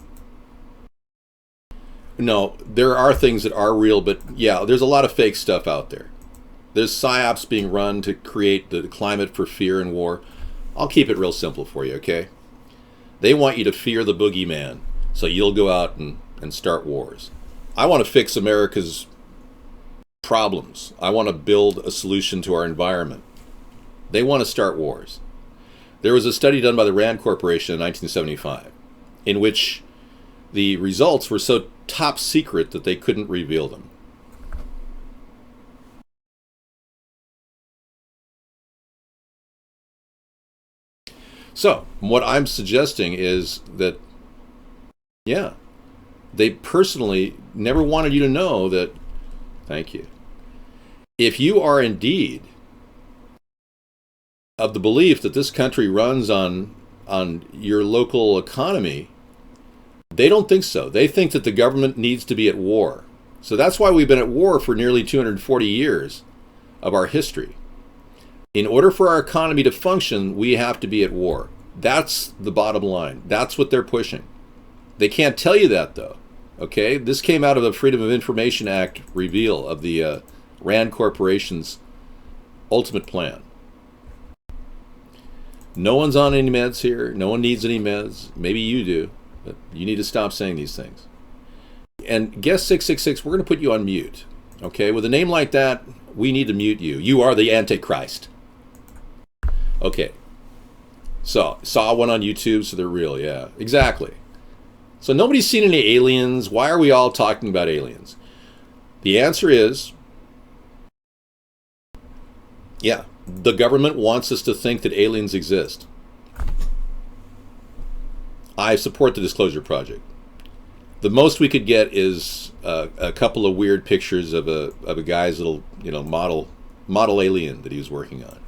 No, there are things that are real, but yeah, there's a lot of fake stuff out there. There's psyops being run to create the climate for fear and war. I'll keep it real simple for you, okay? They want you to fear the boogeyman, so you'll go out and start wars. I want to fix America's problems. I want to build a solution to our environment. They want to start wars. There was a study done by the Rand Corporation in 1975 in which the results were so top secret that they couldn't reveal them. So, what I'm suggesting is that, yeah, they personally never wanted you to know that, thank you, if you are indeed of the belief that this country runs on your local economy, they don't think so. They think that the government needs to be at war. So that's why we've been at war for nearly 240 years of our history. In order for our economy to function, we have to be at war. That's the bottom line. That's what they're pushing. They can't tell you that, though. Okay? This came out of the Freedom of Information Act reveal of the Rand Corporation's ultimate plan. No one's on any meds here. No one needs any meds. Maybe you do, but you need to stop saying these things. And guess 666, we're going to put you on mute. Okay? With a name like that, we need to mute you. You are the Antichrist. Okay. So, saw one on YouTube, so they're real. Yeah, exactly. So nobody's seen any aliens. Why are we all talking about aliens? The answer is, yeah, the government wants us to think that aliens exist. I support the Disclosure Project. The most we could get is a couple of weird pictures of a guy's little, model alien that he was working on.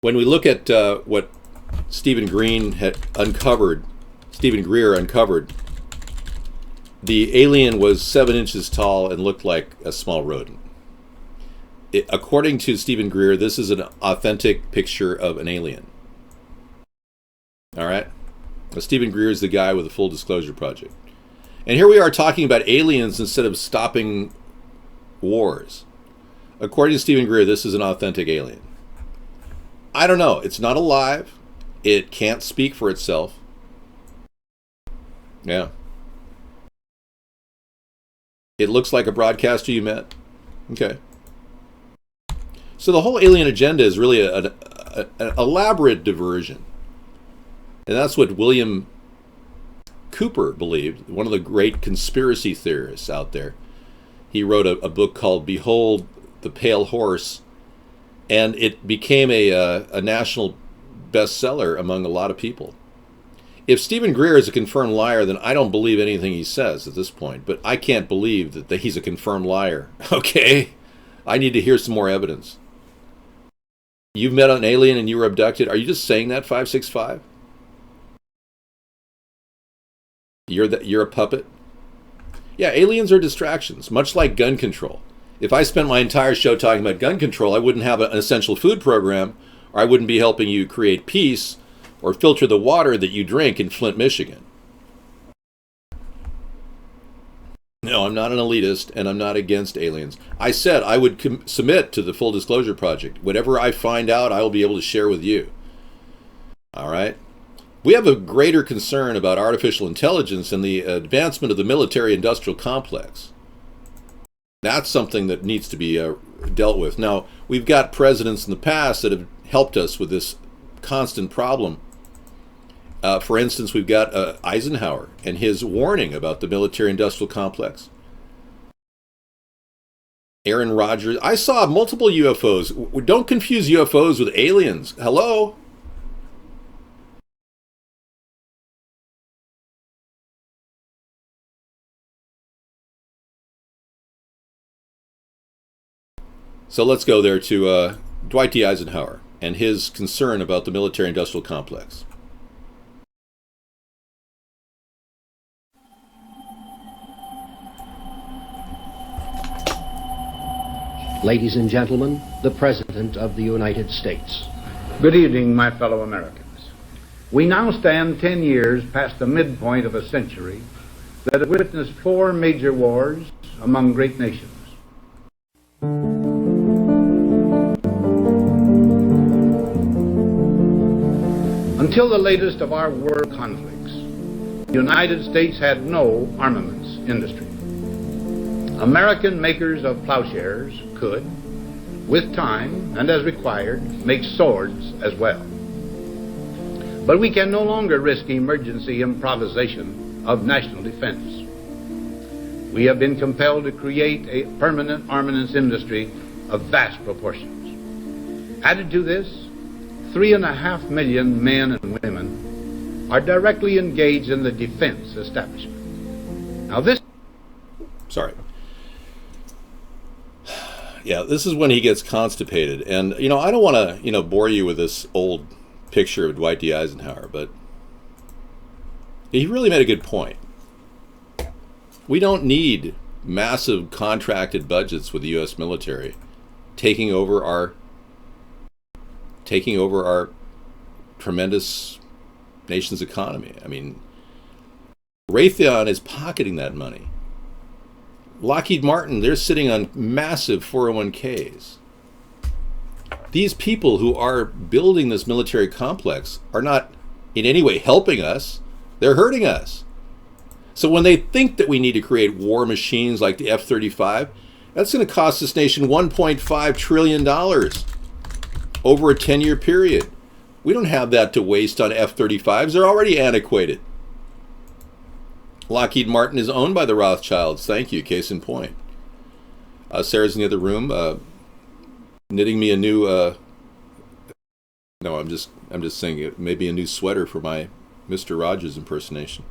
When we look at what Stephen Greer uncovered, the alien was 7 inches tall and looked like a small rodent. According to Stephen Greer, this is an authentic picture of an alien. All right? Now, Stephen Greer is the guy with the Full Disclosure Project. And here we are talking about aliens instead of stopping wars. According to Stephen Greer, this is an authentic alien. I don't know. It's not alive. It can't speak for itself. Yeah. It looks like a broadcaster you met? Okay. So the whole alien agenda is really an elaborate diversion. And that's what William Cooper believed, one of the great conspiracy theorists out there. He wrote a book called Behold the Pale Horse, and it became a national bestseller among a lot of people. If Stephen Greer is a confirmed liar, then I don't believe anything he says at this point. But I can't believe that he's a confirmed liar. Okay? I need to hear some more evidence. You've met an alien and you were abducted. Are you just saying that, 565? You're a puppet? Yeah, aliens are distractions, much like gun control. If I spent my entire show talking about gun control, I wouldn't have an essential food program, or I wouldn't be helping you create peace or filter the water that you drink in Flint, Michigan. No, I'm not an elitist, and I'm not against aliens. I said I would submit to the Full Disclosure Project. Whatever I find out, I will be able to share with you. All right? We have a greater concern about artificial intelligence and the advancement of the military-industrial complex. That's something that needs to be dealt with. Now, we've got presidents in the past that have helped us with this constant problem. For instance, we've got Eisenhower and his warning about the military-industrial complex. Aaron Rodgers. I saw multiple UFOs. Don't confuse UFOs with aliens. Hello? So let's go there to Dwight D. Eisenhower and his concern about the military-industrial complex. Ladies and gentlemen, the President of the United States. Good evening, my fellow Americans. We now stand 10 years past the midpoint of a century that have witnessed 4 major wars among great nations. Until the latest of our world conflicts, the United States had no armaments industry. American makers of plowshares could, with time and as required, make swords as well. But we can no longer risk emergency improvisation of national defense. We have been compelled to create a permanent armaments industry of vast proportions. Added to this, 3.5 million men and women are directly engaged in the defense establishment. Now this... Sorry. Yeah, this is when he gets constipated. And, I don't want to, bore you with this old picture of Dwight D. Eisenhower, but he really made a good point. We don't need massive contracted budgets with the U.S. military taking over our tremendous nation's economy. I mean, Raytheon is pocketing that money. Lockheed Martin, they're sitting on massive 401ks. These people who are building this military complex are not in any way helping us. They're hurting us. So when they think that we need to create war machines like the F-35, that's going to cost this nation $1.5 trillion over a 10-year period. We don't have that to waste on F-35s. They're already antiquated. Lockheed Martin is owned by the Rothschilds. Thank you. Case in point. Sarah's in the other room, knitting me a new. No, I'm just saying it. Maybe a new sweater for my Mr. Rogers impersonation.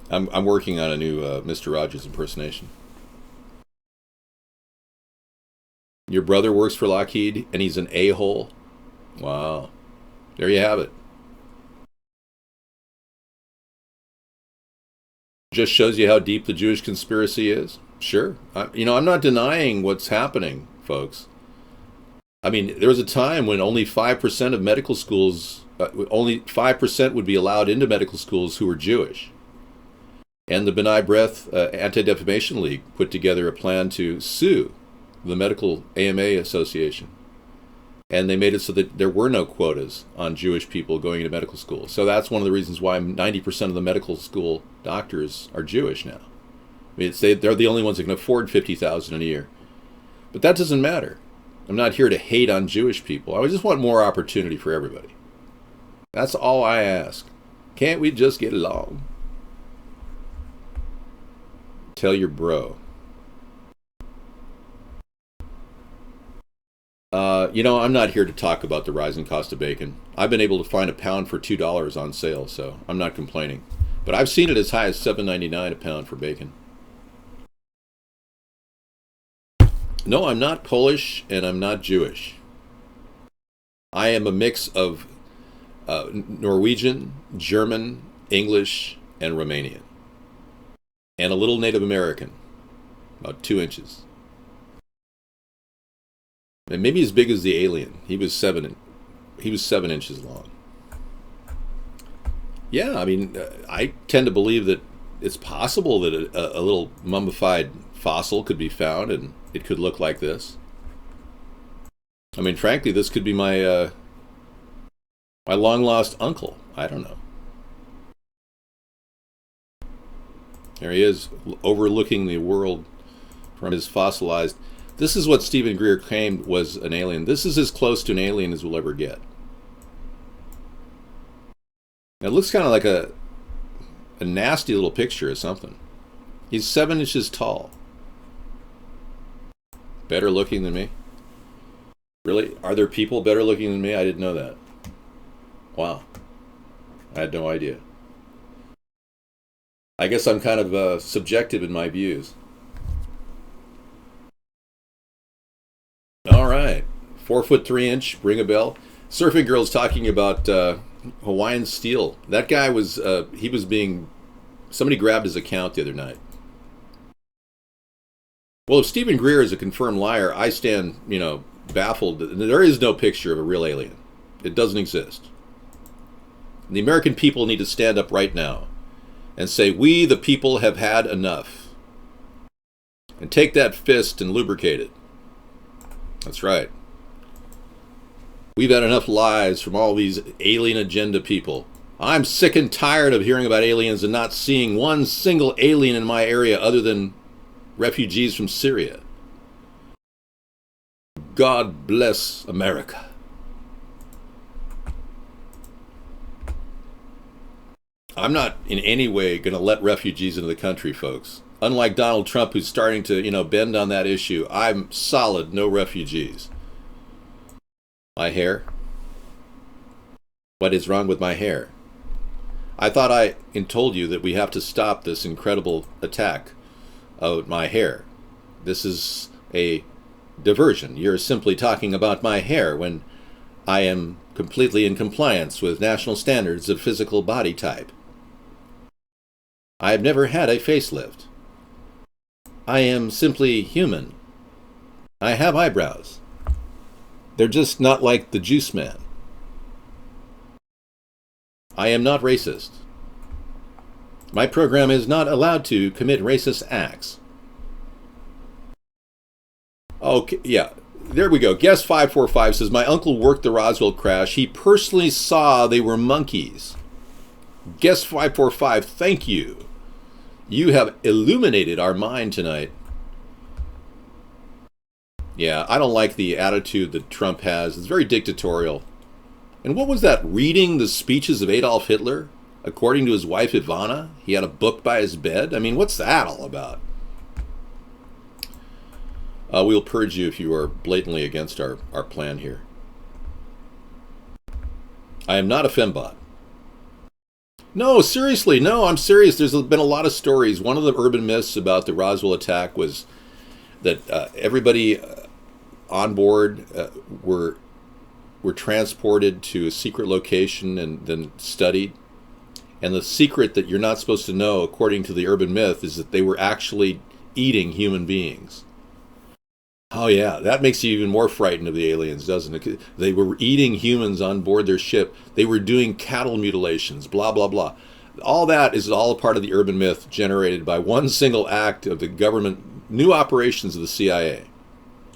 I'm working on a new Mr. Rogers impersonation. Your brother works for Lockheed, and he's an a-hole. Wow. There you have it. Just shows you how deep the Jewish conspiracy is. Sure. I'm not denying what's happening, folks. I mean, there was a time when only 5% of medical schools, only 5% would be allowed into medical schools who were Jewish. And the B'nai B'rith Anti-Defamation League put together a plan to sue the Medical AMA Association. And they made it so that there were no quotas on Jewish people going into medical school. So that's one of the reasons why 90% of the medical school doctors are Jewish now. I mean, they're the only ones that can afford $50,000 a year. But that doesn't matter. I'm not here to hate on Jewish people. I just want more opportunity for everybody. That's all I ask. Can't we just get along? Tell your bro. I'm not here to talk about the rising cost of bacon. I've been able to find a pound for $2 on sale, so I'm not complaining. But I've seen it as high as $7.99 a pound for bacon. No, I'm not Polish and I'm not Jewish. I am a mix of Norwegian, German, English, and Romanian. And a little Native American, about 2 inches. And maybe as big as the alien. He was 7 inches long. Yeah, I mean, I tend to believe that it's possible that a little mummified fossil could be found and it could look like this. I mean, frankly, this could be my my long-lost uncle. I don't know. There he is, overlooking the world from his fossilized... This is what Stephen Greer claimed was an alien. This is as close to an alien as we'll ever get. It looks kind of like a nasty little picture of something. He's 7 inches tall. Better looking than me? Really? Are there people better looking than me? I didn't know that. Wow. I had no idea. I guess I'm kind of subjective in my views. All right. 4'3" ring a bell. Surfing Girl's talking about Hawaiian steel. That guy was, somebody grabbed his account the other night. Well, if Stephen Greer is a confirmed liar, I stand, baffled. There is no picture of a real alien. It doesn't exist. The American people need to stand up right now and say, we, the people, have had enough. And take that fist and lubricate it. That's right. We've had enough lies from all these alien agenda people. I'm sick and tired of hearing about aliens and not seeing one single alien in my area other than refugees from Syria. God bless America. I'm not in any way going to let refugees into the country, folks. Unlike Donald Trump, who's starting to, bend on that issue, I'm solid, no refugees. My hair? What is wrong with my hair? I thought I told you that we have to stop this incredible attack of my hair. This is a diversion. You're simply talking about my hair when I am completely in compliance with national standards of physical body type. I have never had a facelift. I am simply human. I have eyebrows. They're just not like the juice man. I am not racist. My program is not allowed to commit racist acts. Okay, yeah, there we go. Guest 545 says, my uncle worked the Roswell crash. He personally saw they were monkeys. Guest 545, thank you. You have illuminated our mind tonight. Yeah, I don't like the attitude that Trump has. It's very dictatorial. And what was that, reading the speeches of Adolf Hitler? According to his wife Ivana, he had a book by his bed? I mean, what's that all about? We'll purge you if you are blatantly against our plan here. I am not a fembot. No, seriously, no, I'm serious. There's been a lot of stories. One of the urban myths about the Roswell attack was that everybody on board were transported to a secret location and then studied. And the secret that you're not supposed to know, according to the urban myth, is that they were actually eating human beings. Oh yeah, that makes you even more frightened of the aliens, doesn't it? They were eating humans on board their ship. They were doing cattle mutilations, blah, blah, blah. All that is all a part of the urban myth generated by one single act of the government, new operations of the CIA.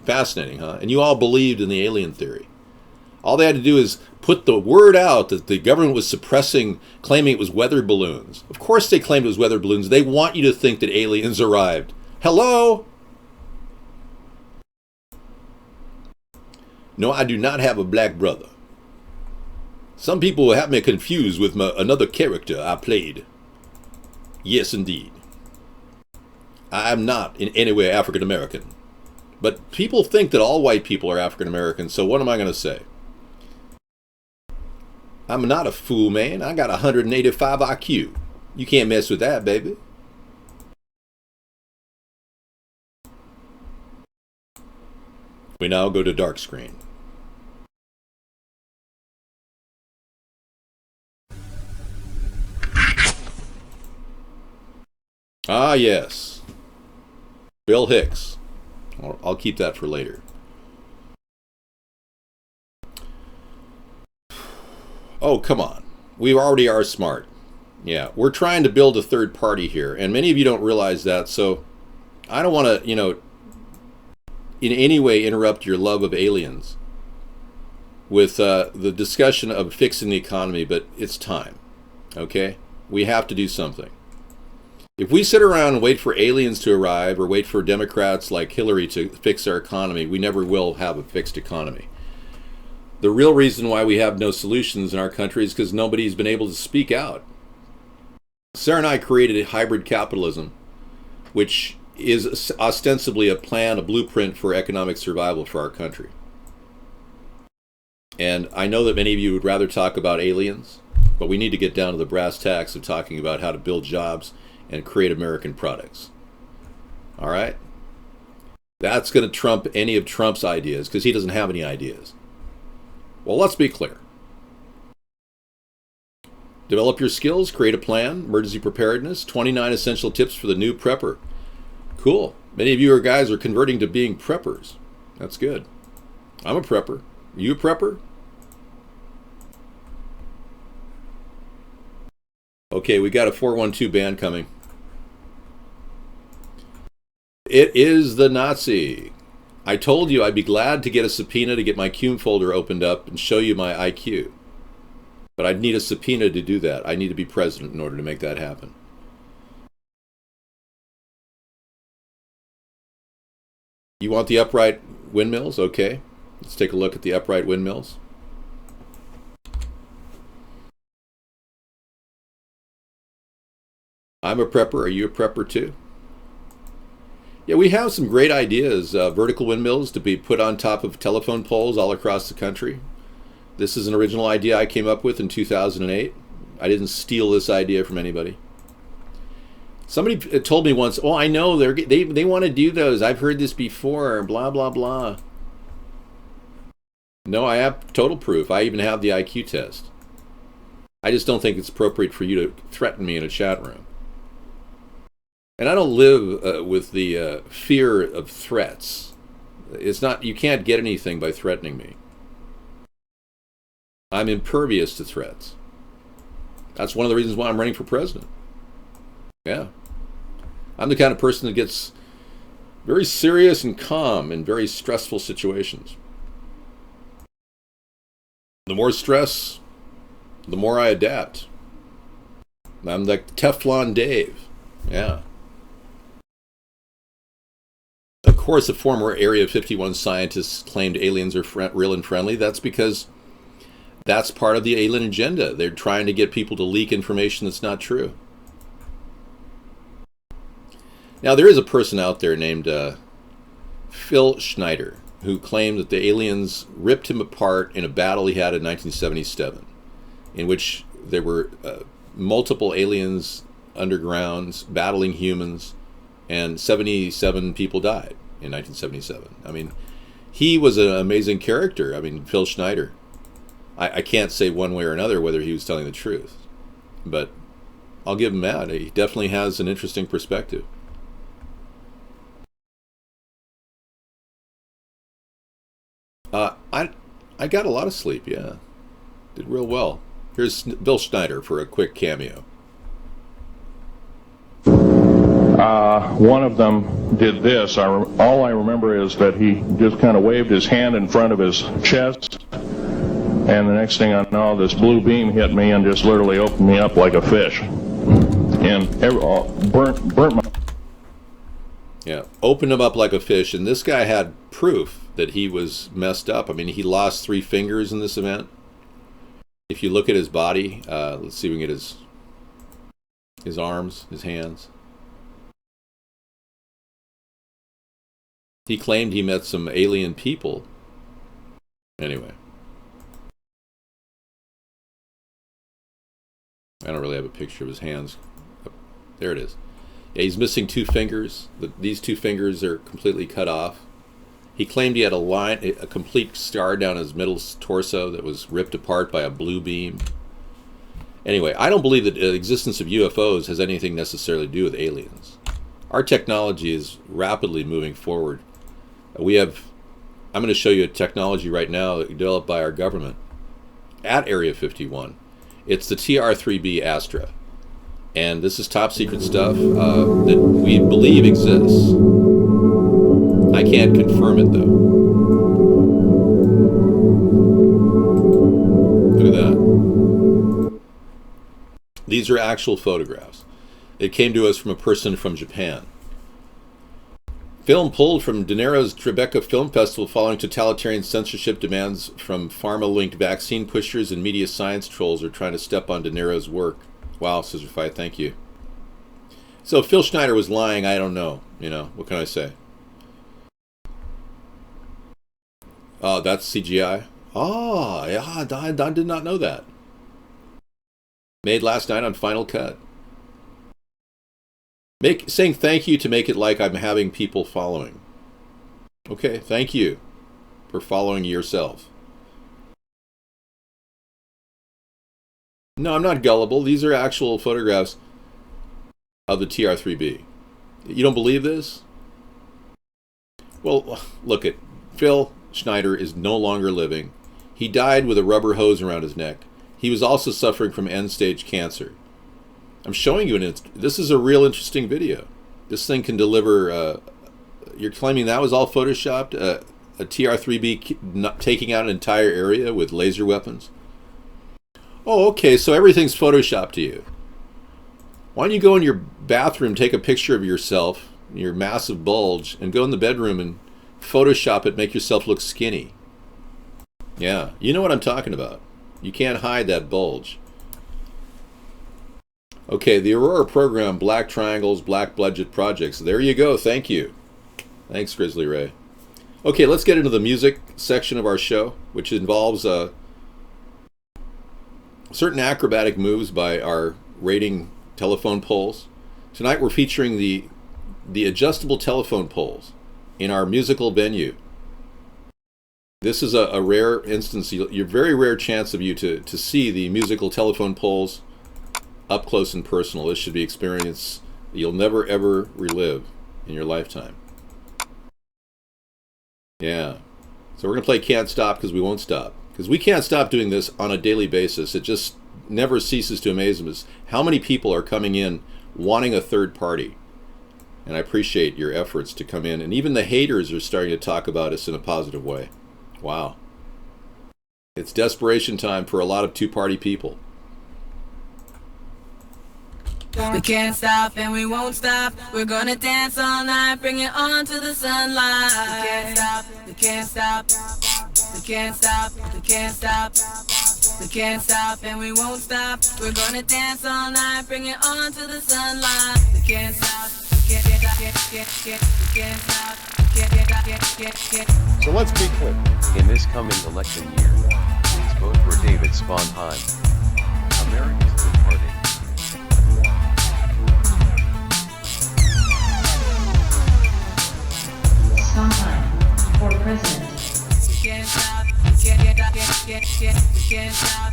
Fascinating, huh? And you all believed in the alien theory. All they had to do is put the word out that the government was suppressing, claiming it was weather balloons. Of course they claimed it was weather balloons. They want you to think that aliens arrived. Hello? No, I do not have a black brother. Some people have me confused with another character I played. Yes, indeed. I am not in any way African American. But people think that all white people are African American, so what am I going to say? I'm not a fool, man. I got 185 IQ. You can't mess with that, baby. We now go to dark screen. Ah, yes. Bill Hicks. I'll keep that for later. Oh, come on. We already are smart. Yeah, we're trying to build a third party here, and many of you don't realize that, so I don't want to, in any way interrupt your love of aliens with the discussion of fixing the economy, but it's time, okay? We have to do something. If we sit around and wait for aliens to arrive or wait for Democrats like Hillary to fix our economy, we never will have a fixed economy. The real reason why we have no solutions in our country is because nobody's been able to speak out. Sarah and I created a hybrid capitalism, which is ostensibly a plan, a blueprint for economic survival for our country. And I know that many of you would rather talk about aliens, but we need to get down to the brass tacks of talking about how to build jobs and create American products. All right? That's going to trump any of Trump's ideas because he doesn't have any ideas. Well, let's be clear. Develop your skills, create a plan, emergency preparedness, 29 essential tips for the new prepper. Cool. Many of you guys are converting to being preppers. That's good. I'm a prepper. Are you a prepper? Okay, we got a 412 band coming. It is the Nazi. I told you I'd be glad to get a subpoena to get my Cume folder opened up and show you my IQ. But I'd need a subpoena to do that. I need to be president in order to make that happen. You want the upright windmills? Okay. Let's take a look at the upright windmills. I'm a prepper. Are you a prepper too? Yeah, we have some great ideas. Vertical windmills to be put on top of telephone poles all across the country. This is an original idea I came up with in 2008. I didn't steal this idea from anybody. Somebody told me once, oh, I know, they want to do those. I've heard this before, blah, blah, blah. No, I have total proof. I even have the IQ test. I just don't think it's appropriate for you to threaten me in a chat room. And I don't live with the fear of threats. It's not, you can't get anything by threatening me. I'm impervious to threats. That's one of the reasons why I'm running for president. Yeah. I'm the kind of person that gets very serious and calm in very stressful situations. The more stress, the more I adapt. I'm like Teflon Dave. Yeah. Of course, a former Area 51 scientist claimed aliens are real and friendly. That's because that's part of the alien agenda. They're trying to get people to leak information that's not true. Now, there is a person out there named Phil Schneider who claimed that the aliens ripped him apart in a battle he had in 1977, in which there were multiple aliens underground battling humans, and 77 people died in 1977. I mean, he was an amazing character. I mean, Phil Schneider. I can't say one way or another whether he was telling the truth, but I'll give him that. He definitely has an interesting perspective. I got a lot of sleep, yeah. Did real well. Here's Bill Schneider for a quick cameo. One of them did this. All I remember is that he just kind of waved his hand in front of his chest, and the next thing I know, this blue beam hit me and just literally opened me up like a fish. And burnt my... Yeah, opened him up like a fish. And this guy had proof that he was messed up. I mean, he lost 3 fingers in this event. If you look at his body, let's see if we can get his arms, his hands. He claimed he met some alien people. Anyway. I don't really have a picture of his hands. There it is. Yeah, he's missing 2 fingers. These 2 fingers are completely cut off. He claimed he had a complete scar down his middle torso that was ripped apart by a blue beam. Anyway, I don't believe that the existence of UFOs has anything necessarily to do with aliens. Our technology is rapidly moving forward. I'm going to show you a technology right now that developed by our government at Area 51. It's the TR-3B Astra. And this is top secret stuff that we believe exists. I can't confirm it, though. Look at that. These are actual photographs. It came to us from a person from Japan. Film pulled from De Niro's Tribeca Film Festival following totalitarian censorship demands from pharma-linked vaccine pushers and media science trolls are trying to step on De Niro's work. Wow, Scissor Fight, thank you. So Phil Schneider was lying, I don't know. You know, what can I say? Oh, that's CGI? Oh, yeah, I did not know that. Made last night on Final Cut. Saying thank you to make it like I'm having people following. Okay, thank you for following yourself. No, I'm not gullible. These are actual photographs of the TR-3B. You don't believe this? Well, look at Phil Schneider is no longer living. He died with a rubber hose around his neck. He was also suffering from end-stage cancer. I'm showing you this is a real interesting video. This thing can deliver, you're claiming that was all photoshopped? A TR-3B taking out an entire area with laser weapons? Oh, okay, so everything's photoshopped to you. Why don't you go in your bathroom, take a picture of yourself, your massive bulge, and go in the bedroom and Photoshop it, make yourself look skinny. Yeah, you know what I'm talking about. You can't hide that bulge. Okay, the Aurora program, Black Triangles, Black Budget Projects. There you go, thank you. Thanks, Grizzly Ray. Okay, let's get into the music section of our show, which involves certain acrobatic moves by our rating telephone poles. Tonight we're featuring the adjustable telephone poles in our musical venue. This is a rare instance, your very rare chance of you to see the musical telephone poles up close and personal. This should be an experience you'll never ever relive in your lifetime. Yeah. So we're going to play Can't Stop because we won't stop. Because we can't stop doing this on a daily basis. It just never ceases to amaze us how many people are coming in wanting a third party. And I appreciate your efforts to come in. And even the haters are starting to talk about us in a positive way. Wow. It's desperation time for a lot of two-party people. We can't stop and we won't stop. We're gonna dance all night, bring it on to the sunlight. We can't stop, we can't stop. We can't stop, we can't stop. We can't stop and we won't stop. We're gonna dance all night, bring it on to the sunlight. We can't stop, we can't stop. So let's be clear. In this coming election year, please vote for David Sponheim. America's Third Party. Sponheim for president. We can't stop, we can't stop, we can't stop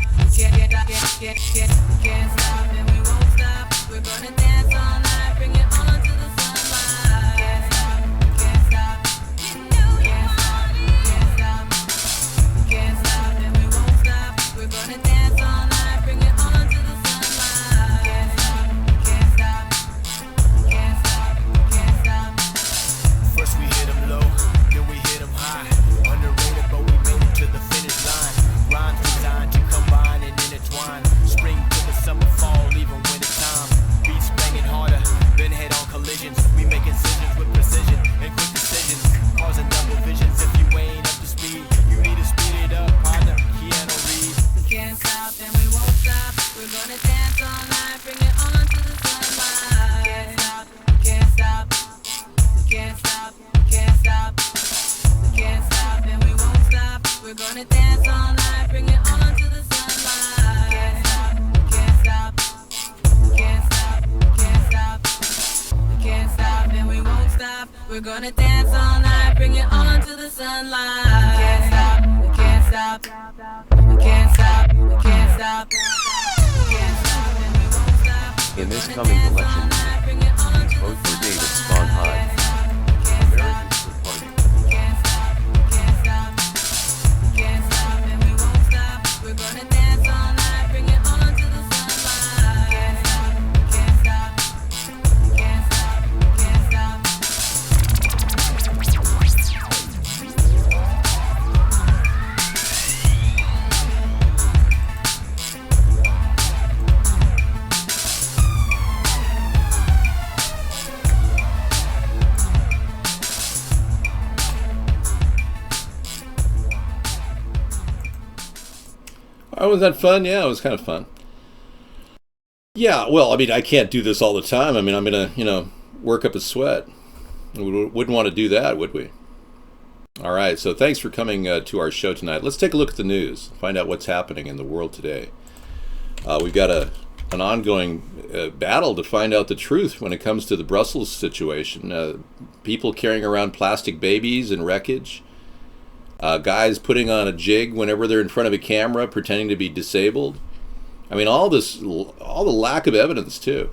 and we won't stop. We're gonna dance all night, bring it on to the sunlight. We can't stop, we can't stop. We can't stop, we can't stop. We can't stop and we won't stop. We're gonna dance all night, bring it on to the sunlight. We can't stop, we can't stop. We can't stop, we can't stop. First we hit 'em low, then we hit 'em high. Underrated, but we made it to the finish line. Rhymes stop. We're gonna dance all night, bring it on to the sunlight. We can't stop, we can't stop. We can't stop, we can't stop. We can't stop, and we won't stop. In this coming election year, please vote for David Sponheim. America's Third Party. We can't stop, we can't stop. We can't stop, and we won't stop. We're gonna dance all night, bring it on to the sunlight. We can't stop, we can't stop. We can't stop, we can't stop. Oh, was that fun? Yeah, it was kind of fun. Yeah, well, I mean, I can't do this all the time. I mean, I'm going to, work up a sweat. We wouldn't want to do that, would we? All right, so thanks for coming to our show tonight. Let's take a look at the news, find out what's happening in the world today. We've got an ongoing battle to find out the truth when it comes to the Brussels situation. People carrying around plastic babies and wreckage. Guys putting on a jig whenever they're in front of a camera, pretending to be disabled. I mean, all the lack of evidence, too.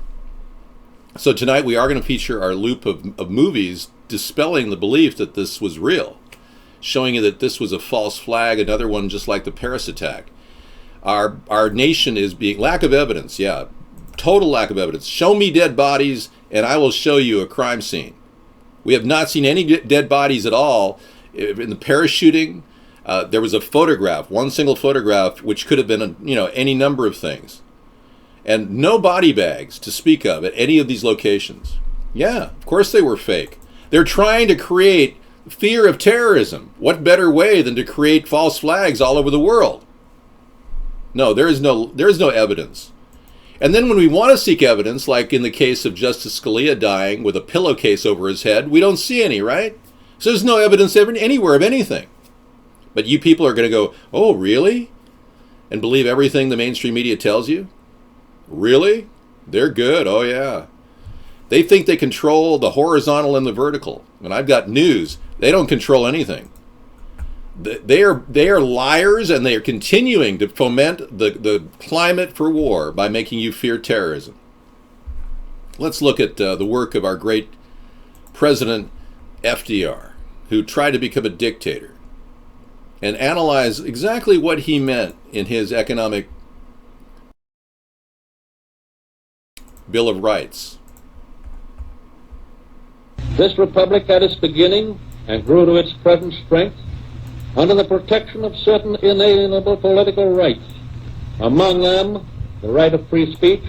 So tonight we are going to feature our loop of movies dispelling the belief that this was real, showing you that this was a false flag, another one just like the Paris attack. Our nation is being, lack of evidence, yeah, total lack of evidence. Show me dead bodies and I will show you a crime scene. We have not seen any dead bodies at all. In the Paris shooting, there was a photograph, one single photograph, which could have been, any number of things. And no body bags to speak of at any of these locations. Yeah, of course they were fake. They're trying to create fear of terrorism. What better way than to create false flags all over the world? No, there is no evidence. And then when we want to seek evidence, like in the case of Justice Scalia dying with a pillowcase over his head, we don't see any, right? So there's no evidence anywhere of anything. But you people are going to go, oh, really? And believe everything the mainstream media tells you? Really? They're good. Oh, yeah. They think they control the horizontal and the vertical. And I've got news. They don't control anything. They are liars, and they are continuing to foment the climate for war by making you fear terrorism. Let's look at the work of our great President FDR, who tried to become a dictator, and analyze exactly what he meant in his economic Bill of Rights. This republic had its beginning and grew to its present strength under the protection of certain inalienable political rights, among them the right of free speech,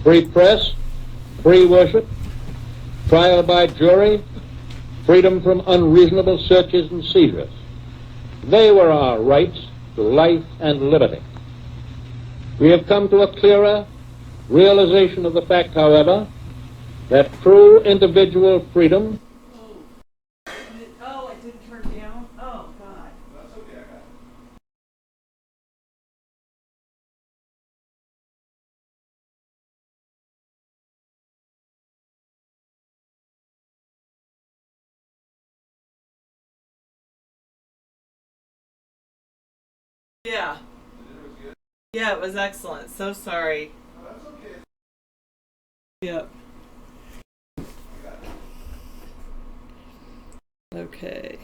free press, free worship, trial by jury, freedom from unreasonable searches and seizures. They were our rights to life and liberty. We have come to a clearer realization of the fact, however, that true individual freedom. Oh, it didn't turn down? Oh, God. That's okay, I got it. Yeah. Yeah, it was excellent. So sorry. Oh, that's okay. Yep. Okay.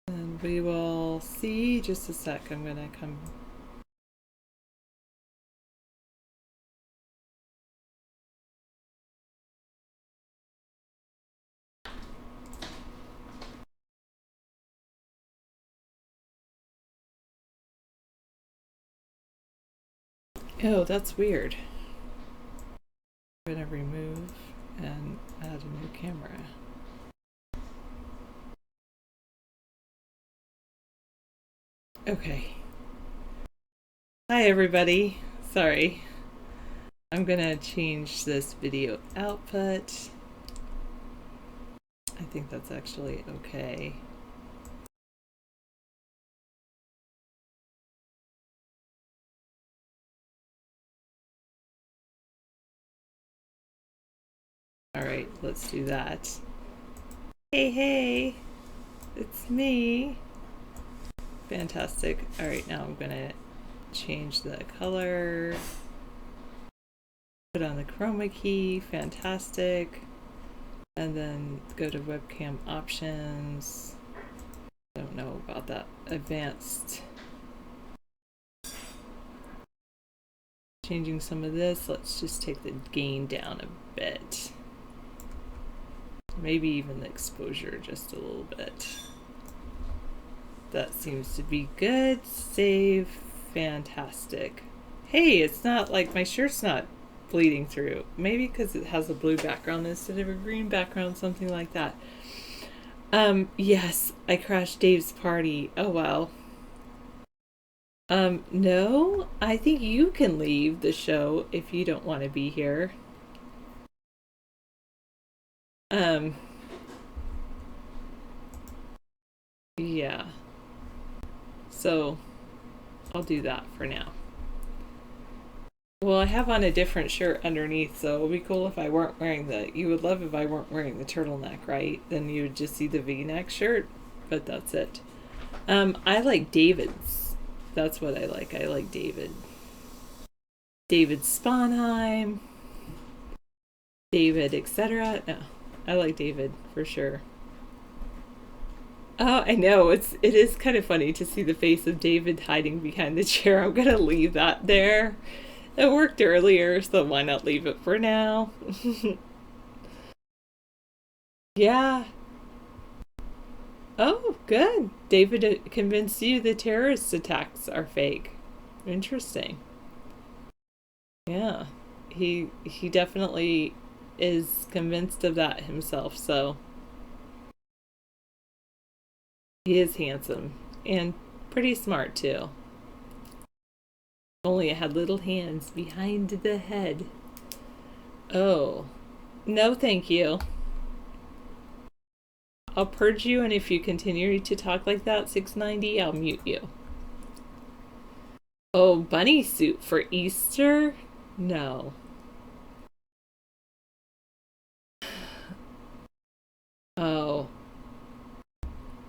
And we will see. Just a sec. I'm going to come. Oh, that's weird. I'm going to remove and add a new camera. Okay. Hi, everybody. Sorry. I'm going to change this video output. I think that's actually okay. Alright, let's do that. Hey, it's me. Fantastic. Alright, now I'm gonna change the color. Put on the chroma key. Fantastic. And then go to webcam options. Don't know about that advanced. Changing some of this. Let's just take the gain down a bit. Maybe even the exposure just a little bit. That seems to be good. Save. Fantastic. Hey, it's not like my shirt's not bleeding through. Maybe because it has a blue background instead of a green background, something like that. Yes, I crashed Dave's party. Oh well. No, I think you can leave the show if you don't want to be here. Yeah. So, I'll do that for now. Well, I have on a different shirt underneath, so it would be cool if I weren't wearing you would love if I weren't wearing the turtleneck, right? Then you would just see the V-neck shirt, but that's it. I like David's. That's what I like. I like David. David Sponheim. David, etc. No, I like David for sure. Oh, I know. It is kind of funny to see the face of David hiding behind the chair. I'm gonna leave that there. It worked earlier, so why not leave it for now? Yeah. Oh, good. David convinced you the terrorist attacks are fake. Interesting. Yeah. He definitely is convinced of that himself, so he is handsome and pretty smart too. Only it had little hands behind the head. Oh. No, thank you. I'll purge you, and if you continue to talk like that, 690, I'll mute you. Oh, bunny suit for Easter? No. Oh.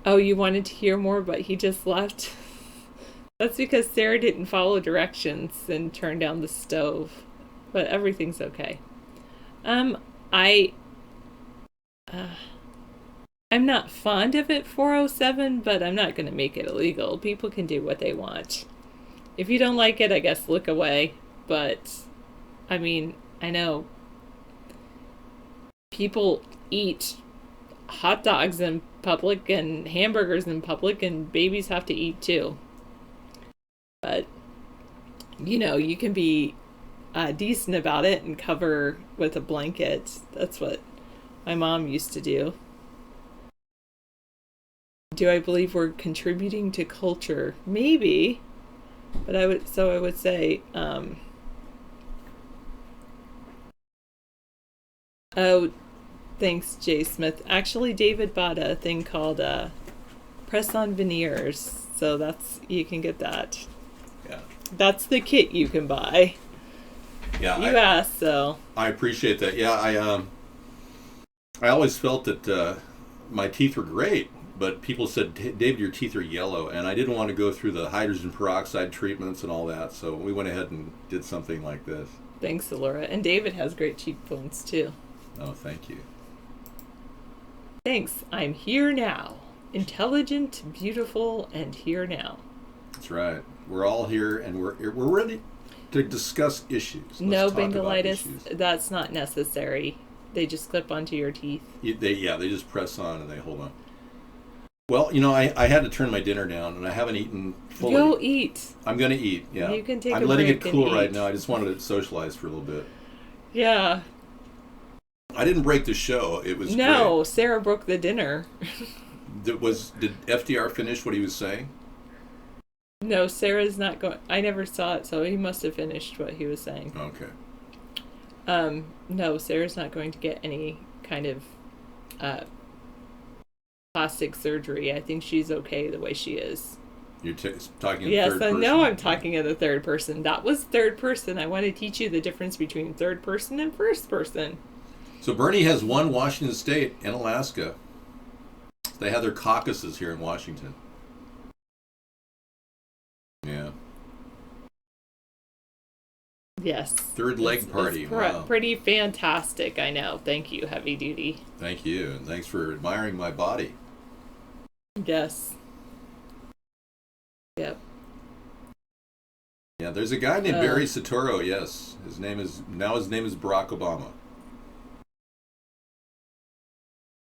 Oh, you wanted to hear more, but he just left? That's because Sarah didn't follow directions and turn down the stove. But everything's okay. I'm not fond of it 407, but I'm not going to make it illegal. People can do what they want. If you don't like it, I guess look away. But, I mean, I know people eat hot dogs in public and hamburgers in public, and babies have to eat too. But, you know, you can be decent about it and cover with a blanket. That's what my mom used to do. Do I believe we're contributing to culture? Maybe. But I would say, oh, thanks, Jay Smith. Actually, David bought a thing called press-on veneers, so you can get that. Yeah. That's the kit you can buy. Yeah. You asked, so. I appreciate that. Yeah, I always felt that my teeth were great. But people said, David, your teeth are yellow, and I didn't want to go through the hydrogen peroxide treatments and all that, so we went ahead and did something like this. Thanks, Laura. And David has great cheekbones, too. Oh, thank you. Thanks. I'm here now. Intelligent, beautiful, and here now. That's right. We're all here, and we're ready to discuss issues. No bindolitis. That's not necessary. They just clip onto your teeth. They just press on and they hold on. Well, you know, I had to turn my dinner down, and I haven't eaten fully. Go eat. I'm going to eat, yeah. You can take I'm a letting break it cool and right eat. now. I just wanted to socialize for a little bit. Yeah. I didn't break the show. It was No, great. Sarah broke the dinner. Did FDR finish what he was saying? No, Sarah's not going. I never saw it, so he must have finished what he was saying. Okay. No, Sarah's not going to get any kind of plastic surgery. I think she's okay the way she is. You're talking in yes, third I person? know I'm talking in the third person. That was third person. I want to teach you the difference between third person and first person. So Bernie has won Washington State and Alaska. They have their caucuses here in Washington. Yeah. Yes. Third leg party. Wow. Pretty fantastic, I know. Thank you, Heavy Duty. Thank you, and thanks for admiring my body. Yes. Yep. Yeah, there's a guy named Barry Soetoro. Yes, his name is Barack Obama.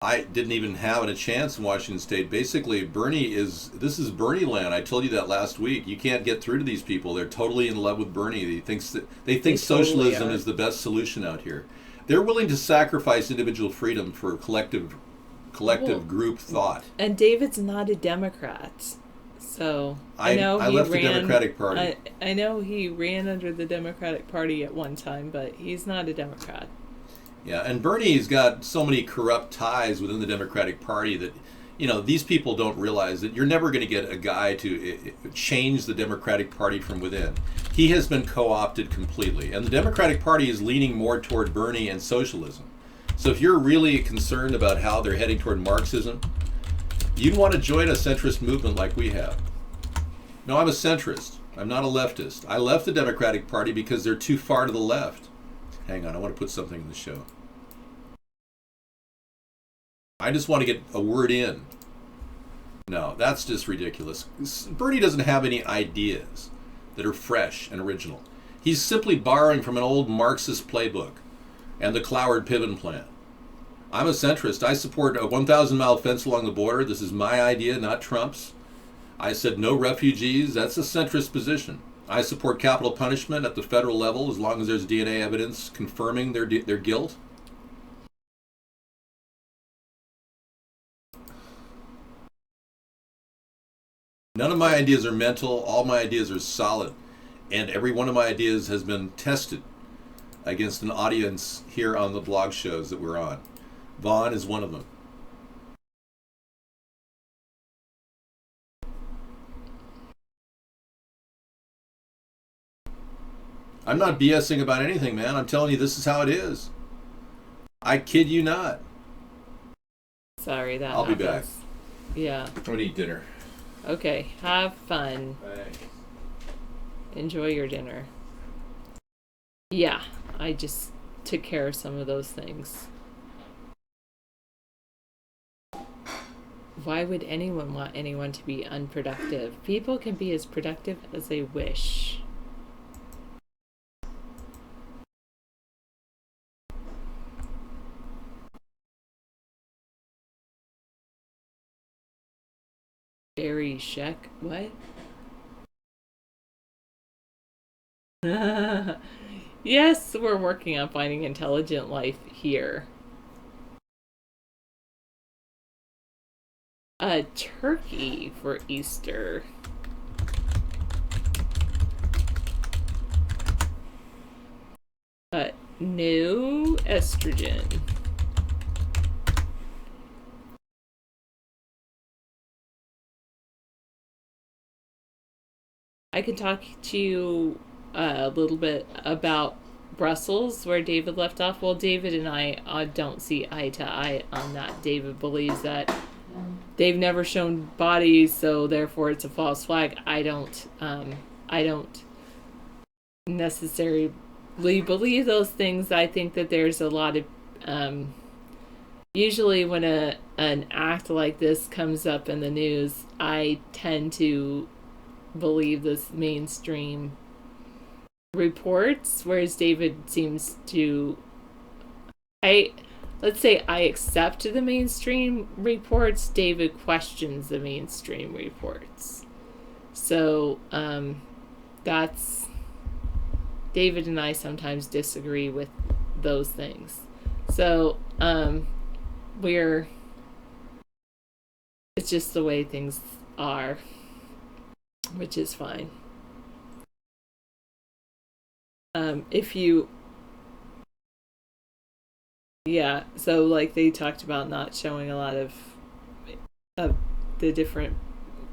I didn't even have a chance in Washington State. Basically, this is Bernie land. I told you that last week. You can't get through to these people. They're totally in love with Bernie. They think socialism is the best solution out here. They're willing to sacrifice individual freedom for collective group thought. And David's not a Democrat. So I left the Democratic Party. I know he ran under the Democratic Party at one time, but he's not a Democrat. Yeah, and Bernie's got so many corrupt ties within the Democratic Party that, these people don't realize that you're never going to get a guy to change the Democratic Party from within. He has been co-opted completely, and the Democratic Party is leaning more toward Bernie and socialism. So if you're really concerned about how they're heading toward Marxism, you'd want to join a centrist movement like we have. No, I'm a centrist. I'm not a leftist. I left the Democratic Party because they're too far to the left. Hang on, I want to put something in the show. I just want to get a word in. No, that's just ridiculous. Bernie doesn't have any ideas that are fresh and original. He's simply borrowing from an old Marxist playbook and the Cloward-Piven plan. I'm a centrist. I support a 1,000-mile fence along the border. This is my idea, not Trump's. I said no refugees. That's a centrist position. I support capital punishment at the federal level as long as there's DNA evidence confirming their guilt. None of my ideas are mental. All my ideas are solid. And every one of my ideas has been tested against an audience here on the blog shows that we're on. Vaughn is one of them. I'm not BSing about anything, man. I'm telling you this is how it is. I kid you not. Sorry, that I'll be back. Yeah. I'm going to eat dinner. Okay, have fun. Thanks. Enjoy your dinner. Yeah, I just took care of some of those things. Why would anyone want anyone to be unproductive? People can be as productive as they wish. Barry Sheck? What? Yes, we're working on finding intelligent life here. A turkey for Easter. No estrogen. I could talk to you a little bit about Brussels, where David left off. Well, David and I don't see eye to eye on that. David believes that they've never shown bodies, so therefore it's a false flag. I don't necessarily believe those things. I think that there's a lot of usually when an act like this comes up in the news, I tend to believe this mainstream reports, whereas David seems to let's say I accept the mainstream reports, David questions the mainstream reports. So that's David and I sometimes disagree with those things. So it's just the way things are, which is fine. So like they talked about not showing a lot of the different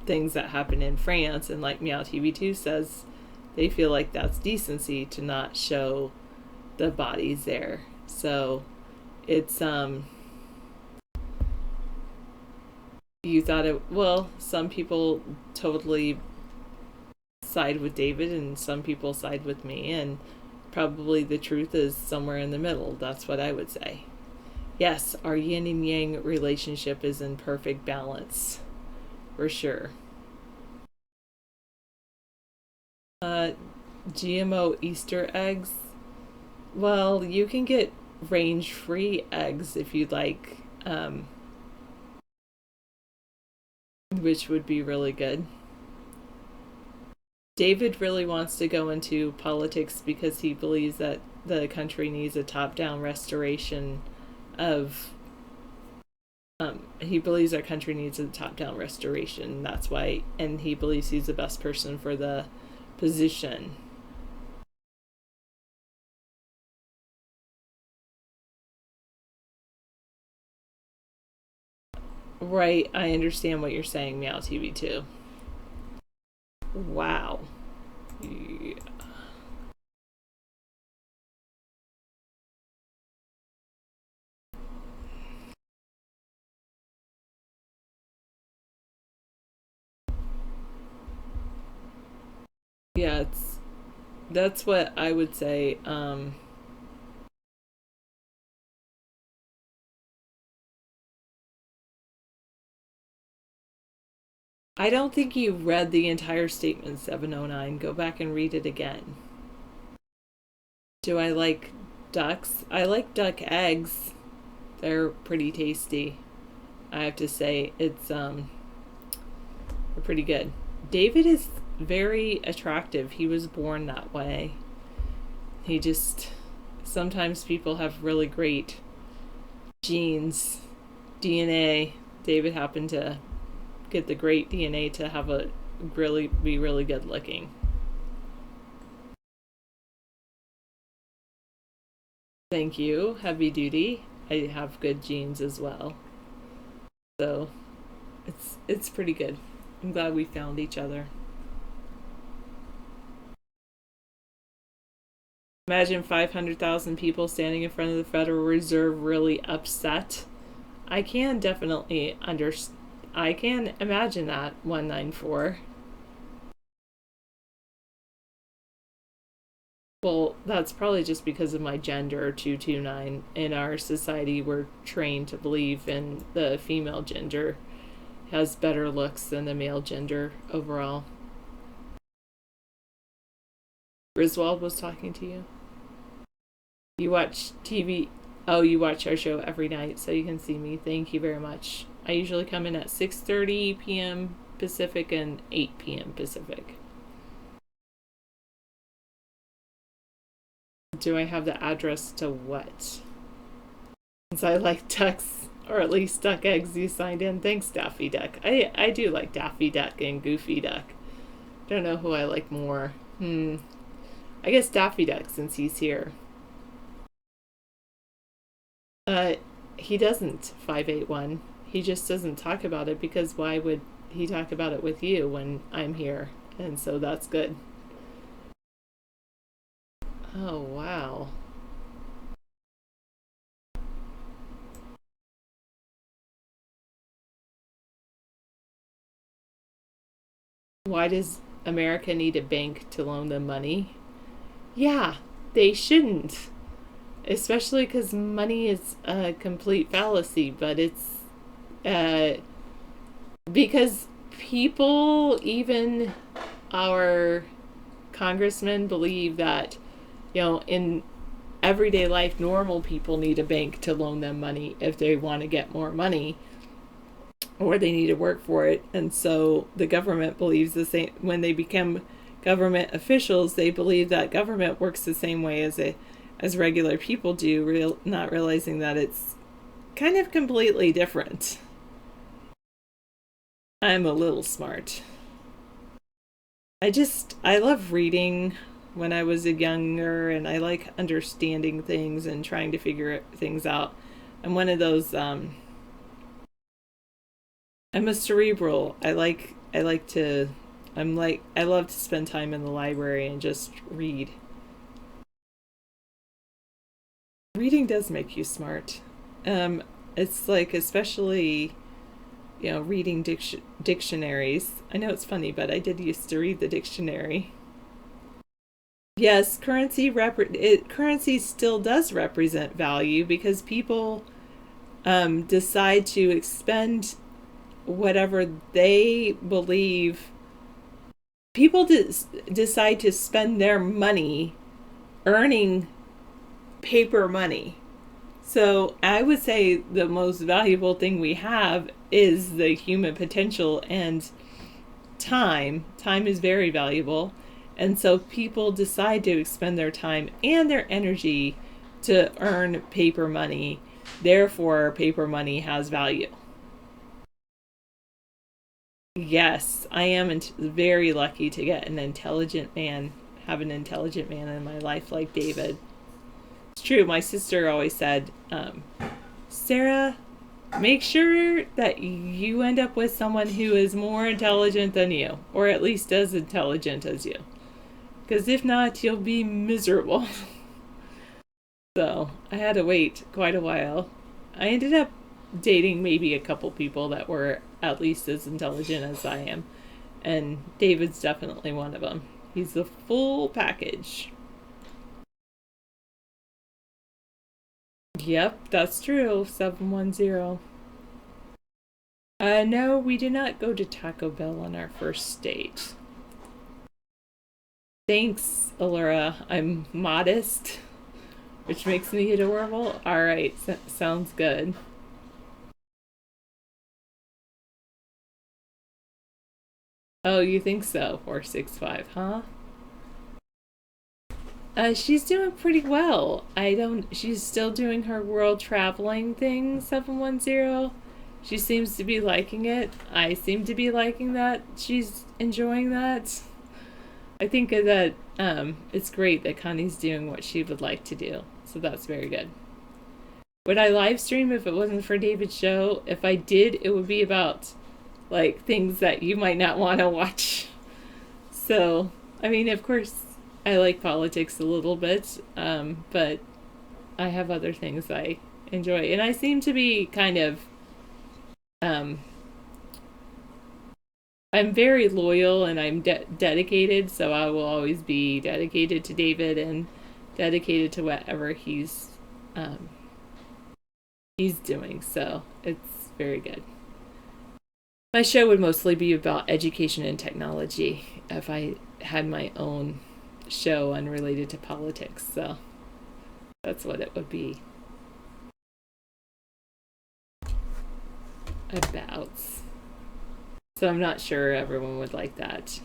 things that happen in France, and like Meow TV2 says, they feel like that's decency to not show the bodies there. So it's you thought it, well, some people totally side with David and some people side with me, and probably the truth is somewhere in the middle. That's what I would say. Yes, our yin and yang relationship is in perfect balance, for sure. GMO Easter eggs. Well, you can get range-free eggs if you'd like, which would be really good. David really wants to go into politics because he believes that the country needs a top-down restoration of he believes our country needs a top-down restoration. That's why, and he believes he's the best person for the position. Right, I understand what you're saying, Meow TV 2. Wow. Yeah. Yeah, that's what I would say. I don't think you read the entire statement, 709. Go back and read it again. Do I like ducks? I like duck eggs. They're pretty tasty. I have to say, they're pretty good. David is very attractive. He was born that way. He just, sometimes people have really great genes, DNA. David happened to get the great DNA to have a be really good looking. Thank you, heavy duty. I have good genes as well. So it's pretty good. I'm glad we found each other. Imagine 500,000 people standing in front of the Federal Reserve really upset. I can definitely I can imagine that, 194. Well, that's probably just because of my gender, 229. In our society, we're trained to believe in the female gender has better looks than the male gender overall. Griswold was talking to you. You watch TV. Oh, you watch our show every night, so you can see me. Thank you very much. I usually come in at 6:30 p.m. Pacific and 8 p.m. Pacific. Do I have the address to what? Since I like ducks, or at least duck eggs, you signed in. Thanks, Daffy Duck. I do like Daffy Duck and Goofy Duck. Don't know who I like more. I guess Daffy Duck, since he's here. He doesn't, 581. He just doesn't talk about it because why would he talk about it with you when I'm here? And so that's good. Oh, wow. Why does America need a bank to loan them money? Yeah, they shouldn't. Especially because money is a complete fallacy, but it's because people, even our congressmen, believe that, in everyday life, normal people need a bank to loan them money if they want to get more money or they need to work for it. And so the government believes the same. When they become government officials, they believe that government works the same way as regular people do, not realizing that it's kind of completely different. I'm a little smart. I love reading when I was younger, and I like understanding things and trying to figure things out. I'm one of those, I'm a cerebral. I love to spend time in the library and just read. Reading does make you smart. It's like, especially, reading dictionaries. I know it's funny, but I did used to read the dictionary. Yes, currency still does represent value because people decide to expend whatever they believe. People decide to spend their money earning paper money. So I would say the most valuable thing we have is the human potential and time. Time is very valuable. And so people decide to expend their time and their energy to earn paper money. Therefore, paper money has value. Yes, I am very lucky to get have an intelligent man in my life like David. It's true. My sister always said, Sarah, make sure that you end up with someone who is more intelligent than you, or at least as intelligent as you. Because if not, you'll be miserable. So I had to wait quite a while. I ended up dating maybe a couple people that were at least as intelligent as I am. And David's definitely one of them. He's the full package. Yep, that's true. 710. No, we did not go to Taco Bell on our first date. Thanks, Allura. I'm modest, which makes me adorable. All right, sounds good. Oh, you think so? 465, huh? She's doing pretty well. She's still doing her world traveling thing, 710. She seems to be liking it. I seem to be liking that. She's enjoying that. I think that it's great that Connie's doing what she would like to do. So that's very good. Would I live stream if it wasn't for David's show? If I did, it would be about like things that you might not want to watch. So, I mean, of course, I like politics a little bit, but I have other things I enjoy. And I seem to be kind of, I'm very loyal and I'm dedicated, so I will always be dedicated to David and dedicated to whatever he's doing. So it's very good. My show would mostly be about education and technology if I had my own show unrelated to politics. So that's what it would be about. So I'm not sure everyone would like that.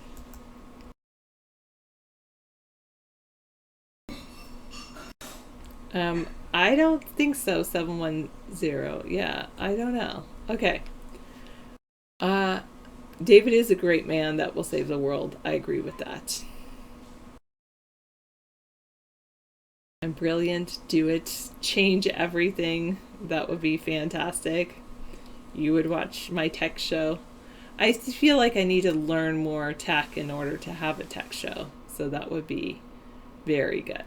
I don't think so, 710. Yeah, I don't know. Okay. David is a great man that will save the world. I agree with that. I'm brilliant. Do it. Change everything. That would be fantastic. You would watch my tech show. I feel like I need to learn more tech in order to have a tech show. So that would be very good.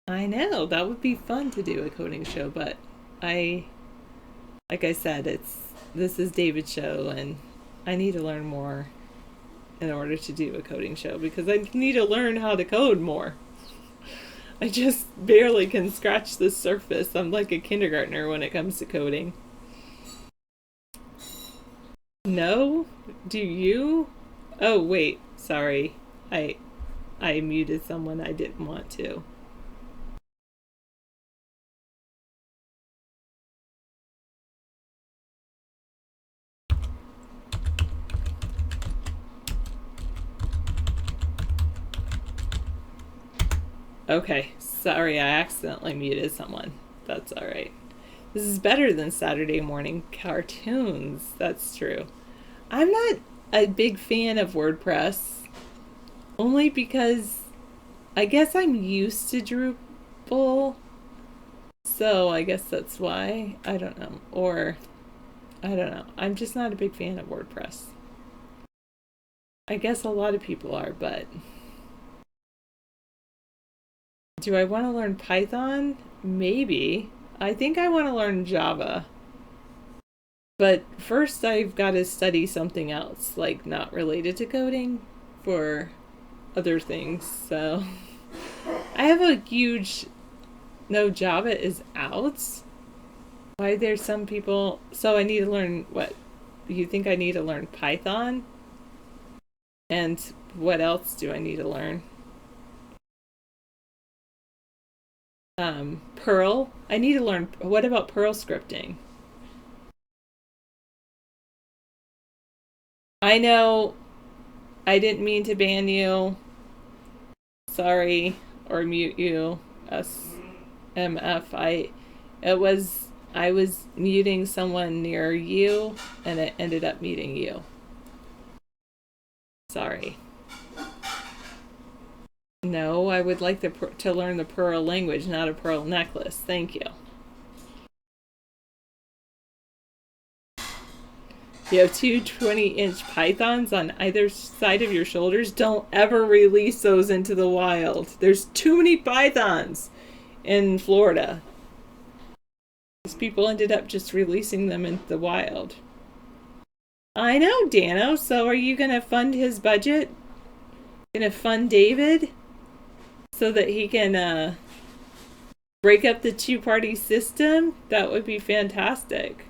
I know. That would be fun to do a coding show, but like I said, this is David's show and I need to learn more in order to do a coding show because I need to learn how to code more. I just barely can scratch the surface. I'm like a kindergartner when it comes to coding. No? Do you? Oh, wait. Sorry. I muted someone I didn't want to. Okay, sorry, I accidentally muted someone. That's alright. This is better than Saturday morning cartoons. That's true. I'm not a big fan of WordPress. Only because I guess I'm used to Drupal. So I guess that's why. I don't know. Or, I don't know. I'm just not a big fan of WordPress. I guess a lot of people are, but Do I want to learn Python? Maybe. I think I want to learn Java. But first I've got to study something else, like not related to coding, for other things. So I have a huge... No, Java is out? Why there's some people... So I need to learn what? You think I need to learn Python? And what else do I need to learn? Perl. I need to learn... What about Perl scripting? I know I didn't mean to ban you. Sorry. Or mute you. SMF. I was muting someone near you, and it ended up muting you. Sorry. No, I would like to learn the Perl language, not a Perl necklace. Thank you. You have two 20-inch pythons on either side of your shoulders. Don't ever release those into the wild. There's too many pythons in Florida. These people ended up just releasing them into the wild. I know, Dano. So are you going to fund his budget? Going to fund David? So that he can break up the two-party system? That would be fantastic.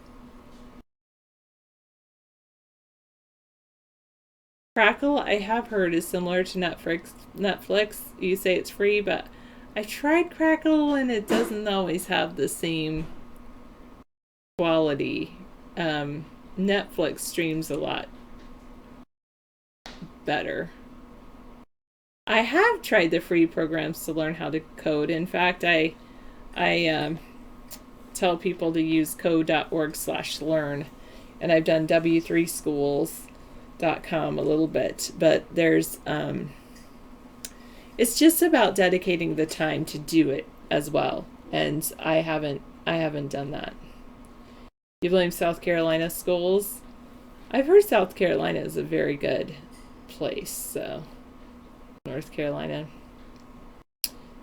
Crackle, I have heard, is similar to Netflix. You say it's free, but I tried Crackle and it doesn't always have the same quality. Netflix streams a lot better. I have tried the free programs to learn how to code. In fact, I tell people to use code.org/learn, and I've done w3schools.com a little bit, but there's it's just about dedicating the time to do it as well, and I haven't done that. You blame South Carolina schools? I've heard South Carolina is a very good place. So North Carolina,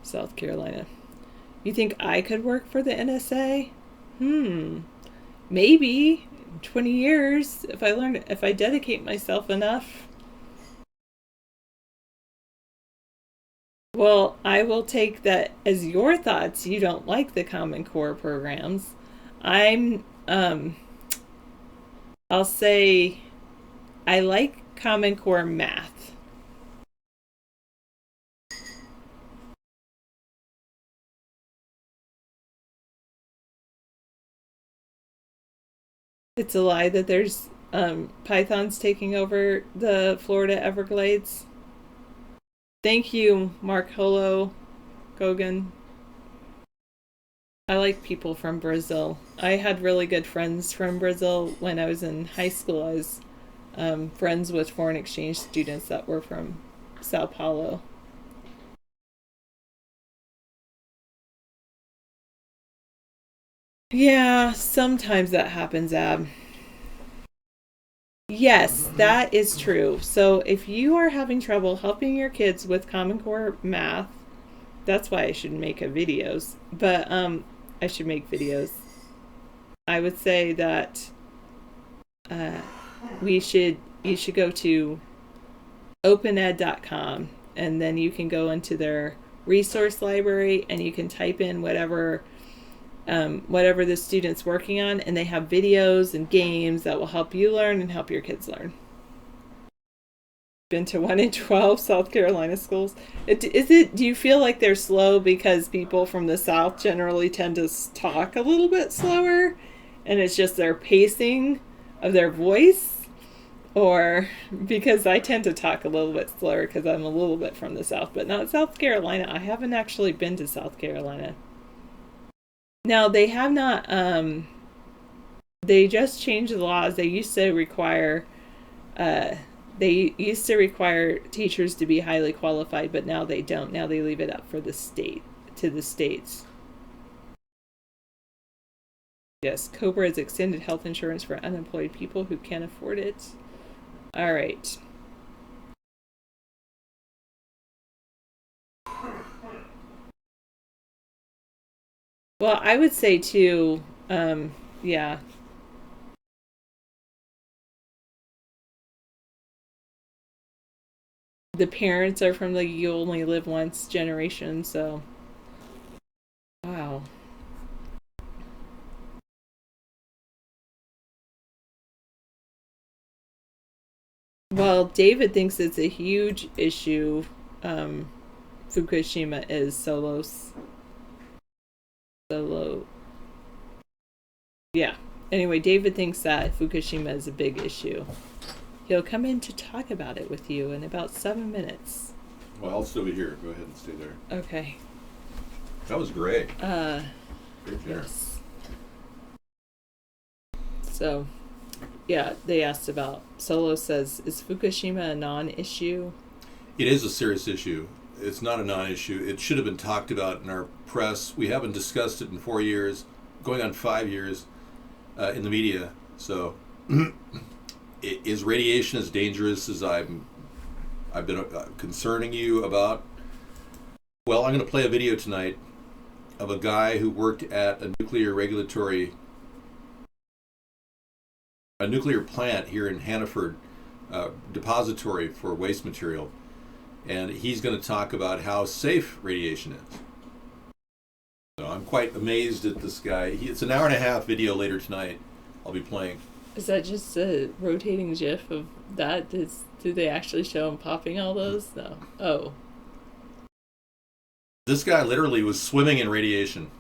South Carolina. You think I could work for the NSA? Maybe 20 years if I dedicate myself enough. Well, I will take that as your thoughts. You don't like the Common Core programs. I'll say I like Common Core math. It's a lie that there's pythons taking over the Florida Everglades. Thank you, Mark Holo, Gogan. I like people from Brazil. I had really good friends from Brazil when I was in high school. I was friends with foreign exchange students that were from Sao Paulo. Yeah, sometimes that happens, Ab. Yes, that is true. So if you are having trouble helping your kids with Common Core math, that's why I should make videos. But I should make videos. I would say that you should go to opened.com, and then you can go into their resource library and you can type in whatever the student's working on, and they have videos and games that will help you learn and help your kids learn. Been to 1 in 12 South Carolina schools. Do you feel like they're slow because people from the South generally tend to talk a little bit slower, and it's just their pacing of their voice? Or because I tend to talk a little bit slower because I'm a little bit from the South, but not South Carolina. I haven't actually been to South Carolina. Now, they have not, they just changed the laws. They used to require teachers to be highly qualified, but now they don't. Now they leave it up for the states. Yes, COBRA has extended health insurance for unemployed people who can't afford it. All right. Well, I would say too, yeah. The parents are from the you only live once generation, so wow. Well, David thinks it's a huge issue. Fukushima is solo. Yeah. Anyway, David thinks that Fukushima is a big issue. He'll come in to talk about it with you in about 7 minutes. Well, I'll still be here. Go ahead and stay there. Okay. That was great. Great dinner. Yes. So, yeah, they asked about. Solo says, is Fukushima a non-issue? It is a serious issue. It's not a non-issue. It should have been talked about in our press. We haven't discussed it in 4 years, going on 5 years, in the media. So, is radiation as dangerous as I've been concerning you about? Well, I'm going to play a video tonight of a guy who worked at a nuclear plant here in Hannaford, depository for waste material, and he's going to talk about how safe radiation is. So I'm quite amazed at this guy. It's an 1.5-hour video later tonight. I'll be playing. Is that just a rotating GIF of that? Do they actually show him popping all those? No. Oh. This guy literally was swimming in radiation,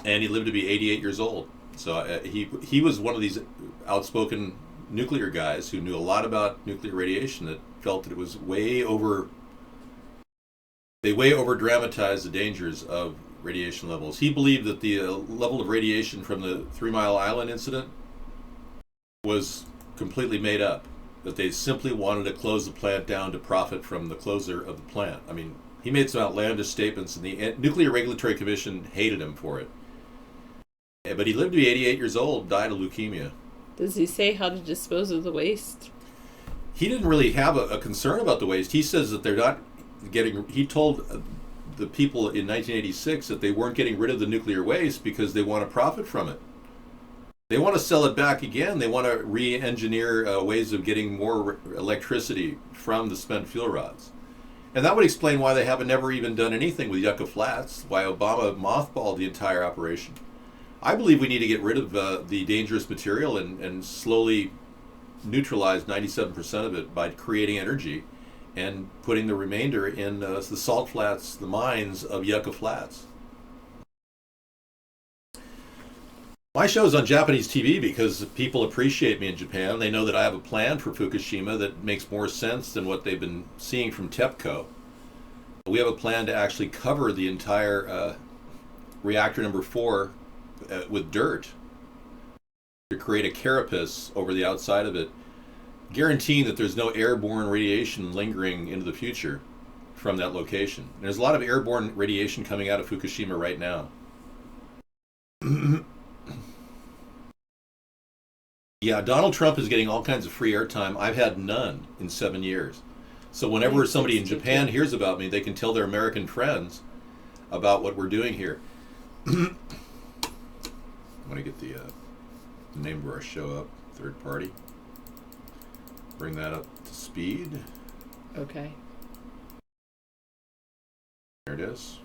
and he lived to be 88 years old. So he was one of these outspoken nuclear guys who knew a lot about nuclear radiation, that felt that it was way over dramatized the dangers of radiation levels. He believed that the level of radiation from the 3 Mile Island incident was completely made up, that they simply wanted to close the plant down to profit from the closure of the plant. I mean, he made some outlandish statements, and the Nuclear Regulatory Commission hated him for it. But he lived to be 88 years old, died of leukemia. Does he say how to dispose of the waste? He didn't really have a concern about the waste. He says that they're not getting... He told the people in 1986 that they weren't getting rid of the nuclear waste because they want to profit from it. They want to sell it back again. They want to re-engineer ways of getting more electricity from the spent fuel rods. And that would explain why they haven't never even done anything with Yucca Flats, why Obama mothballed the entire operation. I believe we need to get rid of the dangerous material and slowly neutralize 97% of it by creating energy and putting the remainder in the salt flats, the mines of Yucca Flats. My show is on Japanese TV because people appreciate me in Japan. They know that I have a plan for Fukushima that makes more sense than what they've been seeing from TEPCO. We have a plan to actually cover the entire reactor number 4 with dirt, to create a carapace over the outside of it, guaranteeing that there's no airborne radiation lingering into the future from that location. And there's a lot of airborne radiation coming out of Fukushima right now. Yeah, Donald Trump is getting all kinds of free airtime. I've had none in 7 years. So whenever somebody in Japan hears about me, they can tell their American friends about what we're doing here. I'm going to get the name of our show up, Third Party. Bring that up to speed. Okay. There it is.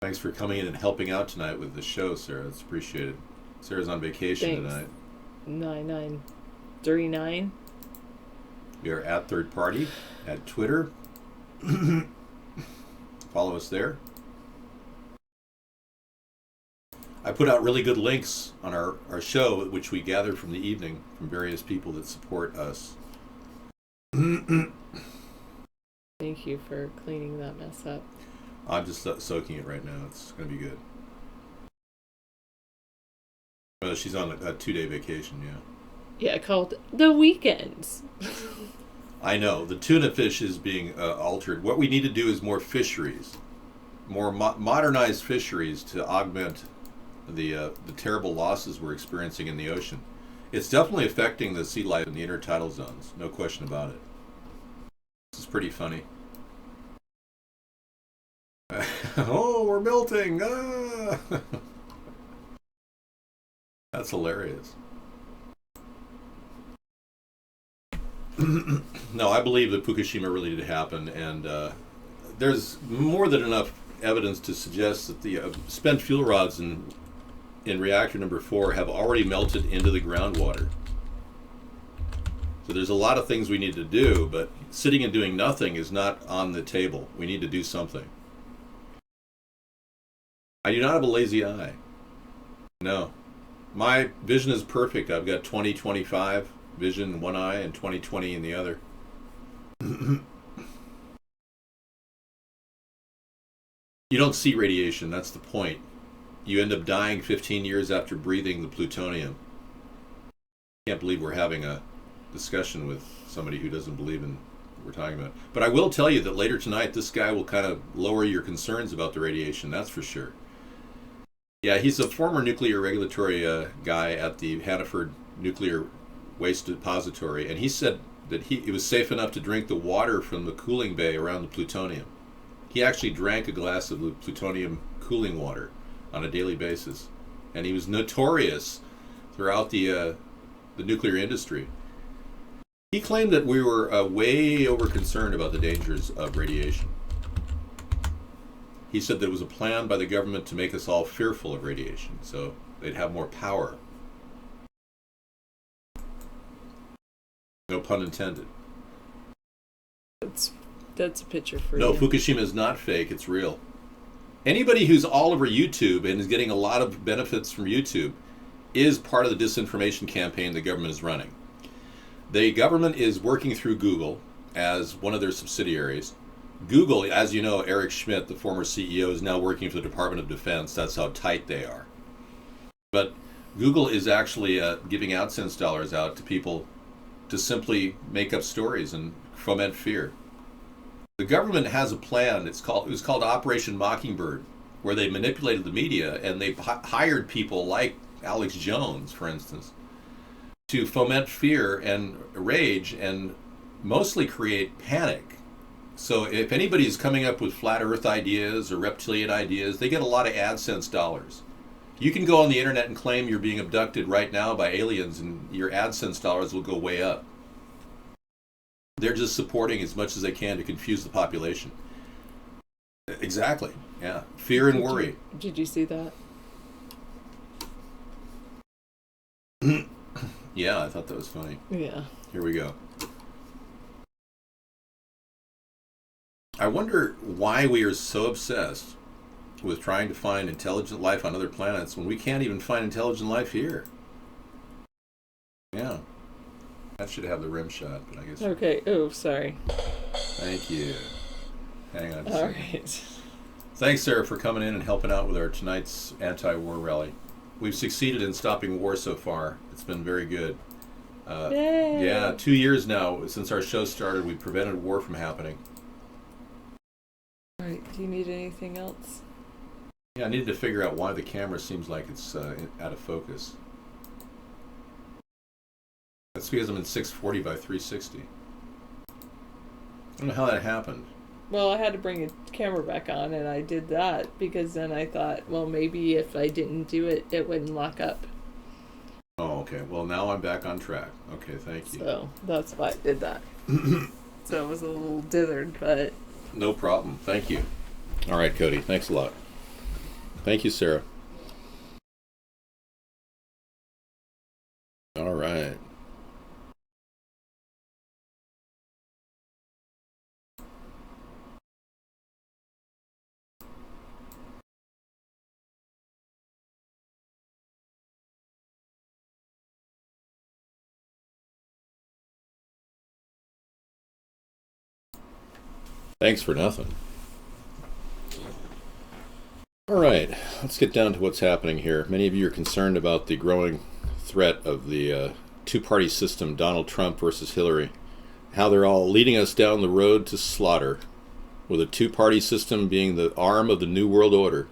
Thanks for coming in and helping out tonight with the show, Sarah. It's appreciated. Sarah's on vacation tonight. 9939. We are at Third Party at Twitter. Follow us there. I put out really good links on our show, which we gathered from the evening from various people that support us. Thank you for cleaning that mess up. I'm just soaking it right now. It's going to be good. Well, she's on a 2-day vacation, yeah. Yeah, called The Weekends. I know. The tuna fish is being altered. What we need to do is more fisheries. More modernized fisheries to augment the terrible losses we're experiencing in the ocean. It's definitely affecting the sea life in the intertidal zones. No question about it. This is pretty funny. Oh, we're melting. Ah. That's hilarious. No, I believe that Fukushima really did happen, and there's more than enough evidence to suggest that the spent fuel rods in reactor number 4 have already melted into the groundwater. So there's a lot of things we need to do, but sitting and doing nothing is not on the table. We need to do something. I do not have a lazy eye. No. My vision is perfect. I've got 20/25 vision in one eye and 20/20 in the other. You don't see radiation, that's the point. You end up dying 15 years after breathing the plutonium. Can't believe we're having a discussion with somebody who doesn't believe in what we're talking about. But I will tell you that later tonight, this guy will kind of lower your concerns about the radiation, that's for sure. Yeah, he's a former nuclear regulatory guy at the Hanford Nuclear Waste Depository, and he said that it was safe enough to drink the water from the cooling bay around the plutonium. He actually drank a glass of the plutonium cooling water on a daily basis, and he was notorious throughout the nuclear industry. He claimed that we were way over concerned about the dangers of radiation. He said that it was a plan by the government to make us all fearful of radiation, so they'd have more power. No pun intended. That's a picture for No, you. Fukushima is not fake, it's real. Anybody who's all over YouTube and is getting a lot of benefits from YouTube is part of the disinformation campaign the government is running. The government is working through Google as one of their subsidiaries. Google, as you know, Eric Schmidt, the former CEO, is now working for the Department of Defense. That's how tight they are. But Google is actually giving AdSense dollars out to people to simply make up stories and foment fear. The government has a plan. It was called Operation Mockingbird, where they manipulated the media and they hired people like Alex Jones, for instance, to foment fear and rage and mostly create panic. So if anybody is coming up with flat earth ideas or reptilian ideas, they get a lot of AdSense dollars. You can go on the internet and claim you're being abducted right now by aliens and your AdSense dollars will go way up. They're just supporting as much as they can to confuse the population. Exactly, yeah. Fear and worry. Did you see that? Yeah, I thought that was funny. Yeah. Here we go. I wonder why we are so obsessed with trying to find intelligent life on other planets when we can't even find intelligent life here. Yeah. That should have the rim shot, but I guess... Okay. Oh, sorry. Thank you. Hang on a All second. right. Thanks, Sarah, for coming in and helping out with our tonight's anti-war rally. We've succeeded in stopping war so far. It's been very good. Yay. Yeah, 2 years now since our show started, we've prevented war from happening. All right. Do you need anything else? Yeah, I needed to figure out why the camera seems like it's out of focus. That's because I'm in 640 by 360. I don't know how that happened. Well, I had to bring a camera back on, and I did that because then I thought, well, maybe if I didn't do it, it wouldn't lock up. Oh, okay. Well, now I'm back on track. Okay, thank you. So that's why I did that. So it was a little dithered, but... No problem. Thank you. All right, Cody. Thanks a lot. Thank you, Sarah. All right. Thanks for nothing. All right, let's get down to what's happening here. Many of you are concerned about the growing threat of the two-party system, Donald Trump versus Hillary, how they're all leading us down the road to slaughter, with a two-party system being the arm of the New World Order.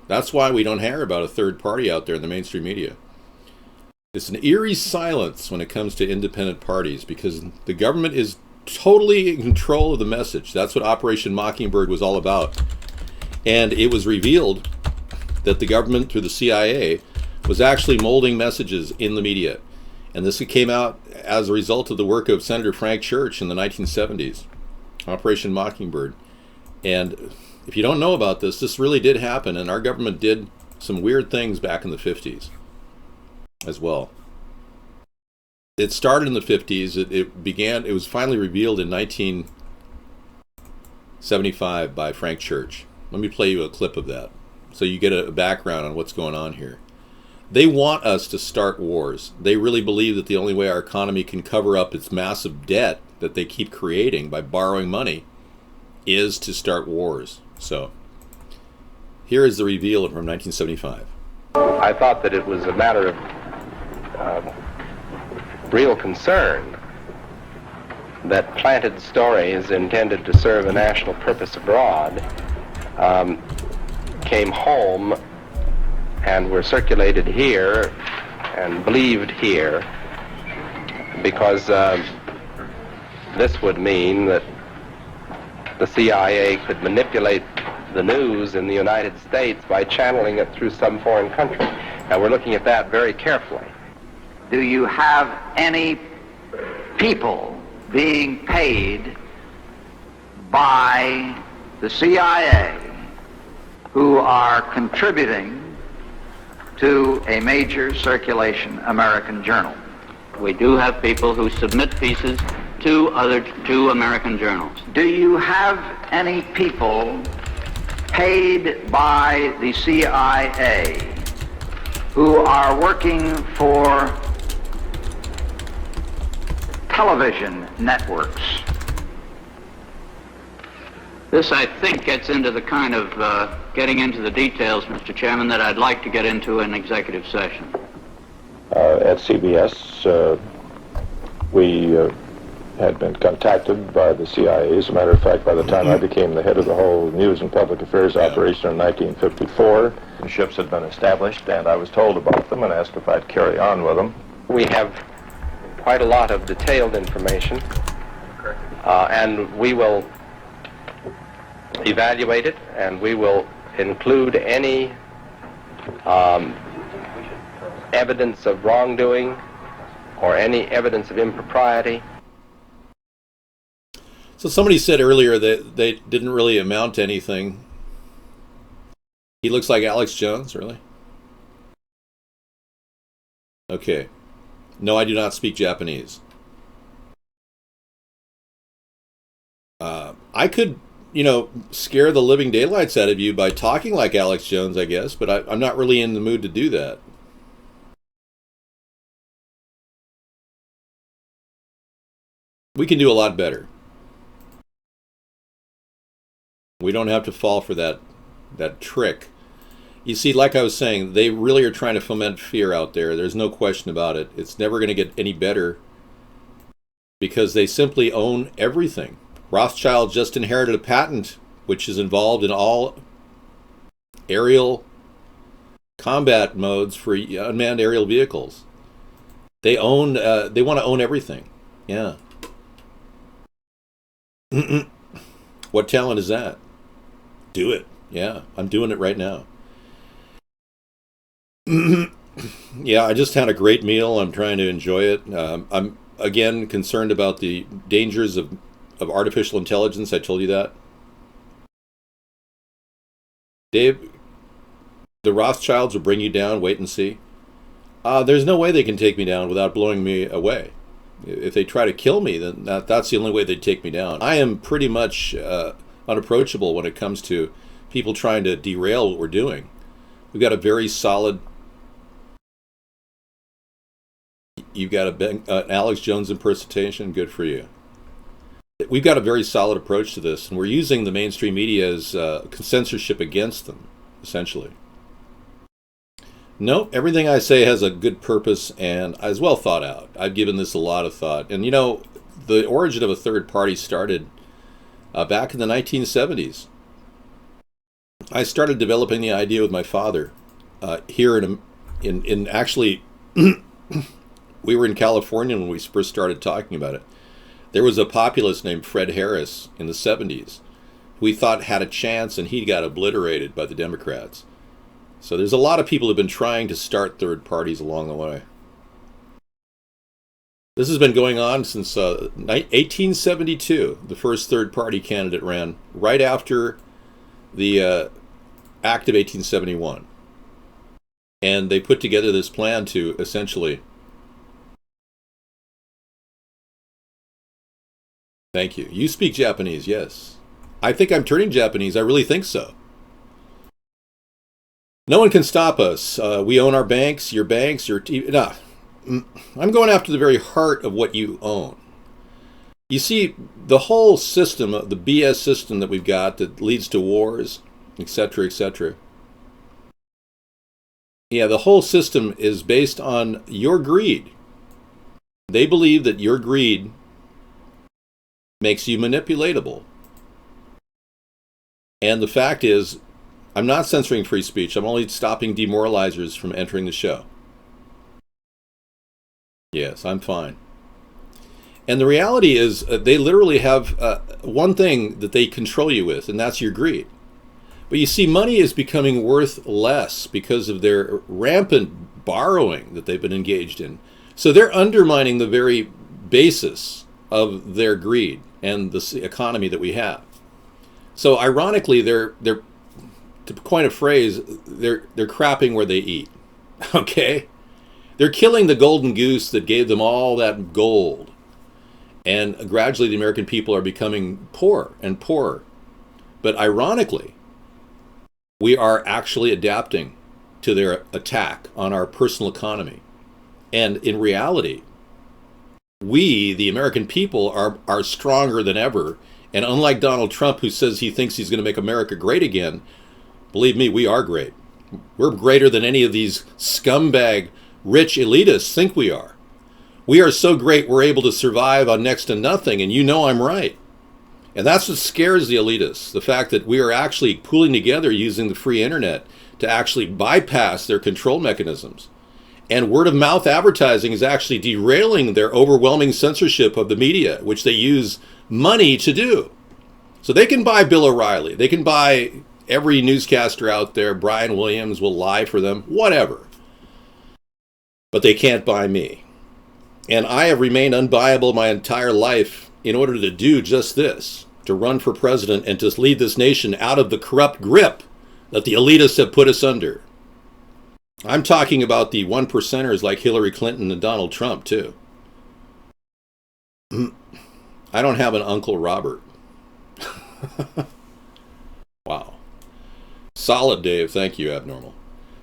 That's why we don't hear about a third party out there in the mainstream media. It's an eerie silence when it comes to independent parties because the government is totally in control of the message. That's what Operation Mockingbird was all about. And it was revealed that the government, through the CIA, was actually molding messages in the media. And this came out as a result of the work of Senator Frank Church in the 1970s, Operation Mockingbird. And if you don't know about this, this really did happen, and our government did some weird things back in the 50s as well. It started in the 50s. It was finally revealed in 1975 by Frank Church. Let me play you a clip of that so you get a background on what's going on here. They want us to start wars. They really believe that the only way our economy can cover up its massive debt that they keep creating by borrowing money is to start wars. So here is the reveal from 1975. I thought that it was a matter of real concern that planted stories intended to serve a national purpose abroad came home and were circulated here and believed here, because this would mean that the CIA could manipulate the news in the United States by channeling it through some foreign country. Now we're looking at that very carefully. Do you have any people being paid by the CIA who are contributing to a major circulation American journal? We do have people who submit pieces to American journals. Do you have any people paid by the CIA who are working for television networks? This, I think, gets into the kind of getting into the details, Mr. Chairman, that I'd like to get into in executive session. At CBS, we had been contacted by the CIA. As a matter of fact, by the time I became the head of the whole news and public affairs operation in 1954, the ships had been established, and I was told about them and asked if I'd carry on with them. We have quite a lot of detailed information, and we will evaluate it, and we will include any evidence of wrongdoing or any evidence of impropriety. So somebody said earlier that they didn't really amount to anything. He looks like Alex Jones, really? Okay. No, I do not speak Japanese. I could, scare the living daylights out of you by talking like Alex Jones, I guess, but I'm not really in the mood to do that. We can do a lot better. We don't have to fall for that trick. You see, like I was saying, they really are trying to foment fear out there. There's no question about it. It's never going to get any better because they simply own everything. Rothschild just inherited a patent which is involved in all aerial combat modes for unmanned aerial vehicles. They own. They want to own everything. Yeah. What talent is that? Do it. Yeah, I'm doing it right now. Yeah, I just had a great meal. I'm trying to enjoy it. I'm, again, concerned about the dangers of artificial intelligence. I told you that. Dave, the Rothschilds will bring you down. Wait and see. There's no way they can take me down without blowing me away. If they try to kill me, then that's the only way they'd take me down. I am pretty much unapproachable when it comes to people trying to derail what we're doing. We've got a very solid... You've got an Alex Jones impersonation. Good for you. We've got a very solid approach to this, and we're using the mainstream media as censorship against them, essentially. No, everything I say has a good purpose and is well thought out. I've given this a lot of thought. And the origin of a third party started back in the 1970s. I started developing the idea with my father here in actually, we were in California when we first started talking about it. There was a populist named Fred Harris in the 70s we thought had a chance, and he got obliterated by the Democrats. So there's a lot of people who have been trying to start third parties along the way. This has been going on since 1872. The first third party candidate ran right after the Act of 1871. And they put together this plan to essentially... Thank you. You speak Japanese, yes. I think I'm turning Japanese. I really think so. No one can stop us. We own our banks, your TV. No, I'm going after the very heart of what you own. You see, the whole system, the BS system that we've got that leads to wars, etc., etc. Yeah, the whole system is based on your greed. They believe that your greed makes you manipulatable. And the fact is, I'm not censoring free speech. I'm only stopping demoralizers from entering the show. Yes, I'm fine. And the reality is, they literally have one thing that they control you with, and that's your greed. But you see, money is becoming worth less because of their rampant borrowing that they've been engaged in. So they're undermining the very basis of their greed and the economy that we have. So ironically, they're to coin a phrase, they're crapping where they eat. Okay? They're killing the golden goose that gave them all that gold. And gradually the American people are becoming poor and poorer. But ironically, we are actually adapting to their attack on our personal economy. And in reality, we, the American people, are stronger than ever. And unlike Donald Trump, who says he thinks he's going to make America great again, believe me, we are great. We're greater than any of these scumbag rich elitists think we are. We are so great we're able to survive on next to nothing, and you know I'm right. And that's what scares the elitists, the fact that we are actually pooling together using the free internet to actually bypass their control mechanisms. And word-of-mouth advertising is actually derailing their overwhelming censorship of the media, which they use money to do. So they can buy Bill O'Reilly. They can buy every newscaster out there. Brian Williams will lie for them, whatever. But they can't buy me. And I have remained unbuyable my entire life in order to do just this, to run for president and to lead this nation out of the corrupt grip that the elitists have put us under. I'm talking about the one percenters like Hillary Clinton and Donald Trump, too. I don't have an Uncle Robert. Wow. Solid, Dave. Thank you, Abnormal.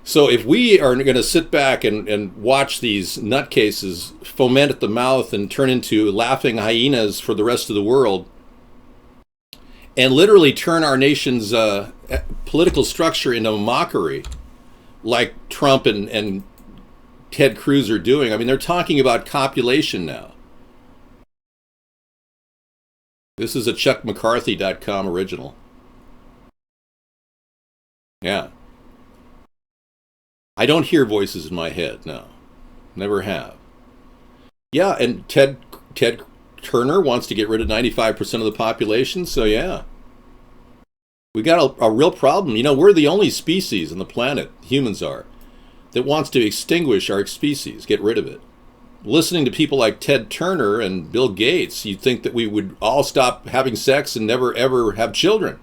So if we are going to sit back and watch these nutcases foment at the mouth and turn into laughing hyenas for the rest of the world, and literally turn our nation's political structure into a mockery, like Trump and Ted Cruz are doing. I mean, they're talking about copulation now. This is a ChuckMcCarthy.com original. Yeah. I don't hear voices in my head, no. Never have. Yeah, and Ted Turner wants to get rid of 95% of the population, so yeah. We got a real problem. You know, we're the only species on the planet, humans are, that wants to extinguish our species, get rid of it. Listening to people like Ted Turner and Bill Gates, you'd think that we would all stop having sex and never ever have children.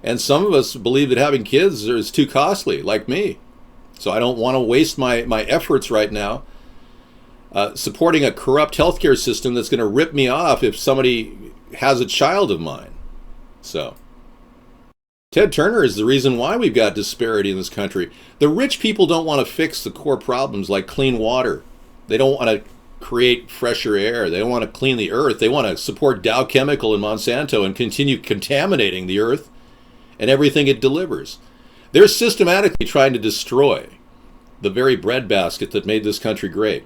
And some of us believe that having kids is too costly, like me. So I don't want to waste my efforts right now supporting a corrupt healthcare system that's going to rip me off if somebody has a child of mine. So Ted Turner is the reason why we've got disparity in this country. The rich people don't want to fix the core problems like clean water. They don't want to create fresher air. They don't want to clean the earth. They want to support Dow Chemical and Monsanto and continue contaminating the earth and everything it delivers. They're systematically trying to destroy the very breadbasket that made this country great.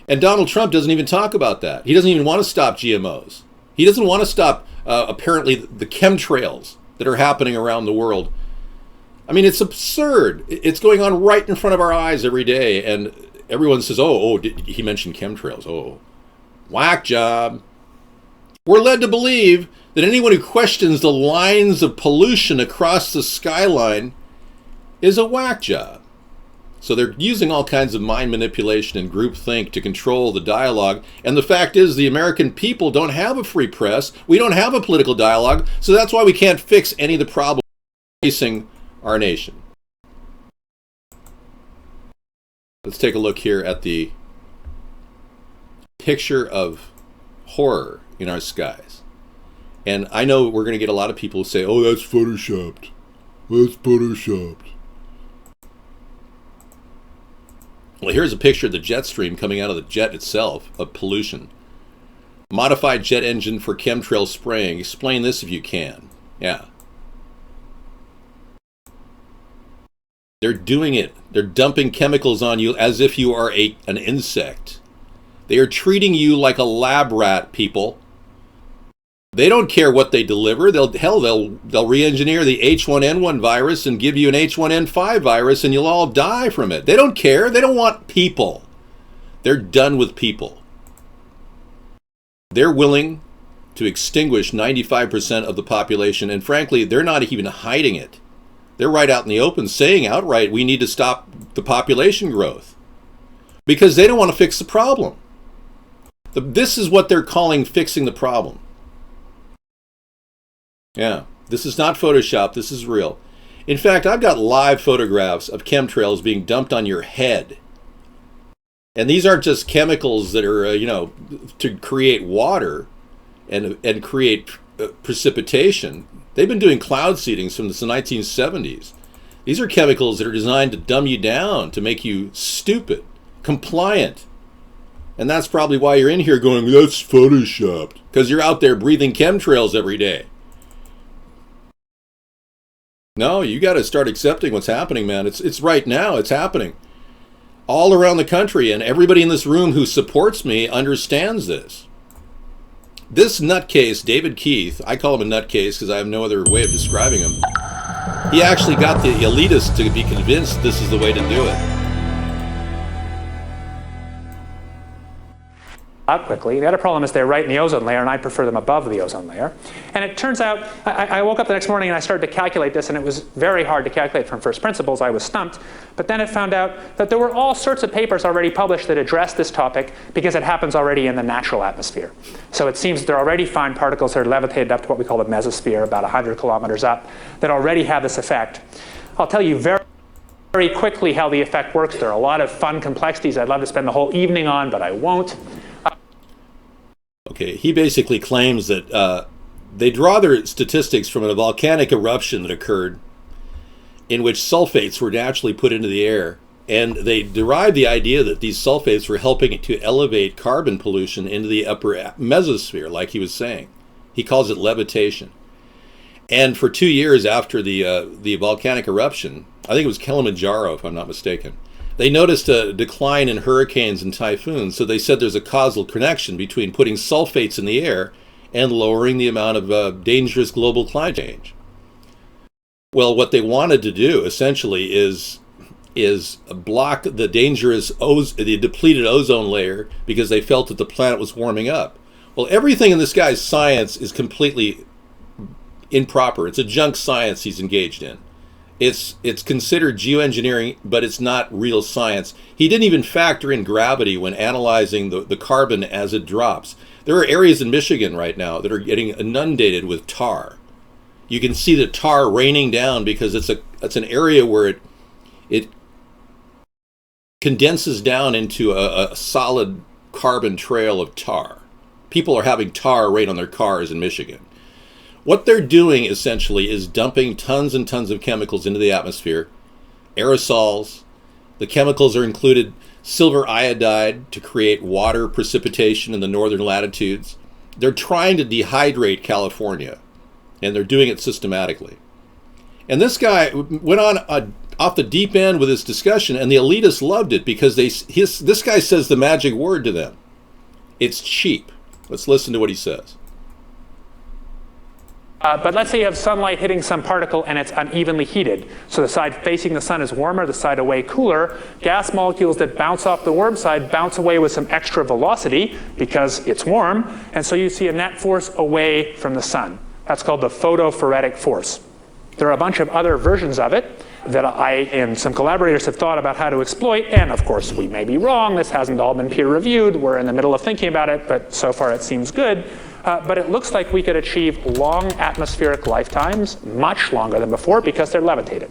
And Donald Trump doesn't even talk about that. He doesn't even want to stop GMOs. He doesn't want to stop, apparently, the chemtrails that are happening around the world. I mean, it's absurd. It's going on right in front of our eyes every day. And everyone says, did he mention chemtrails? Oh, whack job. We're led to believe that anyone who questions the lines of pollution across the skyline is a whack job. So they're using all kinds of mind manipulation and groupthink to control the dialogue. And the fact is, the American people don't have a free press. We don't have a political dialogue. So that's why we can't fix any of the problems facing our nation. Let's take a look here at the picture of horror in our skies. And I know we're going to get a lot of people who say, oh, that's photoshopped. That's photoshopped. Well, here's a picture of the jet stream coming out of the jet itself of pollution. Modified jet engine for chemtrail spraying. Explain this if you can. Yeah. They're doing it. They're dumping chemicals on you as if you are an insect. They are treating you like a lab rat, people. They don't care what they deliver. They'll re-engineer the H1N1 virus and give you an H1N5 virus and you'll all die from it. They don't care. They don't want people. They're done with people. They're willing to extinguish 95% of the population, and frankly, they're not even hiding it. They're right out in the open saying outright, we need to stop the population growth because they don't want to fix the problem. This is what they're calling fixing the problem. Yeah, this is not Photoshop, this is real. In fact, I've got live photographs of chemtrails being dumped on your head. And these aren't just chemicals that are, to create water and create precipitation. They've been doing cloud seeding since the 1970s. These are chemicals that are designed to dumb you down, to make you stupid, compliant. And that's probably why you're in here going, that's Photoshopped, because you're out there breathing chemtrails every day. No, you got to start accepting what's happening, man. It's right now. It's happening all around the country, and everybody in this room who supports me understands this. This nutcase, David Keith, I call him a nutcase because I have no other way of describing him. He actually got the elitists to be convinced this is the way to do it. Out quickly. The other problem is they're right in the ozone layer, and I prefer them above the ozone layer. And it turns out, I woke up the next morning and I started to calculate this, and it was very hard to calculate from first principles. I was stumped. But then I found out that there were all sorts of papers already published that address this topic because it happens already in the natural atmosphere. So it seems there are already fine particles that are levitated up to what we call the mesosphere, about 100 kilometers up, that already have this effect. I'll tell you very quickly how the effect works. There are a lot of fun complexities I'd love to spend the whole evening on, but I won't. Okay, he basically claims that they draw their statistics from a volcanic eruption that occurred in which sulfates were naturally put into the air. And they derive the idea that these sulfates were helping to elevate carbon pollution into the upper mesosphere, like he was saying. He calls it levitation. And for 2 years after the volcanic eruption, I think it was Kilimanjaro, if I'm not mistaken, they noticed a decline in hurricanes and typhoons, so they said there's a causal connection between putting sulfates in the air and lowering the amount of dangerous global climate change. Well, what they wanted to do, essentially, is block the dangerous, the depleted ozone layer because they felt that the planet was warming up. Well, everything in this guy's science is completely improper. It's a junk science he's engaged in. It's considered geoengineering, but it's not real science. He didn't even factor in gravity when analyzing the carbon as it drops. There are areas in Michigan right now that are getting inundated with tar. You can see the tar raining down because it's an area where it condenses down into a solid carbon trail of tar. People are having tar rain on their cars in Michigan. What they're doing essentially is dumping tons and tons of chemicals into the atmosphere, aerosols. The chemicals are included silver iodide to create water precipitation in the northern latitudes. They're trying to dehydrate California, and they're doing it systematically. And this guy went on off the deep end with his discussion, and the elitists loved it because this guy says the magic word to them. It's cheap. Let's listen to what he says. But let's say you have sunlight hitting some particle and it's unevenly heated. So the side facing the sun is warmer, the side away cooler. Gas molecules that bounce off the warm side bounce away with some extra velocity because it's warm. And so you see a net force away from the sun. That's called the photophoretic force. There are a bunch of other versions of it that I and some collaborators have thought about how to exploit, and of course we may be wrong. This hasn't all been peer-reviewed. We're in the middle of thinking about it, but so far it seems good. But it looks like we could achieve long atmospheric lifetimes, much longer than before, because they're levitated.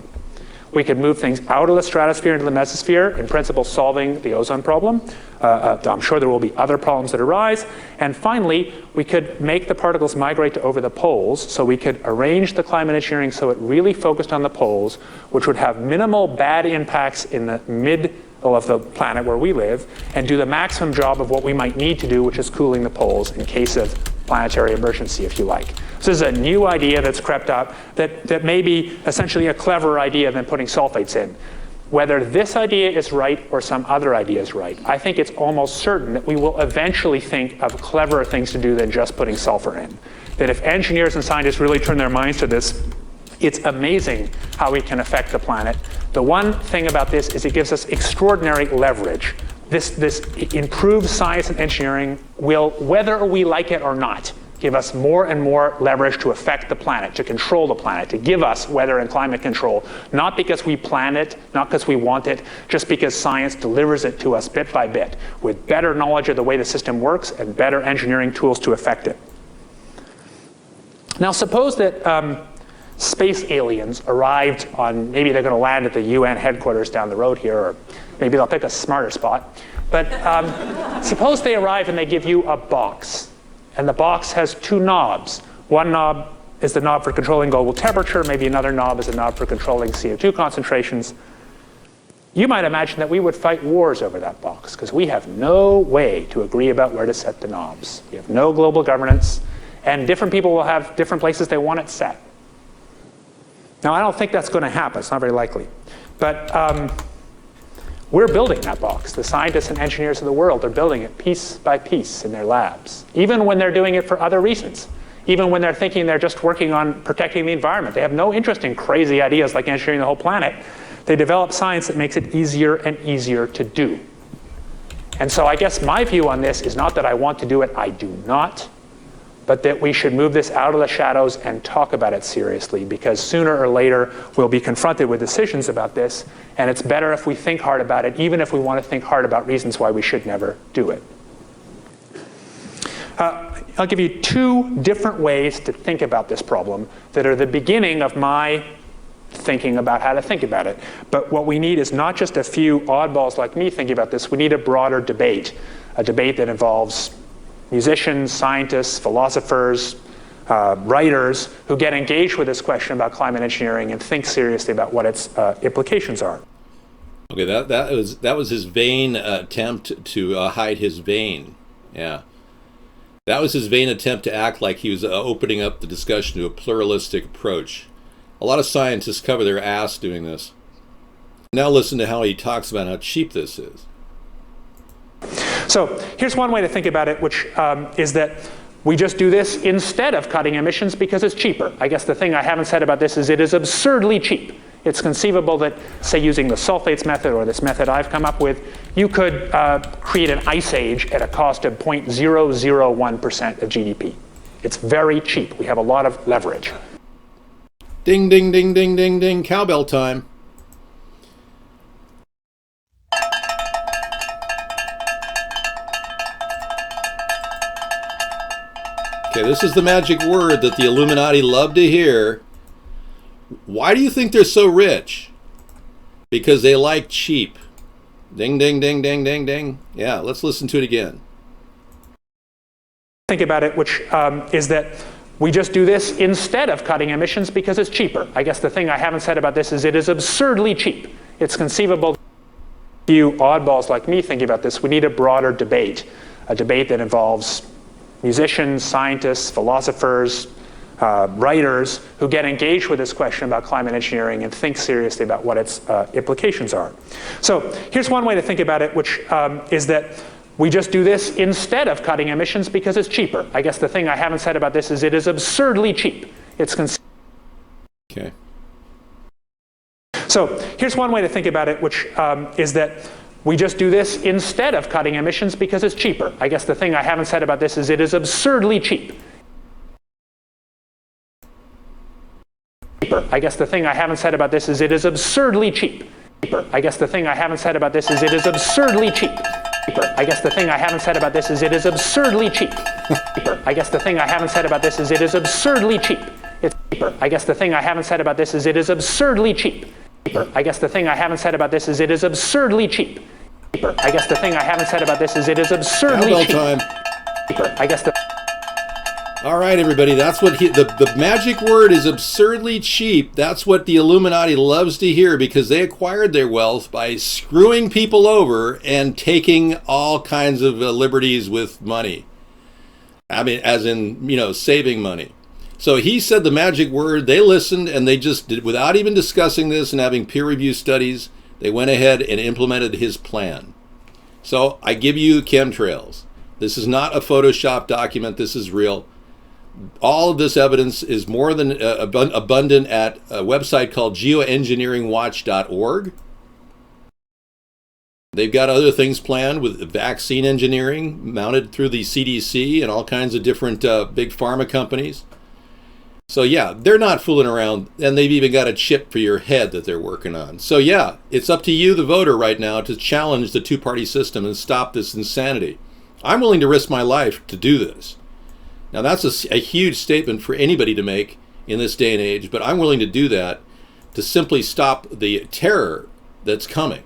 We could move things out of the stratosphere into the mesosphere, in principle solving the ozone problem. I'm sure there will be other problems that arise. And finally, we could make the particles migrate to over the poles, so we could arrange the climate engineering so it really focused on the poles, which would have minimal bad impacts in the middle of the planet where we live, and do the maximum job of what we might need to do, which is cooling the poles in case of planetary emergency, if you like. So this is a new idea that's crept up that may be essentially a cleverer idea than putting sulfates in. Whether this idea is right or some other idea is right, I think it's almost certain that we will eventually think of cleverer things to do than just putting sulfur in. That if engineers and scientists really turn their minds to this, it's amazing how we can affect the planet. The one thing about this is it gives us extraordinary leverage. This improved science and engineering will, whether we like it or not, give us more and more leverage to affect the planet, to control the planet, to give us weather and climate control, not because we plan it, not because we want it, just because science delivers it to us bit by bit, with better knowledge of the way the system works and better engineering tools to affect it. Now suppose that space aliens arrived on, maybe they're going to land at the UN headquarters down the road here, or maybe they'll pick a smarter spot. But suppose they arrive and they give you a box. And the box has two knobs. One knob is the knob for controlling global temperature. Maybe another knob is a knob for controlling CO2 concentrations. You might imagine that we would fight wars over that box because we have no way to agree about where to set the knobs. We have no global governance. And different people will have different places they want it set. Now, I don't think that's going to happen. It's not very likely. But we're building that box. The scientists and engineers of the world are building it piece by piece in their labs, even when they're doing it for other reasons, even when they're thinking they're just working on protecting the environment. They have no interest in crazy ideas like engineering the whole planet. They develop science that makes it easier and easier to do. And so I guess my view on this is not that I want to do it. I do not. But that we should move this out of the shadows and talk about it seriously, because sooner or later we'll be confronted with decisions about this, and it's better if we think hard about it, even if we want to think hard about reasons why we should never do it. I'll give you two different ways to think about this problem that are the beginning of my thinking about how to think about it. But what we need is not just a few oddballs like me thinking about this. We need a broader debate, a debate that involves musicians, scientists, philosophers, writers who get engaged with this question about climate engineering and think seriously about what its implications are. Okay, that was his vain attempt to hide his vein. Yeah, that was his vain attempt to act like he was opening up the discussion to a pluralistic approach. A lot of scientists cover their ass doing this. Now listen to how he talks about how cheap this is. So here's one way to think about it, which is that we just do this instead of cutting emissions because it's cheaper. I guess the thing I haven't said about this is it is absurdly cheap. It's conceivable that, say, using the sulfates method or this method I've come up with, you could create an ice age at a cost of 0.001% of GDP. It's very cheap. We have a lot of leverage. Ding, ding, ding, ding, ding, ding. Cowbell time. Okay, this is the magic word that the Illuminati love to hear. Why do you think they're so rich? Because they like cheap. Ding, ding, ding, ding, ding, ding. Yeah, let's listen to it again. Think about it, which is that we just do this instead of cutting emissions because it's cheaper. I guess the thing I haven't said about this is it is absurdly cheap. It's conceivable. You oddballs like me thinking about this, we need a broader debate, a debate that involves musicians, scientists, philosophers, writers who get engaged with this question about climate engineering and think seriously about what its implications are. So here's one way to think about it, which is that we just do this instead of cutting emissions because it's cheaper. I guess the thing I haven't said about this is it is absurdly cheap. It's okay. So here's one way to think about it, which is that we just do this instead of cutting emissions because it's cheaper. I guess the thing I haven't said about this is it is absurdly cheap. I guess the thing I haven't said about this is it is absurdly cheap. I guess the thing I haven't said about this is it is absurdly cheap. I guess the thing I haven't said about this is it is absurdly cheap. I guess the thing I haven't said about this is it is absurdly cheap. It's cheaper. I guess the thing I haven't said about this is it is absurdly cheap. I guess the thing I haven't said about this is it is absurdly cheap. I guess the thing I haven't said about this is it is absurdly cheap. Time. I guess the... All right, everybody, that's what the magic word is absurdly cheap. That's what the Illuminati loves to hear, because they acquired their wealth by screwing people over and taking all kinds of liberties with money. I mean, as in, saving money. So he said the magic word, they listened, and they just did, without even discussing this and having peer review studies, they went ahead and implemented his plan. So I give you chemtrails. This is not a Photoshop document. This is real. All of this evidence is more than abundant at a website called geoengineeringwatch.org. They've got other things planned with vaccine engineering mounted through the CDC and all kinds of different big pharma companies. So yeah, they're not fooling around, and they've even got a chip for your head that they're working on. So yeah, it's up to you, the voter, right now to challenge the two-party system and stop this insanity. I'm willing to risk my life to do this. Now that's a huge statement for anybody to make in this day and age, but I'm willing to do that to simply stop the terror that's coming.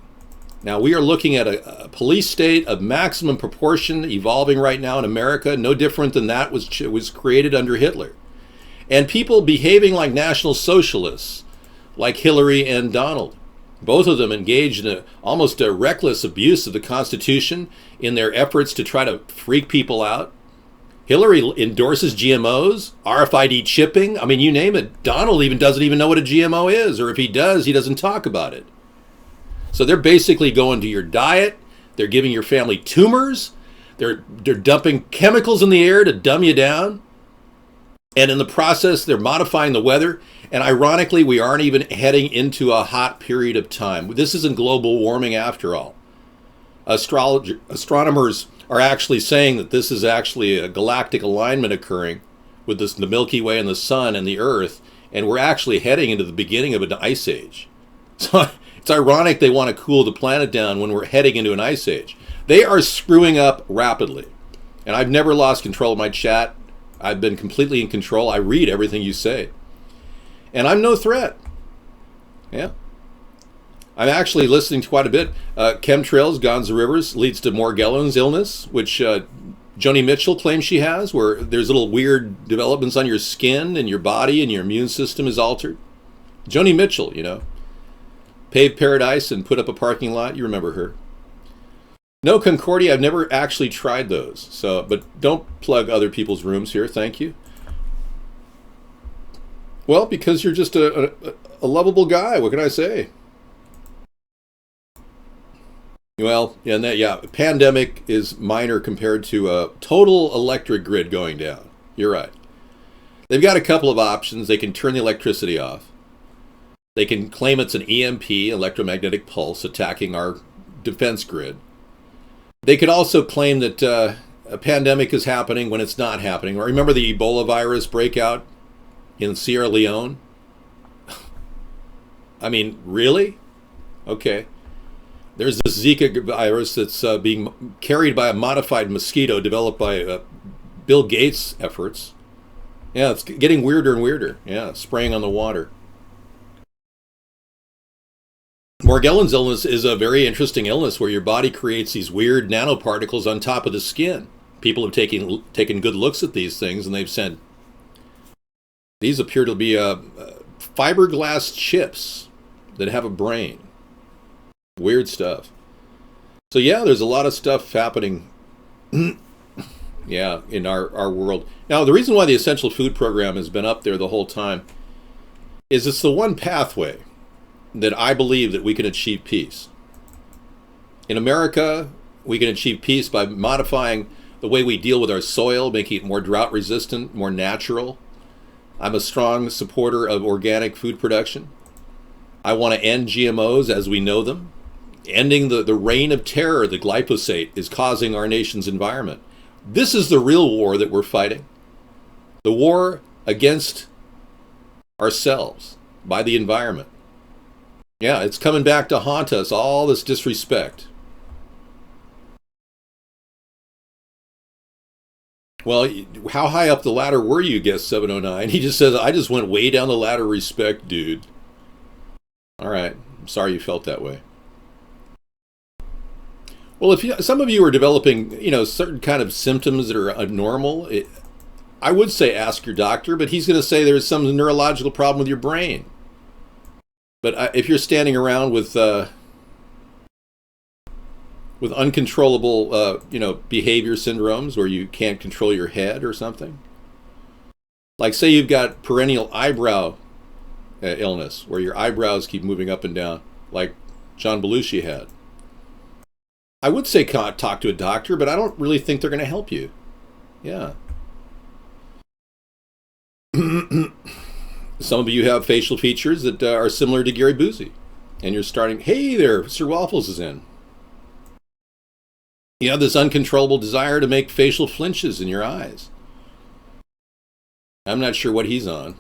Now we are looking at a police state of maximum proportion evolving right now in America, no different than that was created under Hitler. And people behaving like National Socialists, like Hillary and Donald. Both of them engaged in almost a reckless abuse of the Constitution in their efforts to try to freak people out. Hillary endorses GMOs, RFID chipping. I mean, you name it. Donald doesn't even know what a GMO is, or if he does, he doesn't talk about it. So they're basically going to your diet. They're giving your family tumors. They're dumping chemicals in the air to dumb you down. And in the process, they're modifying the weather. And ironically, we aren't even heading into a hot period of time. This isn't global warming after all. Astronomers are actually saying that this is actually a galactic alignment occurring with the Milky Way and the Sun and the Earth. And we're actually heading into the beginning of an ice age. So it's ironic they want to cool the planet down when we're heading into an ice age. They are screwing up rapidly. And I've never lost control of my chat. I've been completely in control. I read everything you say. And I'm no threat. Yeah. I'm actually listening to quite a bit. Chemtrails, Gonza Rivers, leads to Morgellons illness, which Joni Mitchell claims she has, where there's little weird developments on your skin and your body and your immune system is altered. Joni Mitchell, paved paradise and put up a parking lot. You remember her. No Concordia, I've never actually tried those. But don't plug other people's rooms here, thank you. Well, because you're just a lovable guy, what can I say? Well, pandemic is minor compared to a total electric grid going down. You're right. They've got a couple of options. They can turn the electricity off. They can claim it's an EMP, electromagnetic pulse, attacking our defense grid. They could also claim that a pandemic is happening when it's not happening. Remember the Ebola virus breakout in Sierra Leone? I mean, really? Okay. There's the Zika virus that's being carried by a modified mosquito developed by Bill Gates' efforts. Yeah, it's getting weirder and weirder. Yeah, spraying on the water. Morgellons illness is a very interesting illness where your body creates these weird nanoparticles on top of the skin. People have taken good looks at these things, and they've said these appear to be fiberglass chips that have a brain. Weird stuff. So yeah, there's a lot of stuff happening in our world. Now, the reason why the Essential Food Program has been up there the whole time is it's the one pathway that I believe that we can achieve peace. In America, we can achieve peace by modifying the way we deal with our soil, making it more drought resistant, more natural. I'm a strong supporter of organic food production. I want to end GMOs as we know them. Ending the reign of terror that glyphosate is causing our nation's environment. This is the real war that we're fighting. The war against ourselves. by the environment. Yeah, it's coming back to haunt us, all this disrespect. Well, how high up the ladder were you, guest 709? He just says, I just went way down the ladder, respect, dude. All right, I'm sorry you felt that way. Well, if some of you are developing, certain kind of symptoms that are abnormal, I would say ask your doctor, but he's going to say there's some neurological problem with your brain. But if you're standing around with uncontrollable, behavior syndromes where you can't control your head or something, like say you've got perennial eyebrow illness where your eyebrows keep moving up and down, like John Belushi had, I would say talk to a doctor, but I don't really think they're going to help you. Yeah. Some of you have facial features that are similar to Gary Busey. And you're starting, hey there, Sir Waffles is in. You have this uncontrollable desire to make facial flinches in your eyes. I'm not sure what he's on.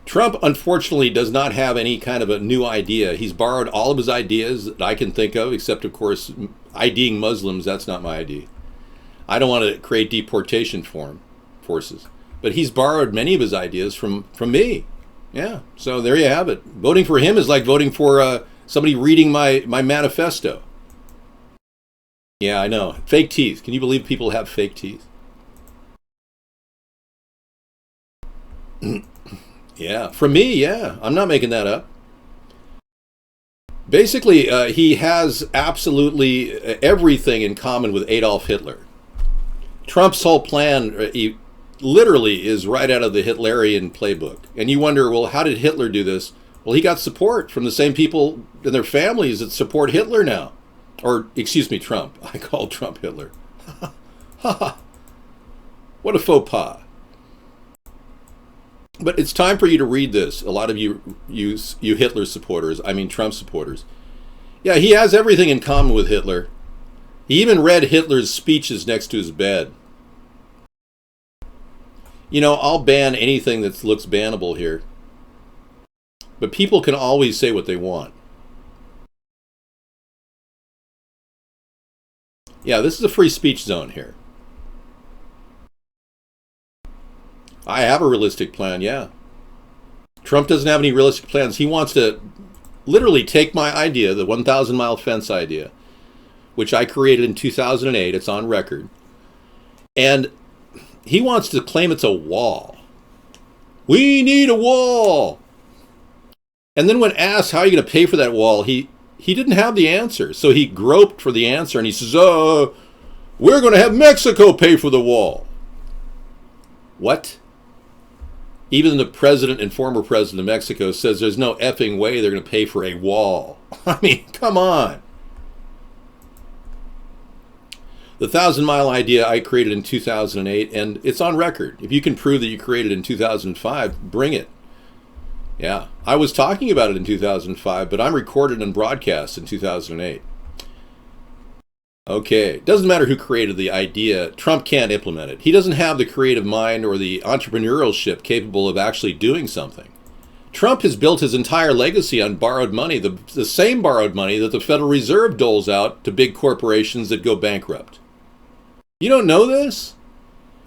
Trump, unfortunately, does not have any kind of a new idea. He's borrowed all of his ideas that I can think of, except, of course, IDing Muslims. That's not my idea. I don't want to create deportation forces. But he's borrowed many of his ideas from me. Yeah, so there you have it. Voting for him is like voting for somebody reading my manifesto. Yeah, I know. Fake teeth. Can you believe people have fake teeth? Yeah, from me, yeah. I'm not making that up. Basically, he has absolutely everything in common with Adolf Hitler. Trump's whole plan literally is right out of the Hitlerian playbook. And you wonder, well, how did Hitler do this? Well, he got support from the same people and their families that support Hitler now. Or, excuse me, Trump. I called Trump Hitler. What a faux pas. But it's time for you to read this. A lot of you Hitler supporters, I mean Trump supporters. Yeah, he has everything in common with Hitler. He even read Hitler's speeches next to his bed. I'll ban anything that looks bannable here. But people can always say what they want. Yeah, this is a free speech zone here. I have a realistic plan, yeah. Trump doesn't have any realistic plans. He wants to literally take my idea, the 1,000-mile fence idea, which I created in 2008. It's on record. And he wants to claim it's a wall. We need a wall. And then when asked, how are you going to pay for that wall, he didn't have the answer. So he groped for the answer and he says, we're going to have Mexico pay for the wall. What? Even the president and former president of Mexico says there's no effing way they're going to pay for a wall. I mean, come on. The 1,000-mile idea I created in 2008, and it's on record. If you can prove that you created it in 2005, bring it. Yeah, I was talking about it in 2005, but I'm recorded and broadcast in 2008. Okay, doesn't matter who created the idea, Trump can't implement it. He doesn't have the creative mind or the entrepreneurship capable of actually doing something. Trump has built his entire legacy on borrowed money, the same borrowed money that the Federal Reserve doles out to big corporations that go bankrupt. You don't know this?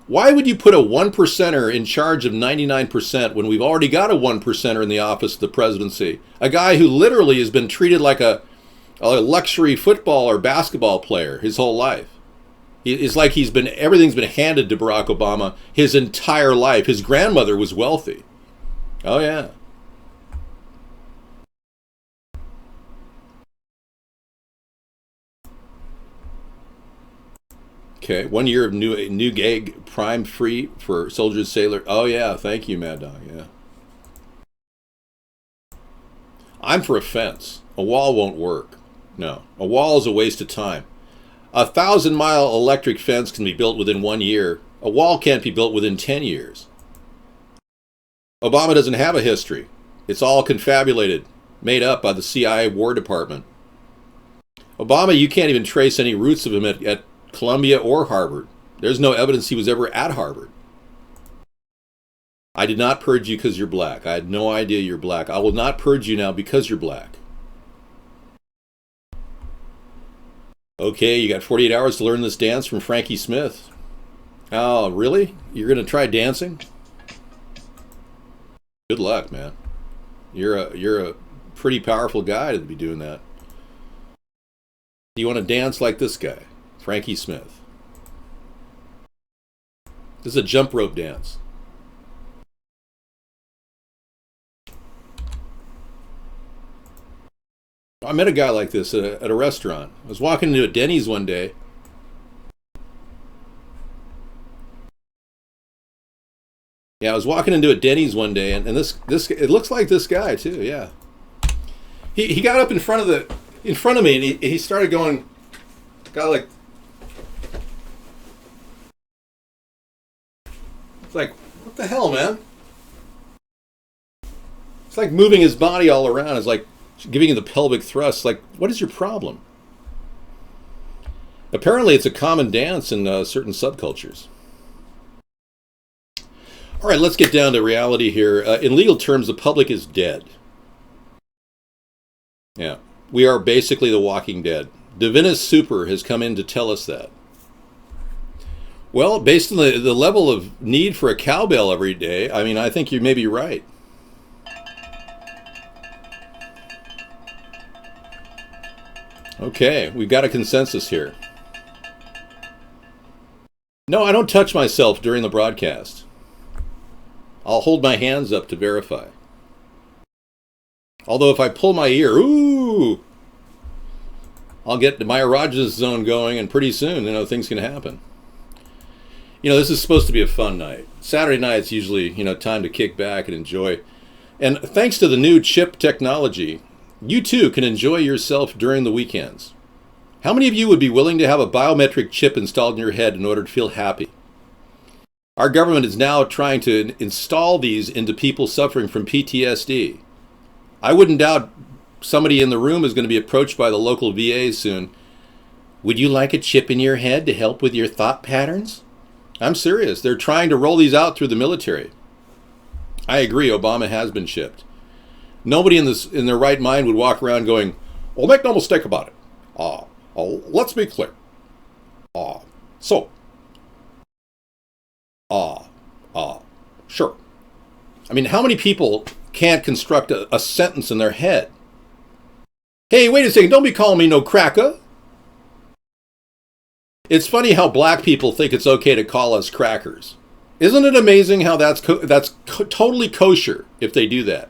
Why would you put a 1%er in charge of 99% when we've already got a 1%er in the office of the presidency? A guy who literally has been treated like a luxury football or basketball player his whole life. It's like everything's been handed to Barack Obama his entire life. His grandmother was wealthy. Oh yeah. Okay, 1 year of new gag prime free for soldiers, sailor. Oh yeah, thank you, Mad Dog. Yeah. I'm for a fence. A wall won't work. No, a wall is a waste of time. A 1,000-mile electric fence can be built within 1 year. A wall can't be built within 10 years. Obama doesn't have a history. It's all confabulated, made up by the CIA War Department. Obama, you can't even trace any roots of him at Columbia or Harvard. There's no evidence he was ever at Harvard. I did not purge you because you're black. I had no idea you're black. I will not purge you now because you're black. Okay, you got 48 hours to learn this dance from Frankie Smith. Oh, really? You're going to try dancing? Good luck, man. You're a pretty powerful guy to be doing that. Do you want to dance like this guy, Frankie Smith? This is a jump rope dance. I met a guy like this at a restaurant. I was walking into a Denny's one day. Yeah, I was walking into a Denny's one day, and this it looks like this guy too. Yeah, he got up in front of me, and he started going, got like, it's like, what the hell, man? It's like moving his body all around. It's like giving you the pelvic thrust. Like, what is your problem? Apparently, it's a common dance in certain subcultures. All right, let's get down to reality here. In legal terms, the public is dead. Yeah, we are basically the walking dead. Divinus Super has come in to tell us that. Well, based on the level of need for a cowbell every day, I mean, I think you may be right. Okay, we've got a consensus here. No, I don't touch myself during the broadcast. I'll hold my hands up to verify. Although if I pull my ear, ooh, I'll get my erogenous zone going, and pretty soon, things can happen. This is supposed to be a fun night. Saturday night's usually, time to kick back and enjoy. And thanks to the new chip technology, you too can enjoy yourself during the weekends. How many of you would be willing to have a biometric chip installed in your head in order to feel happy? Our government is now trying to install these into people suffering from PTSD. I wouldn't doubt somebody in the room is going to be approached by the local VA soon. Would you like a chip in your head to help with your thought patterns? I'm serious. They're trying to roll these out through the military. I agree, Obama has been chipped. Nobody in their right mind would walk around going, well, make no mistake about it. Let's be clear. Sure. I mean, how many people can't construct a sentence in their head? Hey, wait a second, don't be calling me no cracker. It's funny how black people think it's okay to call us crackers. Isn't it amazing how that's totally kosher if they do that?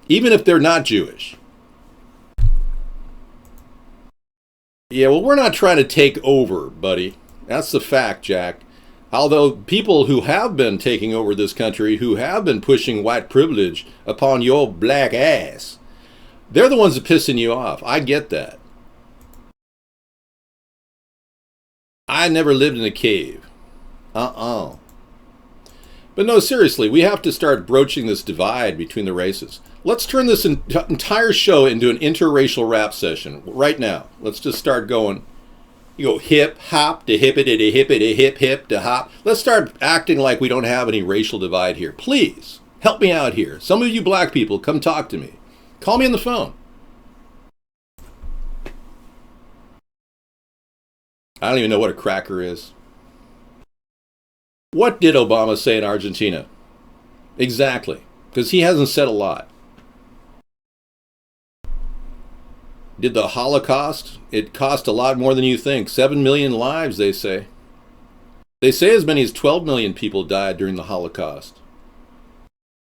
Even if they're not Jewish. Yeah, well, we're not trying to take over, buddy. That's the fact, Jack. Although people who have been taking over this country, who have been pushing white privilege upon your black ass, they're the ones that are pissing you off. I get that. I never lived in a cave. But no, seriously, we have to start broaching this divide between the races. Let's turn this entire show into an interracial rap session right now. Let's just start going. You go hip hop to hippity to hippity hip hip to hop. Let's start acting like we don't have any racial divide here. Please help me out here. Some of you black people, come talk to me. Call me on the phone. I don't even know what a cracker is. What did Obama say in Argentina? Exactly, because he hasn't said a lot. Did the Holocaust? It cost a lot more than you think. 7 million lives, they say. They say as many as 12 million people died during the Holocaust.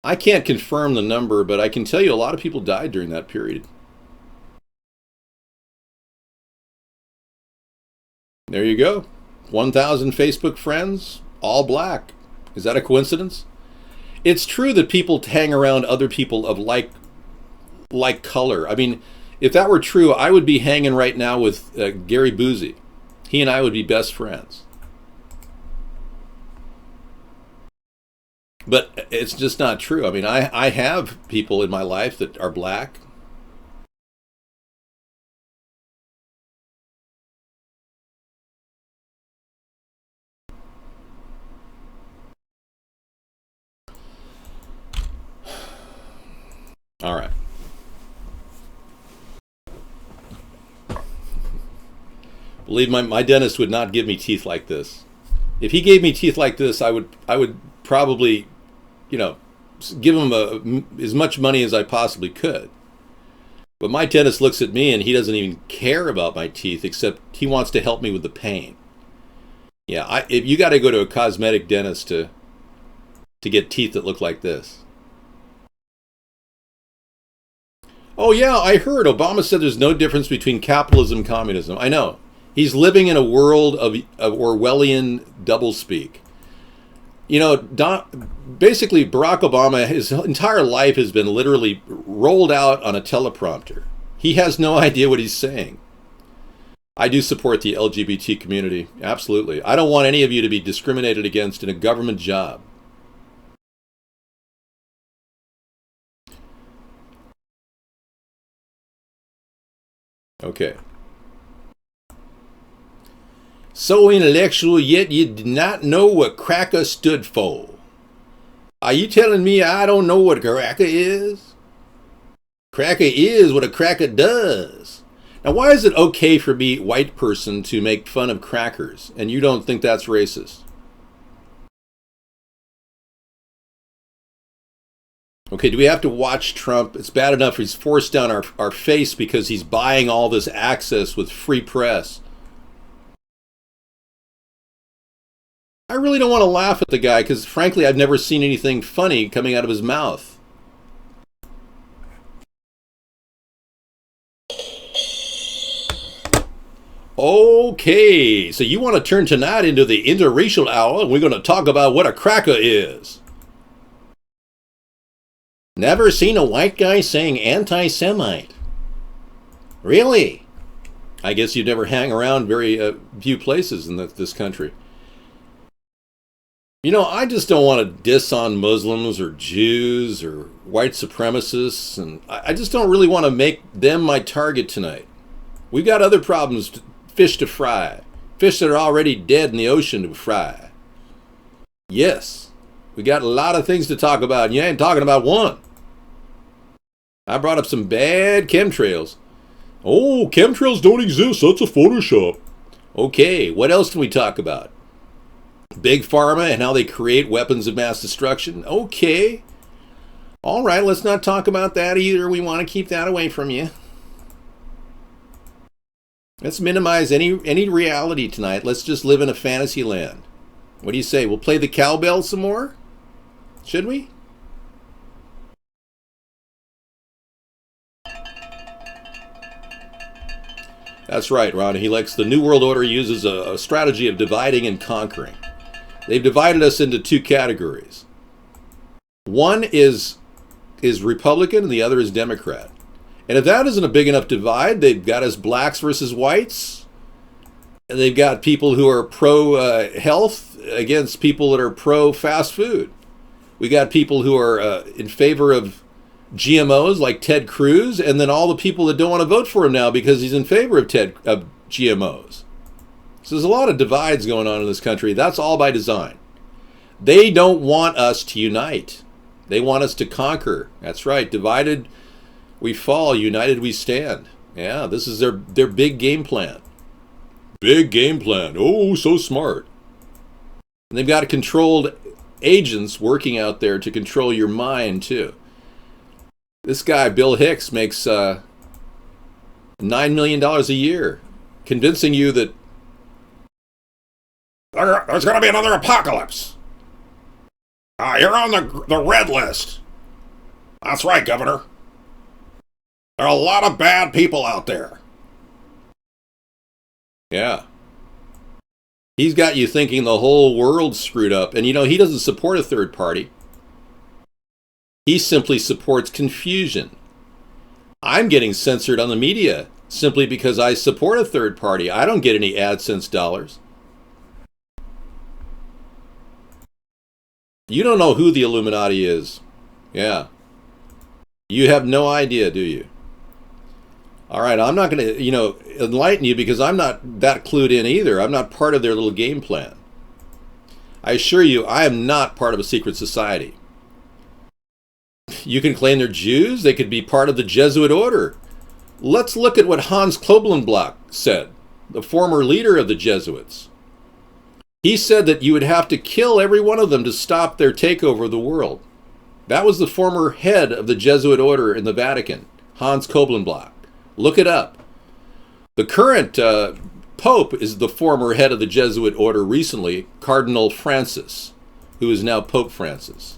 I can't confirm the number, but I can tell you a lot of people died during that period. There you go. 1,000 Facebook friends, all black. Is that a coincidence? It's true that people hang around other people of like color. I mean, if that were true, I would be hanging right now with Gary Boozy. He and I would be best friends. But it's just not true. I mean, I have people in my life that are black. All right. Believe my dentist would not give me teeth like this. If he gave me teeth like this, I would probably, give him as much money as I possibly could. But my dentist looks at me and he doesn't even care about my teeth, except he wants to help me with the pain. Yeah, if you got to go to a cosmetic dentist to get teeth that look like this. Oh yeah, I heard Obama said there's no difference between capitalism and communism. I know. He's living in a world of Orwellian doublespeak. Basically Barack Obama, his entire life has been literally rolled out on a teleprompter. He has no idea what he's saying. I do support the LGBT community, absolutely. I don't want any of you to be discriminated against in a government job. Okay. So intellectual, yet you did not know what cracker stood for. Are you telling me I don't know what a cracker is? Cracker is what a cracker does. Now, why is it okay for me, white person, to make fun of crackers, and you don't think that's racist? Okay, do we have to watch Trump? It's bad enough he's forced down our face because he's buying all this access with free press. I really don't want to laugh at the guy because, frankly, I've never seen anything funny coming out of his mouth. Okay, so you want to turn tonight into the interracial hour, and we're going to talk about what a cracker is. Never seen a white guy saying anti-Semite. Really? I guess you never hang around very few places in this country. I just don't want to diss on Muslims or Jews or white supremacists, and I just don't really want to make them my target tonight. We've got other problems, fish to fry. Fish that are already dead in the ocean to fry. Yes, we got a lot of things to talk about, and you ain't talking about one. I brought up some bad chemtrails. Oh, chemtrails don't exist, that's a Photoshop. Okay, what else can we talk about? Big Pharma and how they create weapons of mass destruction? Okay. All right, let's not talk about that either. We want to keep that away from you. Let's minimize any reality tonight. Let's just live in a fantasy land. What do you say? We'll play the cowbell some more? Should we? That's right, Ron. He likes the New World Order uses a strategy of dividing and conquering. They've divided us into two categories. One is Republican and the other is Democrat. And if that isn't a big enough divide, they've got us blacks versus whites. And they've got people who are pro-health against people that are pro-fast food. We got people who are in favor of GMOs like Ted Cruz, and then all the people that don't want to vote for him now because he's in favor of GMOs. So there's a lot of divides going on in this country. That's all by design. They don't want us to unite. They want us to conquer. That's right. Divided we fall, united we stand. Yeah, this is their big game plan. Big game plan. Oh, so smart. And they've got controlled agents working out there to control your mind, too. This guy, Bill Hicks, makes $9 million a year, convincing you that there's going to be another apocalypse. You're on the red list. That's right, Governor. There are a lot of bad people out there. Yeah. He's got you thinking the whole world's screwed up. And he doesn't support a third party. He simply supports confusion. I'm getting censored on the media simply because I support a third party. I don't get any AdSense dollars. You don't know who the Illuminati is. Yeah. You have no idea, do you? All right, I'm not going to, enlighten you because I'm not that clued in either. I'm not part of their little game plan. I assure you, I am not part of a secret society. You can claim they're Jews. They could be part of the Jesuit order. Let's look at what Hans Klobenblatt said, the former leader of the Jesuits. He said that you would have to kill every one of them to stop their takeover of the world. That was the former head of the Jesuit order in the Vatican, Hans Klobenblatt. Look it up. The current Pope is the former head of the Jesuit order recently, Cardinal Francis, who is now Pope Francis.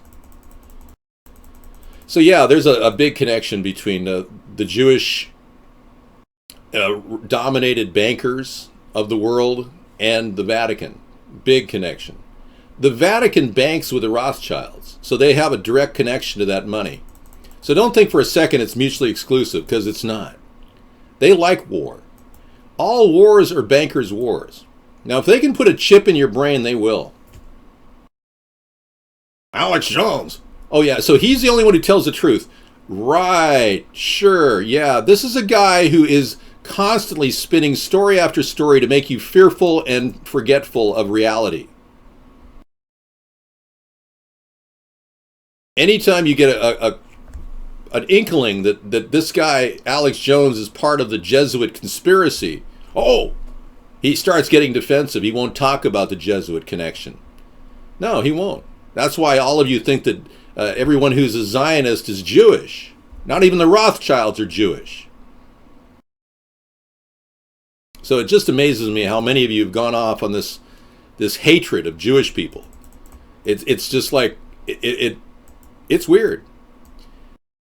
So yeah, there's a big connection between the Jewish dominated bankers of the world and the Vatican. Big connection. The Vatican banks with the Rothschilds, so they have a direct connection to that money. So don't think for a second it's mutually exclusive, because it's not. They like war. All wars are bankers' wars. Now, if they can put a chip in your brain, they will. Alex Jones. Oh, yeah, so he's the only one who tells the truth. Right, sure, yeah. This is a guy who is constantly spinning story after story to make you fearful and forgetful of reality. Anytime you get an inkling that this guy, Alex Jones, is part of the Jesuit conspiracy, he starts getting defensive. He won't talk about the Jesuit connection. No, he won't. That's why all of you think that everyone who's a Zionist is Jewish. Not even the Rothschilds are Jewish. So it just amazes me how many of you have gone off on this hatred of Jewish people. It's just like, it's weird.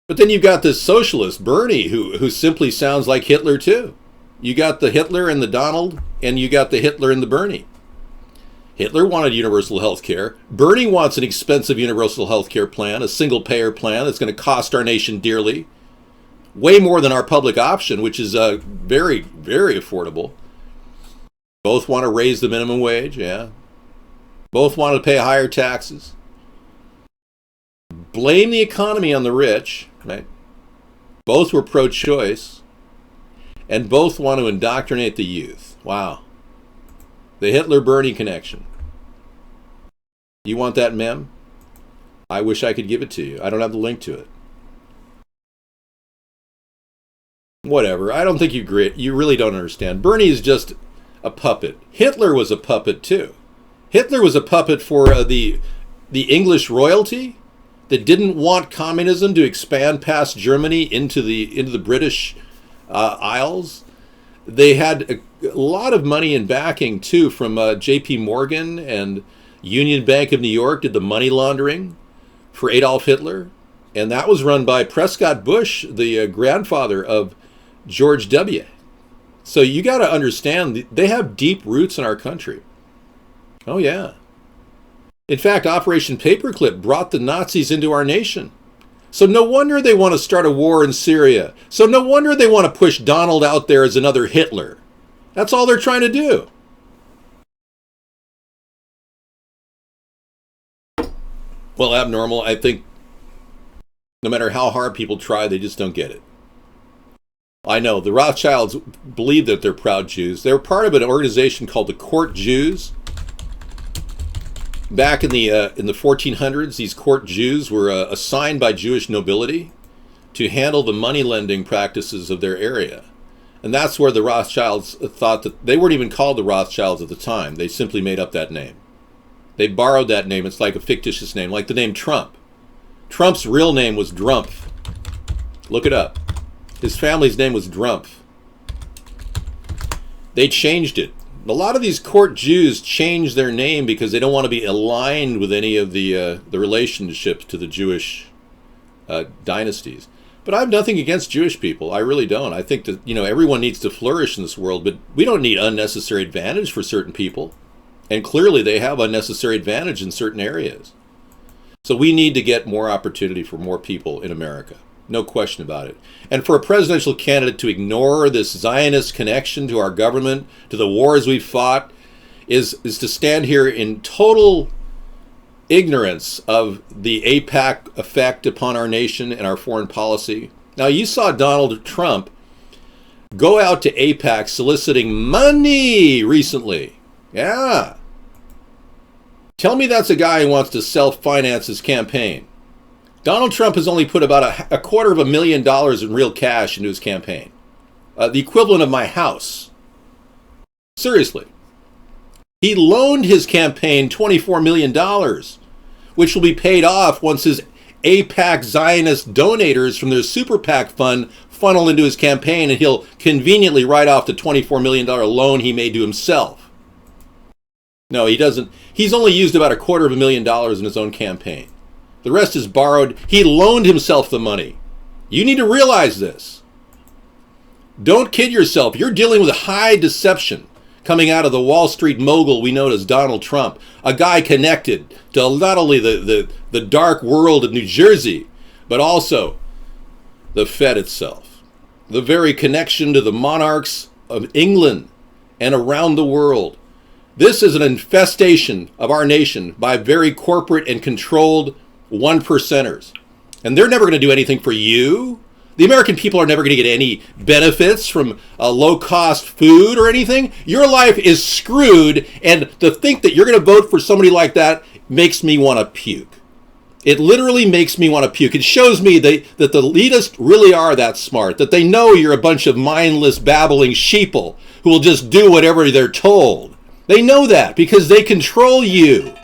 But then you've got this socialist, Bernie, who simply sounds like Hitler too. You got the Hitler and the Donald, and you got the Hitler and the Bernie. Hitler wanted universal health care. Bernie wants an expensive universal health care plan, a single-payer plan that's going to cost our nation dearly. Way more than our public option, which is very, very affordable. Both want to raise the minimum wage, yeah. Both want to pay higher taxes. Blame the economy on the rich, right? Both were pro-choice. And both want to indoctrinate the youth. Wow. The Hitler-Bernie connection. You want that mem? I wish I could give it to you. I don't have the link to it. Whatever. I don't think you really don't understand. Bernie is just a puppet. Hitler was a puppet too. Hitler was a puppet for the English royalty that didn't want communism to expand past Germany into the British Isles. They had a lot of money and backing too from J.P. Morgan, and Union Bank of New York did the money laundering for Adolf Hitler, and that was run by Prescott Bush, the grandfather of George W. So you got to understand, they have deep roots in our country. Oh yeah. In fact, Operation Paperclip brought the Nazis into our nation. So no wonder they want to start a war in Syria. So no wonder they want to push Donald out there as another Hitler. That's all they're trying to do. Well, abnormal, I think no matter how hard people try, they just don't get it. I know, the Rothschilds believe that they're proud Jews. They're part of an organization called the Court Jews. Back in the 1400s, these court Jews were assigned by Jewish nobility to handle the money lending practices of their area. And that's where the Rothschilds thought that they weren't even called the Rothschilds at the time. They simply made up that name. They borrowed that name. It's like a fictitious name, like the name Trump. Trump's real name was Drumpf. Look it up. His family's name was Drumpf. They changed it. A lot of these court Jews change their name because they don't want to be aligned with any of the relationships to the Jewish dynasties. But I have nothing against Jewish people. I really don't. I think that everyone needs to flourish in this world, but we don't need unnecessary advantage for certain people. And clearly they have unnecessary advantage in certain areas. So we need to get more opportunity for more people in America. No question about it. And for a presidential candidate to ignore this Zionist connection to our government, to the wars we've fought, is to stand here in total ignorance of the AIPAC effect upon our nation and our foreign policy. Now, you saw Donald Trump go out to AIPAC soliciting money recently. Yeah. Tell me that's a guy who wants to self-finance his campaign. Donald Trump has only put about a $250,000 in real cash into his campaign. The equivalent of my house. Seriously. He loaned his campaign $24 million, which will be paid off once his AIPAC Zionist donators from their super PAC fund funnel into his campaign, and he'll conveniently write off the $24 million loan he made to himself. No, he doesn't. He's only used about $250,000 in his own campaign. The rest is borrowed. He loaned himself the money. You need to realize this. Don't kid yourself. You're dealing with high deception coming out of the Wall Street mogul we know as Donald Trump, a guy connected to not only the dark world of New Jersey, but also the Fed itself. The very connection to the monarchs of England and around the world. This is an infestation of our nation by very corporate and controlled one percenters. And they're never going to do anything for you. The American people are never going to get any benefits from low-cost food or anything. Your life is screwed, and to think that you're going to vote for somebody like that makes me want to puke. It literally makes me want to puke. It shows me that the elitists really are that smart, that they know you're a bunch of mindless, babbling sheeple who will just do whatever they're told. They know that because they control you.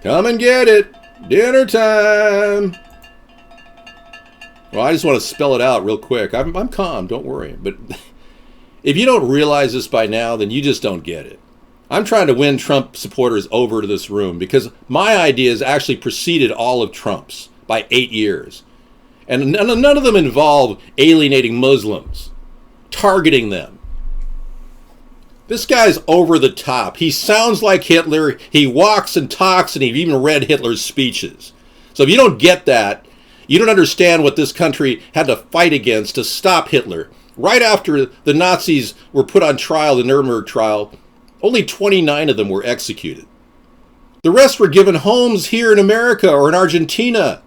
Come and get it. Dinner time. Well, I just want to spell it out real quick. I'm calm, don't worry. But if you don't realize this by now, then you just don't get it. I'm trying to win Trump supporters over to this room because my ideas actually preceded all of Trump's by 8 years. And none of them involve alienating Muslims, targeting them. This guy's over the top. He sounds like Hitler. He walks and talks, and he even read Hitler's speeches. So if you don't get that, you don't understand what this country had to fight against to stop Hitler. Right after the Nazis were put on trial, the Nuremberg trial, only 29 of them were executed. The rest were given homes here in America or in Argentina.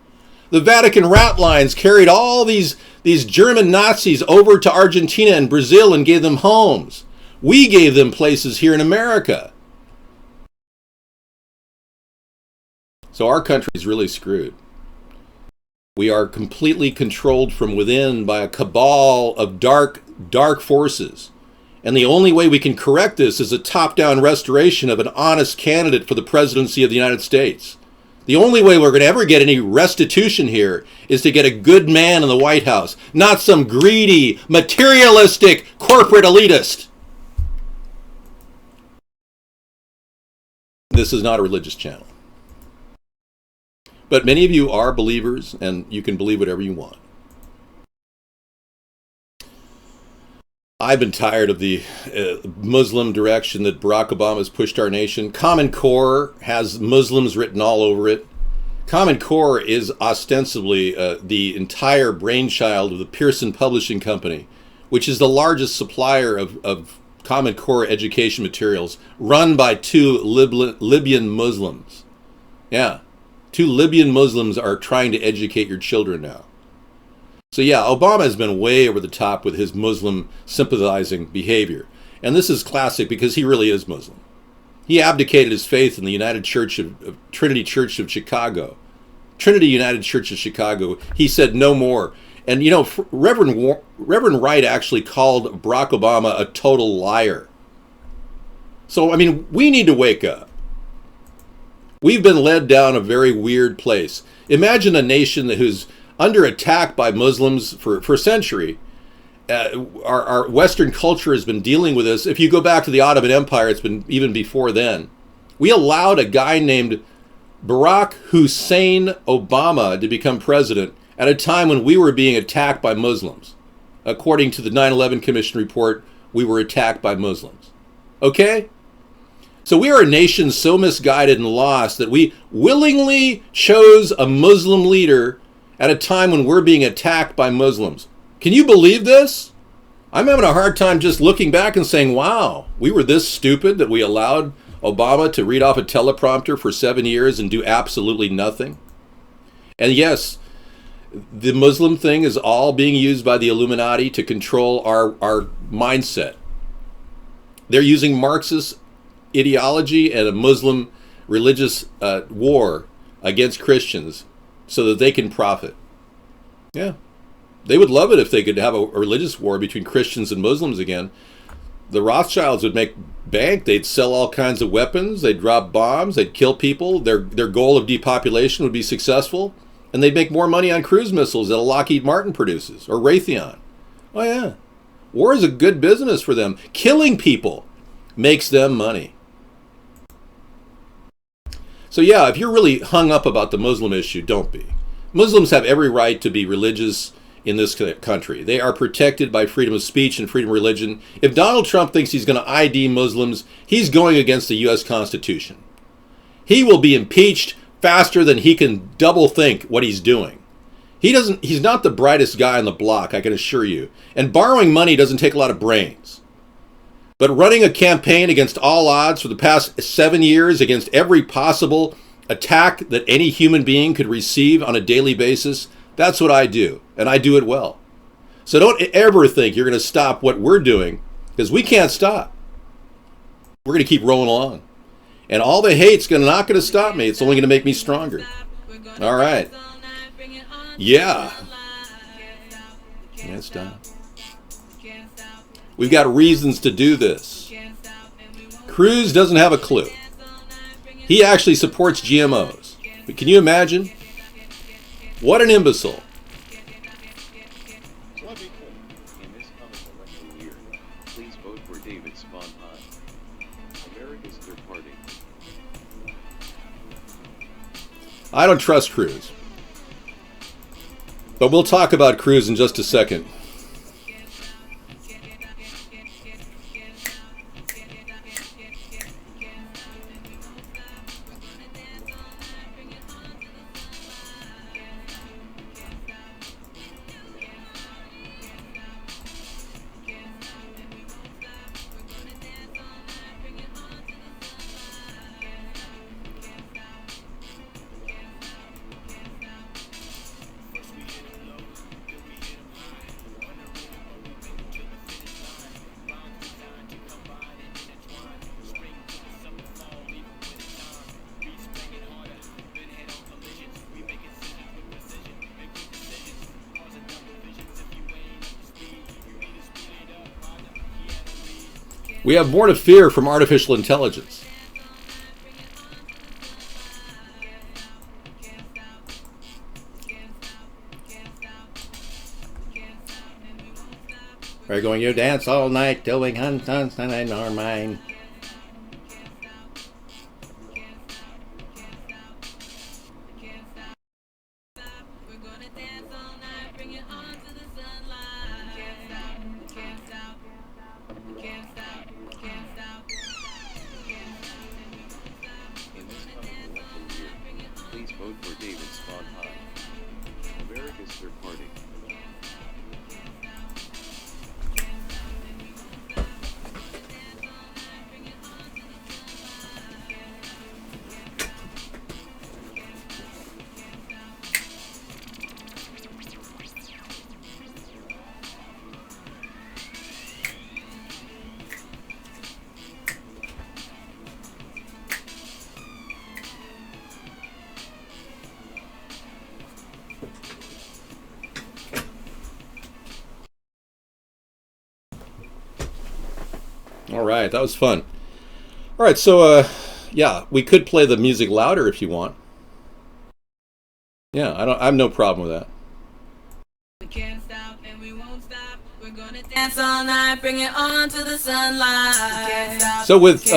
The Vatican rat lines carried all these German Nazis over to Argentina and Brazil and gave them homes. We gave them places here in America. So our country is really screwed. We are completely controlled from within by a cabal of dark forces. And the only way we can correct this is a top-down restoration of an honest candidate for the presidency of the United States. The only way we're going to ever get any restitution here is to get a good man in the White House, not some greedy, materialistic, corporate elitist. This is not a religious channel. But many of you are believers, and you can believe whatever you want. I've been tired of the Muslim direction that Barack Obama has pushed our nation. Common Core has Muslims written all over it. Common Core is ostensibly the entire brainchild of the Pearson Publishing Company, which is the largest supplier of Common Core education materials, run by two Libyan Muslims. Yeah, two Libyan Muslims are trying to educate your children now. So yeah, Obama has been way over the top with his Muslim sympathizing behavior. And this is classic because he really is Muslim. He abdicated his faith in the United Church of Trinity Church of Chicago. Trinity United Church of Chicago. He said no more. And you know, Reverend Wright actually called Barack Obama a total liar. So, I mean, we need to wake up. We've been led down a very weird place. Imagine a nation who's under attack by Muslims for a century. Our Western culture has been dealing with this. If you go back to the Ottoman Empire, it's been even before then. We allowed a guy named Barack Hussein Obama to become president at a time when we were being attacked by Muslims. According to the 9/11 Commission report, we were attacked by Muslims. Okay? So we are a nation so misguided and lost that we willingly chose a Muslim leader at a time when we're being attacked by Muslims. Can you believe this? I'm having a hard time just looking back and saying, wow, we were this stupid that we allowed Obama to read off a teleprompter for 7 years and do absolutely nothing. And yes, the Muslim thing is all being used by the Illuminati to control our mindset. They're using Marxist ideology and a Muslim religious war against Christians so that they can profit. Yeah. They would love it if they could have a religious war between Christians and Muslims again. The Rothschilds would make bank. They'd sell all kinds of weapons. They'd drop bombs. They'd kill people. Their goal of depopulation would be successful. And they'd make more money on cruise missiles that Lockheed Martin produces, or Raytheon. Oh, yeah. War is a good business for them. Killing people makes them money. So, yeah, if you're really hung up about the Muslim issue, don't be. Muslims have every right to be religious in this country. They are protected by freedom of speech and freedom of religion. If Donald Trump thinks he's going to ID Muslims, he's going against the U.S. Constitution. He will be impeached faster than he can double think what he's doing. He's not the brightest guy on the block, I can assure you. And borrowing money doesn't take a lot of brains. But running a campaign against all odds for the past 7 years, against every possible attack that any human being could receive on a daily basis, that's what I do, and I do it well. So don't ever think you're going to stop what we're doing, because we can't stop. We're going to keep rolling along. And all the hate's not going to stop me. It's only going to make me stronger. All right. Yeah. Can't stop. We've got reasons to do this. Cruz doesn't have a clue. He actually supports GMOs. But can you imagine? What an imbecile. In this coming election year, please vote for David Sponheim, America's Third Party. I don't trust Cruz. But we'll talk about Cruz in just a second. We have more to fear from artificial intelligence. We're going to dance all night till we can't stand in our mind. In this coming election year, please vote for David Sponheim, America's Third Party. All right, that was fun. All right, so yeah, we could play the music louder if you want. Yeah, I have no problem with that. We can't stop and we won't stop. We're gonna dance all night, bring it on to the sunlight. So with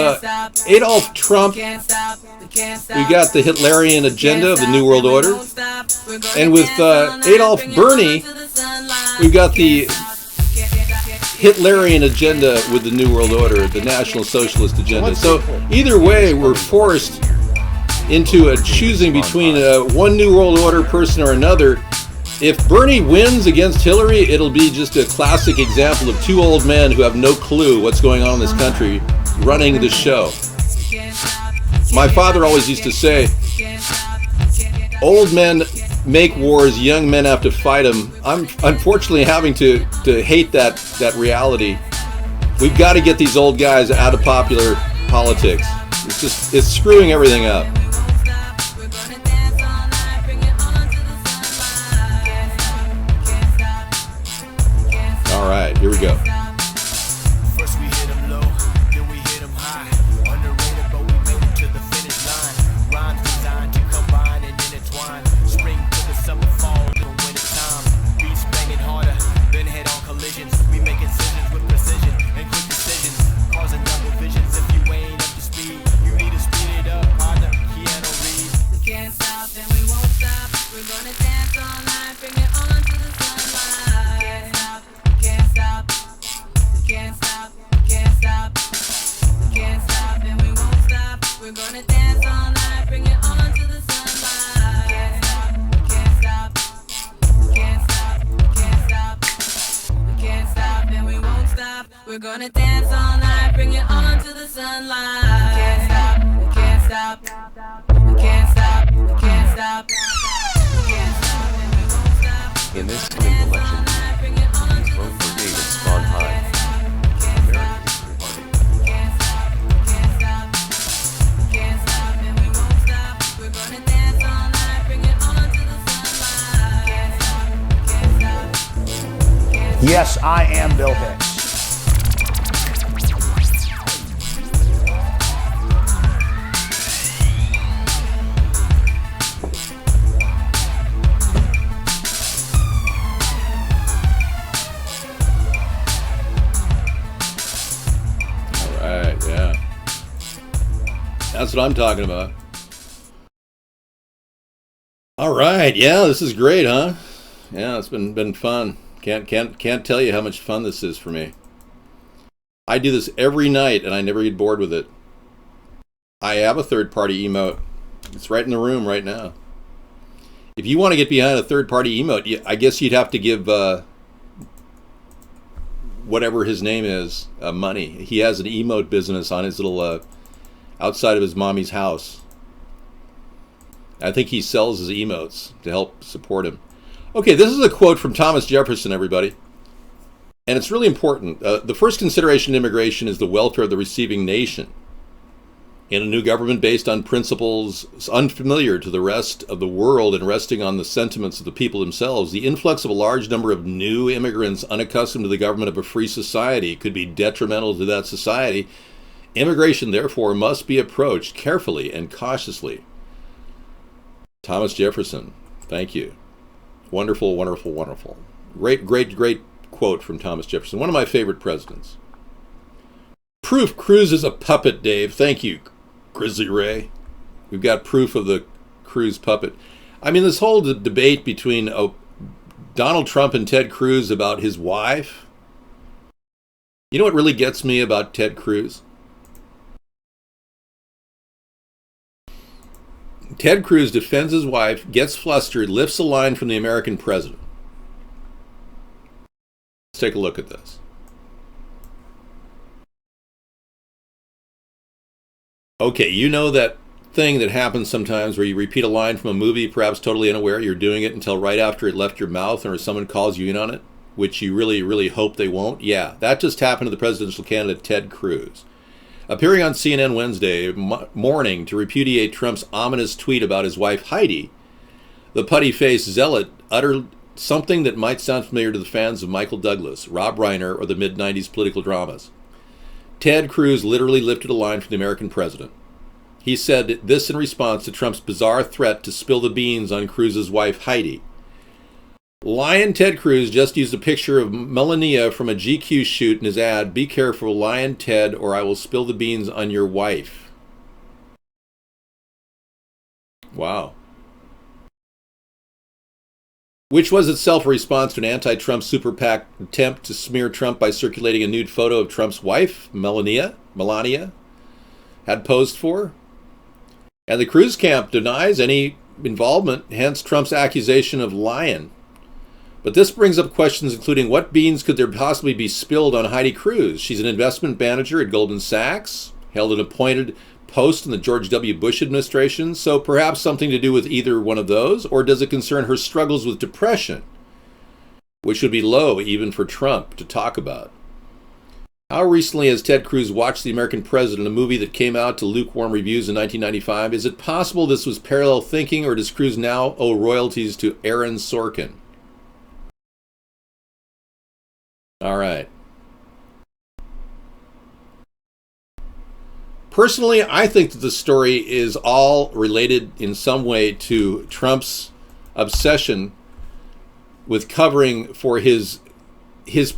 Adolf Trump, we got the Hitlerian agenda of the New World Order. And with Adolf Bernie, we've got the Hitlerian agenda with the New World Order, the National Socialist agenda. So either way, we're forced into choosing between one New World Order person or another. If Bernie wins against Hillary, it'll be just a classic example of two old men who have no clue what's going on in this country running the show. My father always used to say, old men make wars, young men have to fight them. I'm unfortunately having to hate that reality. We've got to get these old guys out of popular politics. It's screwing everything up. All right, here we go. First we hit 'em low, then we hit 'em high. Underrated, but we made it to the finish line. Rhymes designed to combine and intertwine. Spring to the summer, fall to winter time. Beats banging harder, then head on collisions. We make incisions with precision and quick decisions. Causing double visions if you ain't up to speed. You need to speed it up, partner. Keanu Reeves. We can't stop and we won't stop. We're gonna dance all night, bring it on to the sunlight. Can't stop, we can't stop, we can't stop, we can't stop and we won't stop. We're gonna dance all night, bring it on to the sunlight. Can't stop, we can't stop, we can't stop, we can't stop, we can't stop and we won't stop. We're gonna dance all night, bring it on to the sunlight. Can't stop, we can't stop, we can't stop, we can't stop, we can't stop and we won't stop. In this coming election year, please vote for David Sponheim. America's Third Party. Can't stop, can't stop, can't stop and we won't stop. We're gonna dance all night, bring it on to the sunlight. Can't stop, can't stop. Yes, I am Bill Hicks. Yeah. That's what I'm talking about. All right. Yeah, this is great, huh? Yeah, it's been fun. Can't tell you how much fun this is for me. I do this every night and I never get bored with it. I have a third-party emote. It's right in the room right now. If you want to get behind a third-party emote, I guess you'd have to give whatever his name is, money. He has an emote business on his little outside of his mommy's house. I think he sells his emotes to help support him. Okay, this is a quote from Thomas Jefferson, everybody. And it's really important. The first consideration in immigration is the welfare of the receiving nation. In a new government based on principles unfamiliar to the rest of the world and resting on the sentiments of the people themselves, the influx of a large number of new immigrants unaccustomed to the government of a free society could be detrimental to that society. Immigration, therefore, must be approached carefully and cautiously. Thomas Jefferson, thank you. Wonderful, wonderful, wonderful. Great quote from Thomas Jefferson, one of my favorite presidents. Proof Cruz is a puppet, Dave. Thank you, Grizzly Ray. We've got proof of the Cruz puppet. I mean, this whole debate between Donald Trump and Ted Cruz about his wife. You know what really gets me about Ted Cruz? Ted Cruz defends his wife, gets flustered, lifts a line from the American president. Let's take a look at this. Okay, you know that thing that happens sometimes where you repeat a line from a movie, perhaps totally unaware you're doing it until right after it left your mouth or someone calls you in on it, which you really, really hope they won't? Yeah, that just happened to the presidential candidate Ted Cruz. Appearing on CNN Wednesday morning to repudiate Trump's ominous tweet about his wife Heidi, the putty-faced zealot uttered something that might sound familiar to the fans of Michael Douglas, Rob Reiner, or the mid-90s political dramas. Ted Cruz literally lifted a line from the American president. He said this in response to Trump's bizarre threat to spill the beans on Cruz's wife Heidi. Lion Ted Cruz just used a picture of Melania from a GQ shoot in his ad, "Be careful, Lion Ted, or I will spill the beans on your wife." Wow. Which was itself a response to an anti-Trump super PAC attempt to smear Trump by circulating a nude photo of Trump's wife, Melania, had posed for. And the Cruz camp denies any involvement, hence Trump's accusation of lying. But this brings up questions including what beans could there possibly be spilled on Heidi Cruz? She's an investment manager at Goldman Sachs, held an appointed post in the George W. Bush administration, so perhaps something to do with either one of those, or does it concern her struggles with depression, which would be low even for Trump to talk about? How recently has Ted Cruz watched The American President, a movie that came out to lukewarm reviews in 1995? Is it possible this was parallel thinking, or does Cruz now owe royalties to Aaron Sorkin? All right. Personally, I think that the story is all related in some way to Trump's obsession with covering for his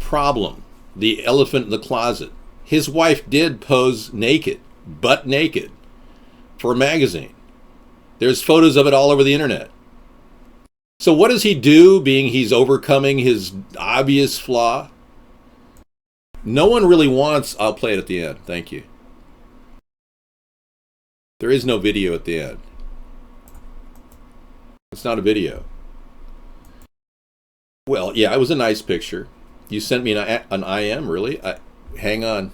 problem, the elephant in the closet. His wife did pose naked, butt naked, for a magazine. There's photos of it all over the internet. So what does he do, being he's overcoming his obvious flaw? No one really wants... I'll play it at the end. Thank you. There is no video at the end. It's not a video. Well, yeah, it was a nice picture. You sent me an IM, really? Hang on.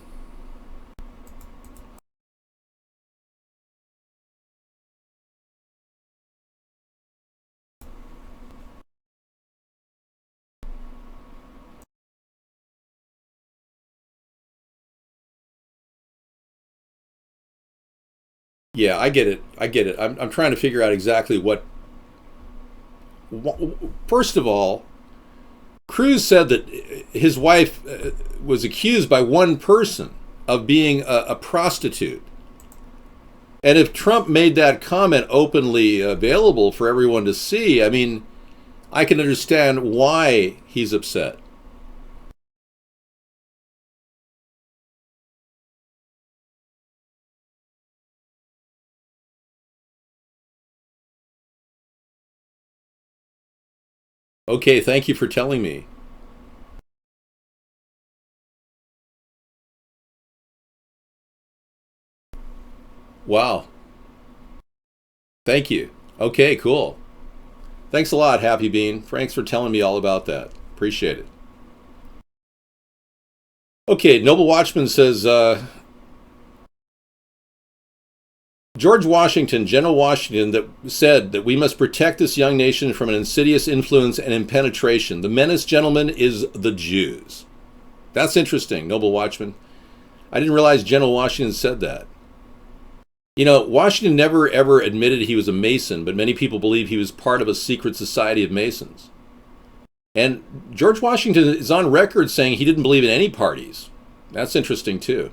Yeah, I get it. I'm trying to figure out exactly what... First of all, Cruz said that his wife was accused by one person of being a prostitute. And if Trump made that comment openly available for everyone to see, I mean, I can understand why he's upset. Okay, thank you for telling me. Wow. Thank you. Okay, cool. Thanks a lot, Happy Bean. Thanks for telling me all about that. Appreciate it. Okay, Noble Watchman says, George Washington, General Washington, that said that we must protect this young nation from an insidious influence and impenetration. The menace, gentlemen, is the Jews. That's interesting, Noble Watchman. I didn't realize General Washington said that. You know, Washington never ever admitted he was a Mason, but many people believe he was part of a secret society of Masons. And George Washington is on record saying he didn't believe in any parties. That's interesting, too.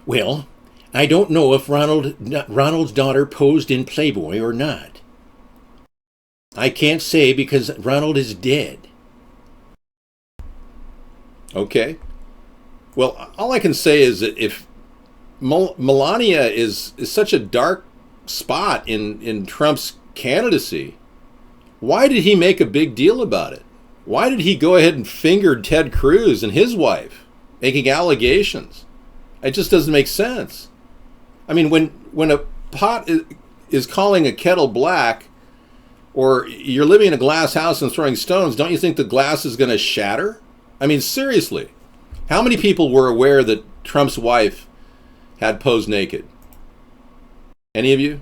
Well, I don't know if Ronald's daughter posed in Playboy or not. I can't say because Ronald is dead. Okay. Well, all I can say is that if Melania is such a dark spot in Trump's candidacy, why did he make a big deal about it? Why did he go ahead and finger Ted Cruz and his wife, making allegations? It just doesn't make sense. I mean, when a pot is calling a kettle black, or you're living in a glass house and throwing stones, don't you think the glass is going to shatter? I mean, seriously. How many people were aware that Trump's wife had posed naked? Any of you?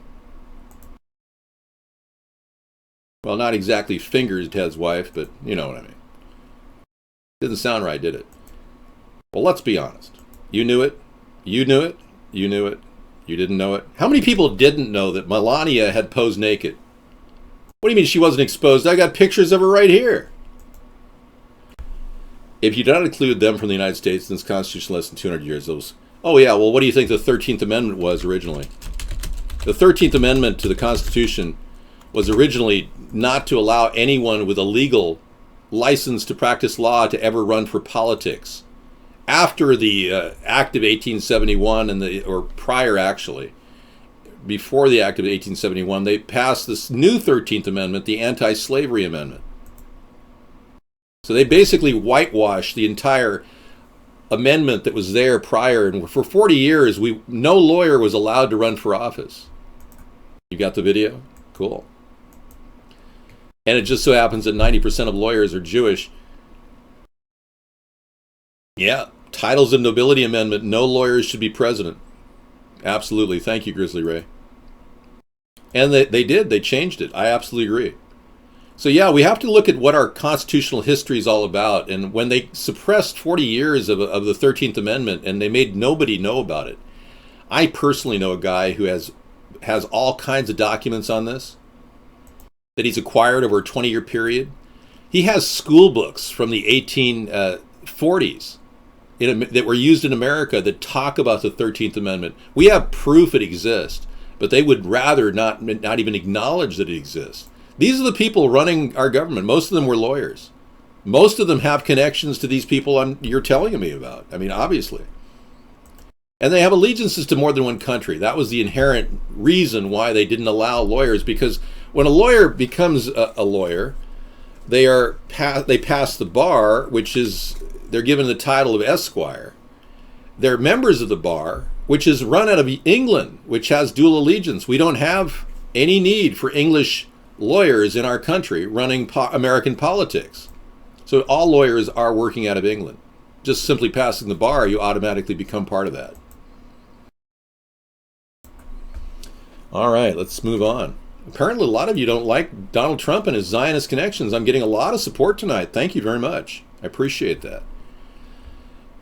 Well, not exactly fingered Ted's wife, but you know what I mean. Didn't sound right, did it? Well, let's be honest. You knew it. You knew it. You knew it. You didn't know it. How many people didn't know that Melania had posed naked? What do you mean she wasn't exposed? I got pictures of her right here. If you do not include them from the United States, then this Constitution less than 200 years, those... Oh yeah, well, what do you think the 13th Amendment was originally? The 13th Amendment to the Constitution was originally not to allow anyone with a legal license to practice law to ever run for politics. After the Act of 1871, or prior actually, before the Act of 1871, they passed this new 13th Amendment, the Anti-Slavery Amendment. So they basically whitewashed the entire amendment that was there prior, and for 40 years, no lawyer was allowed to run for office. You got the video? Cool. And it just so happens that 90% of lawyers are Jewish. Yeah, Titles of Nobility Amendment, no lawyers should be president. Absolutely. Thank you, Grizzly Ray. And they did. They changed it. I absolutely agree. So yeah, we have to look at what our constitutional history is all about. And when they suppressed 40 years of the 13th Amendment and they made nobody know about it, I personally know a guy who has all kinds of documents on this that he's acquired over a 20-year period. He has school books from the 1840s that were used in America that talk about the 13th Amendment. We have proof it exists, but they would rather not even acknowledge that it exists. These are the people running our government. Most of them were lawyers. Most of them have connections to these people you're telling me about. I mean, obviously. And they have allegiances to more than one country. That was the inherent reason why they didn't allow lawyers, because when a lawyer becomes a lawyer, they pass the bar, which is, they're given the title of Esquire. They're members of the bar, which is run out of England, which has dual allegiance. We don't have any need for English lawyers in our country running American politics. So all lawyers are working out of England. Just simply passing the bar, you automatically become part of that. All right, let's move on. Apparently a lot of you don't like Donald Trump and his Zionist connections. I'm getting a lot of support tonight. Thank you very much. I appreciate that.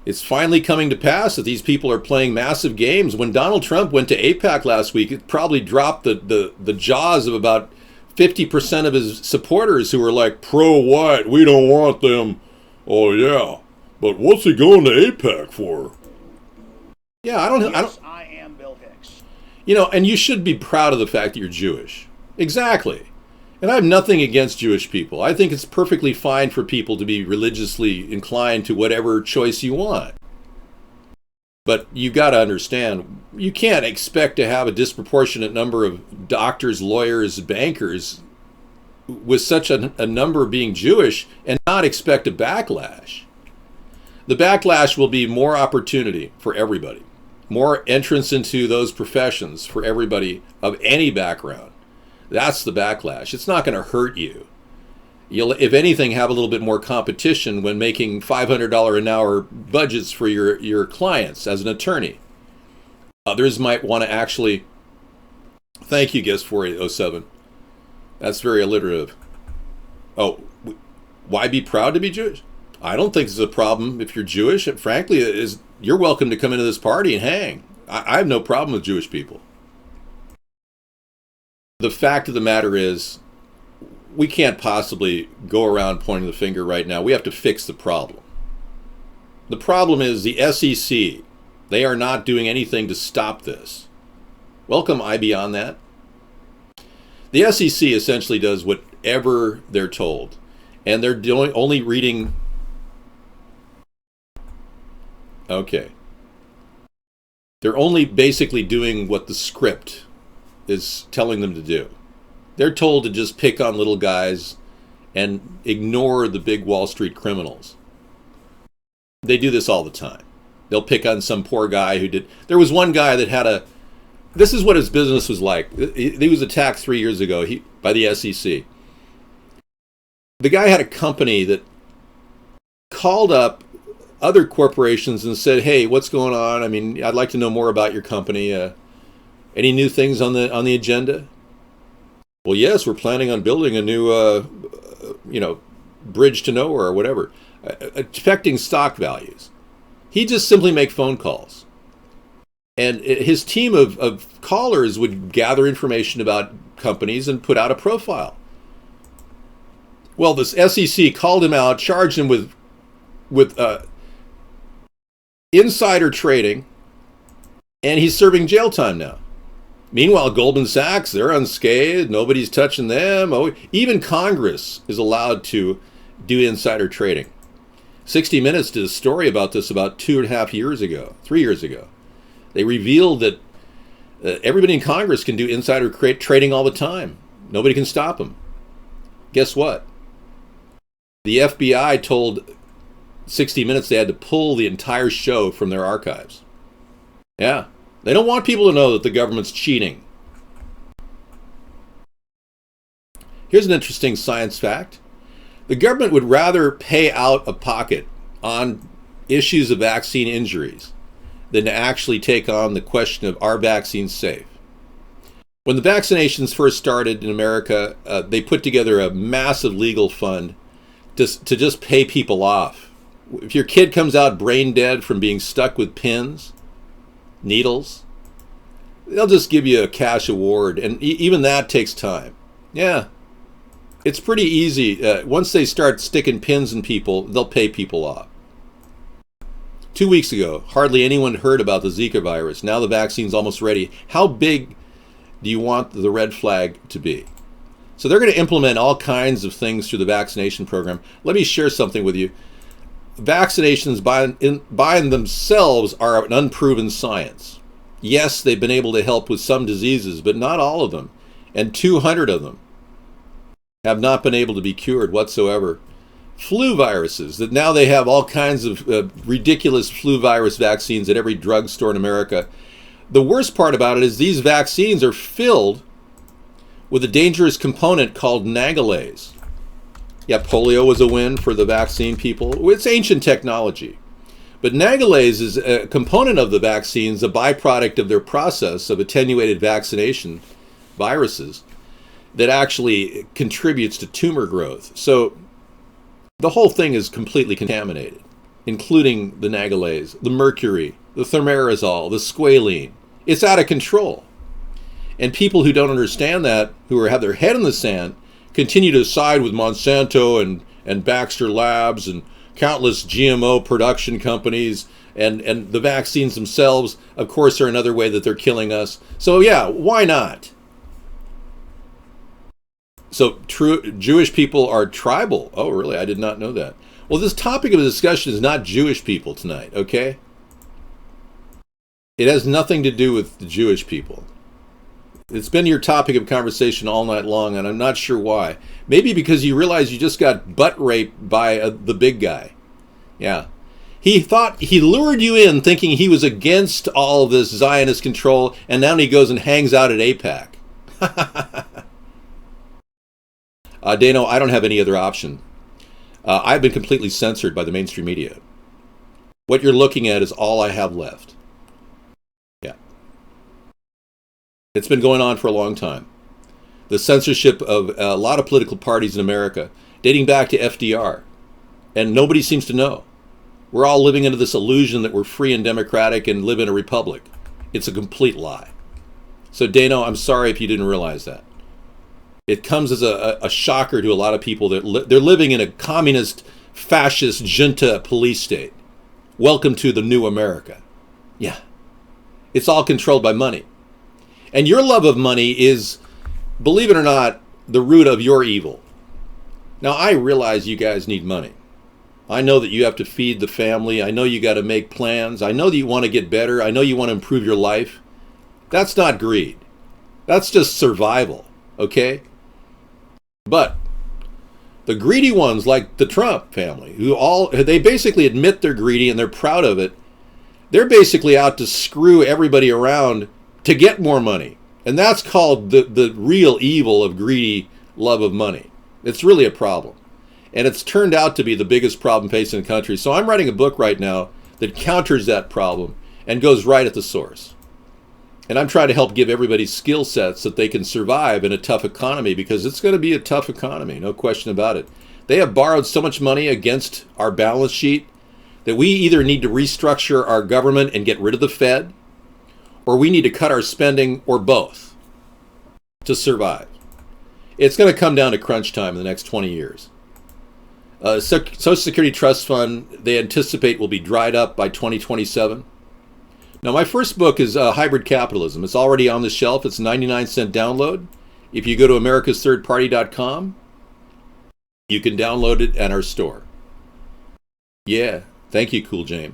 It's finally coming to pass that these people are playing massive games. When Donald Trump went to AIPAC last week, it probably dropped the jaws of about 50% of his supporters who were like, pro-white, we don't want them. Oh, yeah. But what's he going to AIPAC for? Yeah, I don't. I am Bill Hicks. You know, and you should be proud of the fact that you're Jewish. Exactly. And I have nothing against Jewish people. I think it's perfectly fine for people to be religiously inclined to whatever choice you want. But you got to understand, you can't expect to have a disproportionate number of doctors, lawyers, bankers with such a number being Jewish and not expect a backlash. The backlash will be more opportunity for everybody, more entrance into those professions for everybody of any background. That's the backlash. It's not going to hurt you. You'll, if anything, have a little bit more competition when making $500 an hour budgets for your clients as an attorney. Others might want to actually, thank you, Guest 4807. That's very alliterative. Oh, why be proud to be Jewish? I don't think it's a problem if you're Jewish. And frankly, you're welcome to come into this party and hang. I have no problem with Jewish people. The fact of the matter is, we can't possibly go around pointing the finger right now. We have to fix the problem. The problem is the SEC. They are not doing anything to stop this. Welcome, I Beyond That. The SEC essentially does whatever they're told. And they're only reading... Okay. They're only basically doing what the script is telling them to do. They're told to just pick on little guys and ignore the big Wall Street criminals. They do this all the time. They'll pick on some poor guy who did... There was one guy that had this is what his business was like. He was attacked 3 years ago by the SEC. The guy had a company that called up other corporations and said, hey, what's going on? I mean, I'd like to know more about your company. Any new things on the agenda? Well, yes, we're planning on building a new, bridge to nowhere or whatever, affecting stock values. He just simply make phone calls. And his team of callers would gather information about companies and put out a profile. Well, this SEC called him out, charged him with insider trading, and he's serving jail time now. Meanwhile, Goldman Sachs, they're unscathed. Nobody's touching them. Oh, even Congress is allowed to do insider trading. 60 Minutes did a story about this about 3 years ago. They revealed that everybody in Congress can do insider trading all the time. Nobody can stop them. Guess what? The FBI told 60 Minutes they had to pull the entire show from their archives. Yeah. They don't want people to know that the government's cheating. Here's an interesting science fact. The government would rather pay out of pocket on issues of vaccine injuries than to actually take on the question of, are vaccines safe? When the vaccinations first started in America, they put together a massive legal fund to just pay people off. If your kid comes out brain dead from being stuck with pins, needles, they'll just give you a cash award, and even that takes time. Yeah, It's pretty easy. Once they start sticking pins in people, they'll pay people off. 2 weeks ago, hardly anyone heard about the Zika virus. Now the vaccine's almost ready. How big do you want the red flag to be? So they're going to implement all kinds of things through the vaccination program. Let me share something with you. Vaccinations by themselves are an unproven science. Yes, they've been able to help with some diseases, but not all of them. And 200 of them have not been able to be cured whatsoever. Flu viruses, that now they have all kinds of ridiculous flu virus vaccines at every drugstore in America. The worst part about it is these vaccines are filled with a dangerous component called nagalase. Yeah, polio was a win for the vaccine people. It's ancient technology. But nagalase is a component of the vaccines, a byproduct of their process of attenuated vaccination viruses that actually contributes to tumor growth. So the whole thing is completely contaminated, including the nagalase, the mercury, the thimerosal, the squalene. It's out of control. And people who don't understand that, who have their head in the sand, continue to side with Monsanto and Baxter Labs and countless GMO production companies, and the vaccines themselves, of course, are another way that they're killing us. So yeah, why not? So true, Jewish people are tribal. Oh, really? I did not know that. Well, this topic of discussion is not Jewish people tonight, okay? It has nothing to do with the Jewish people. It's been your topic of conversation all night long, and I'm not sure why. Maybe because you realize you just got butt raped by the big guy. Yeah. He thought, he lured you in thinking he was against all of this Zionist control, and now he goes and hangs out at AIPAC. Dano, I don't have any other option. I've been completely censored by the mainstream media. What you're looking at is all I have left. Yeah. It's been going on for a long time. The censorship of a lot of political parties in America, dating back to FDR. And nobody seems to know. We're all living into this illusion that we're free and democratic and live in a republic. It's a complete lie. So Dano, I'm sorry if you didn't realize that. It comes as a shocker to a lot of people that they're living in a communist, fascist, junta police state. Welcome to the new America. Yeah. It's all controlled by money. And your love of money is, believe it or not, the root of your evil. Now, I realize you guys need money. I know that you have to feed the family. I know you got to make plans. I know that you want to get better. I know you want to improve your life. That's not greed. That's just survival, okay? But the greedy ones, like the Trump family, they basically admit they're greedy and they're proud of it. They're basically out to screw everybody around to get more money. And that's called the real evil of greedy love of money. It's really a problem. And it's turned out to be the biggest problem facing the country. So I'm writing a book right now that counters that problem and goes right at the source. And I'm trying to help give everybody skill sets that they can survive in a tough economy, because it's going to be a tough economy, no question about it. They have borrowed so much money against our balance sheet that we either need to restructure our government and get rid of the Fed, or we need to cut our spending, or both, to survive. It's going to come down to crunch time in the next 20 years. Social Security Trust Fund, they anticipate, will be dried up by 2027. Now, my first book is Hybrid Capitalism. It's already on the shelf. It's a 99-cent download. If you go to AmericasThirdParty.com, you can download it at our store. Yeah, thank you, Cool James.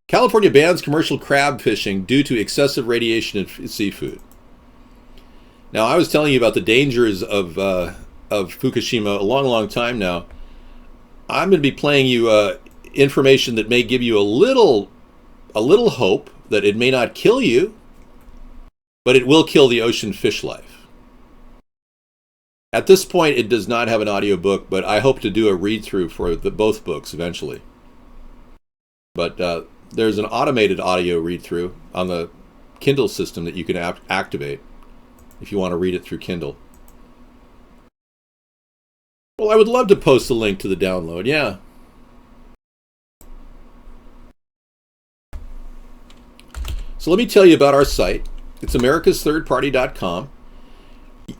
California bans commercial crab fishing due to excessive radiation in seafood. Now, I was telling you about the dangers of Fukushima a long, long time now. I'm going to be playing you information that may give you a little hope that it may not kill you, but it will kill the ocean fish life. At this point, it does not have an audio book, but I hope to do a read-through for both books eventually. But there's an automated audio read-through on the Kindle system that you can activate if you want to read it through Kindle. Well, I would love to post a link to the download, yeah. So let me tell you about our site. It's AmericasThirdParty.com.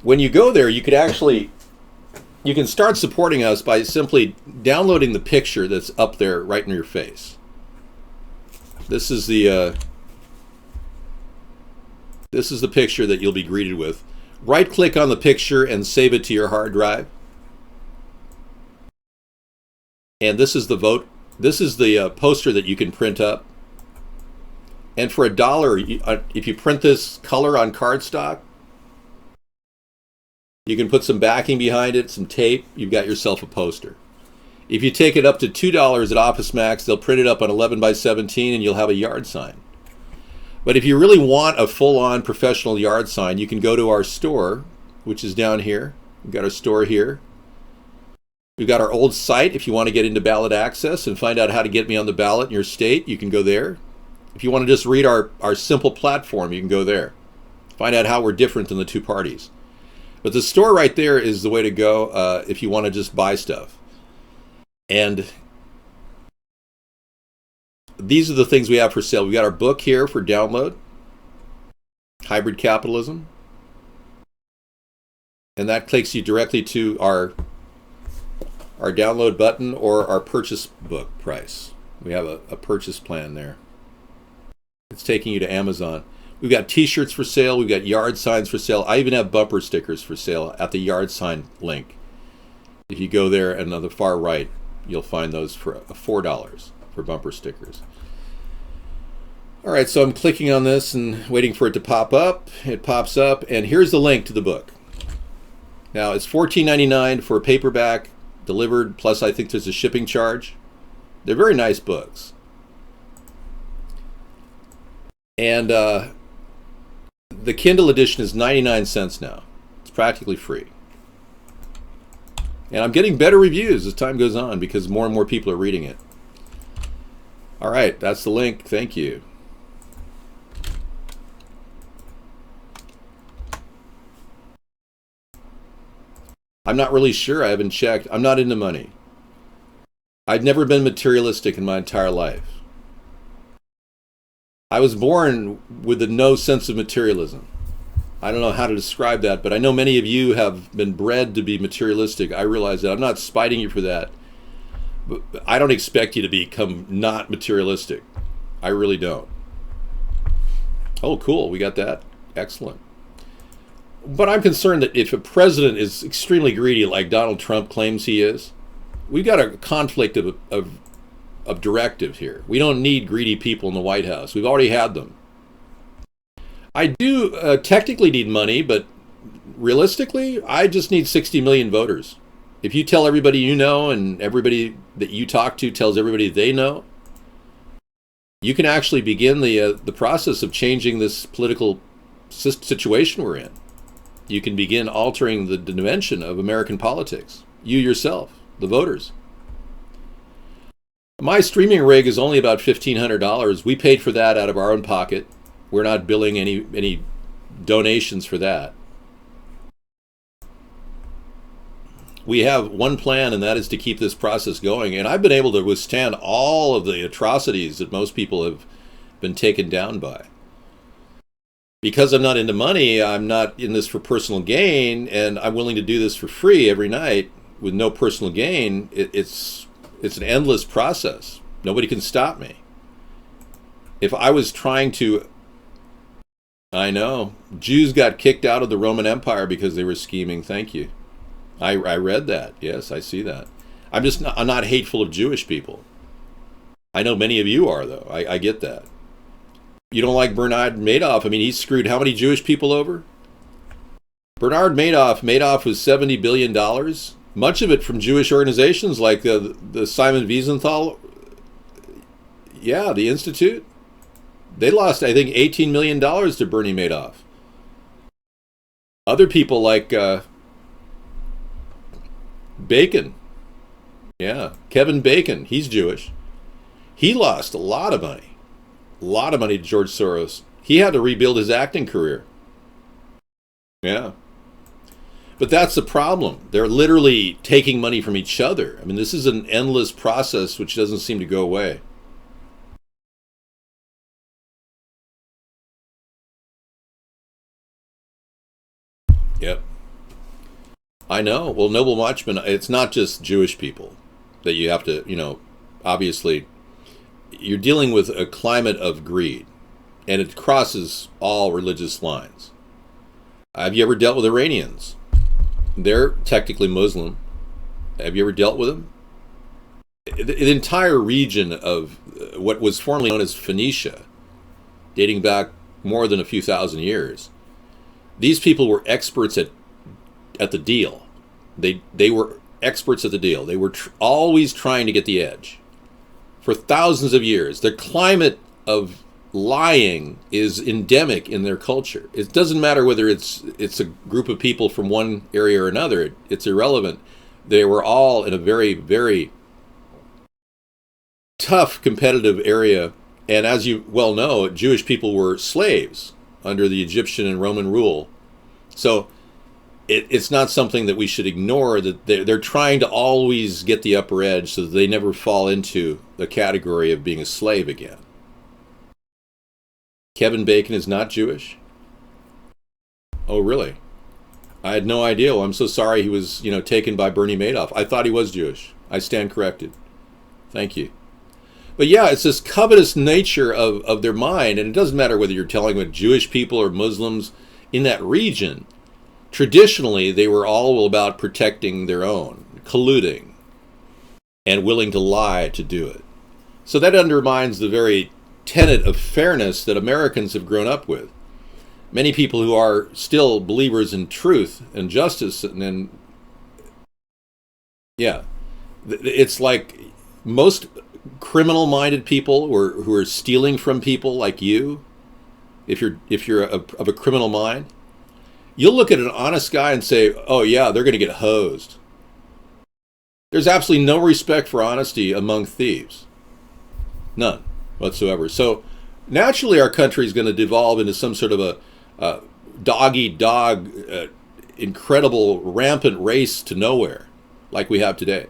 When you go there, you could actually You can start supporting us by simply downloading the picture that's up there right in your face. This is the picture that you'll be greeted with. Right-click on the picture and save it to your hard drive. And this is the vote. This is the poster that you can print up. And for $1, if you print this color on cardstock, you can put some backing behind it, some tape. You've got yourself a poster. If you take it up to $2 at Office Max, they'll print it up on 11 by 17, and you'll have a yard sign. But if you really want a full-on professional yard sign, you can go to our store, which is down here. We've got our store here. We've got our old site. If you want to get into ballot access and find out how to get me on the ballot in your state, you can go there. If you want to just read our simple platform, you can go there. Find out how we're different than the two parties. But the store right there is the way to go if you want to just buy stuff. And these are the things we have for sale. We've got our book here for download, Hybrid Capitalism. And that takes you directly to our download button or our purchase book price. We have a purchase plan there. It's taking you to Amazon. We've got t-shirts for sale. We've got yard signs for sale. I even have bumper stickers for sale at the yard sign link. If you go there and on the far right, you'll find those for $4 for bumper stickers. All right, so I'm clicking on this and waiting for it to pop up. It pops up, and here's the link to the book. Now, it's $14.99 for a paperback delivered, plus I think there's a shipping charge. They're very nice books. And the Kindle edition is 99 cents now. It's practically free. And I'm getting better reviews as time goes on because more and more people are reading it. All right, that's the link. Thank you. I'm not really sure. I haven't checked. I'm not into money. I've never been materialistic in my entire life. I was born with no sense of materialism. I don't know how to describe that, but I know many of you have been bred to be materialistic. I realize that. I'm not spiting you for that. But I don't expect you to become not materialistic. I really don't. Oh, cool. We got that. Excellent. But I'm concerned that if a president is extremely greedy like Donald Trump claims he is, we've got a conflict of directive here. We don't need greedy people in the White House. We've already had them. I do technically need money, but realistically, I just need 60 million voters. If you tell everybody you know and everybody that you talk to tells everybody they know, you can actually begin the process of changing this political situation we're in. You can begin altering the dimension of American politics. You yourself, the voters. My streaming rig is only about $1,500. We paid for that out of our own pocket. We're not billing any donations for that. We have one plan, and that is to keep this process going. And I've been able to withstand all of the atrocities that most people have been taken down by. Because I'm not into money, I'm not in this for personal gain, and I'm willing to do this for free every night with no personal gain. It's an endless process. Nobody can stop me. If I was trying to... I know. Jews got kicked out of the Roman Empire because they were scheming. Thank you. I read that. Yes, I see that. I'm not hateful of Jewish people. I know many of you are, though. I get that. You don't like Bernard Madoff. I mean, he screwed how many Jewish people over? Bernard Madoff was $70 billion. Much of it from Jewish organizations like the Simon Wiesenthal. Yeah, the Institute. They lost, I think, $18 million to Bernie Madoff. Other people like Bacon. Yeah, Kevin Bacon. He's Jewish. He lost a lot of money. A lot of money to George Soros. He had to rebuild his acting career. Yeah. But that's the problem. They're literally taking money from each other. I mean, this is an endless process which doesn't seem to go away. Yep. I know. Well, Noble Watchman, it's not just Jewish people that you have to, obviously, you're dealing with a climate of greed, and it crosses all religious lines. Have you ever dealt with Iranians? They're technically Muslim. Have you ever dealt with them? The entire region of what was formerly known as Phoenicia, dating back more than a few thousand years, these people were experts at the deal. They were experts at the deal. They were always trying to get the edge. For thousands of years, the climate of lying is endemic in their culture. It doesn't matter whether it's a group of people from one area or another. It's irrelevant. They were all in a very, very tough competitive area. And as you well know, Jewish people were slaves under the Egyptian and Roman rule. So it's not something that we should ignore, that they're trying to always get the upper edge so that they never fall into the category of being a slave again. Kevin Bacon is not Jewish? Oh, really? I had no idea. Well, I'm so sorry he was, taken by Bernie Madoff. I thought he was Jewish. I stand corrected. Thank you. But yeah, it's this covetous nature of their mind, and it doesn't matter whether you're telling with Jewish people or Muslims in that region. Traditionally, they were all about protecting their own, colluding, and willing to lie to do it. So that undermines the very tenet of fairness that Americans have grown up with. Many people who are still believers in truth and justice, and it's like most criminal-minded people who are stealing from people like you, if you're of a criminal mind, you'll look at an honest guy and say, oh yeah, they're going to get hosed. There's absolutely no respect for honesty among thieves. None whatsoever. So naturally our country is going to devolve into some sort of a dog-eat-dog, incredible, rampant race to nowhere like we have today.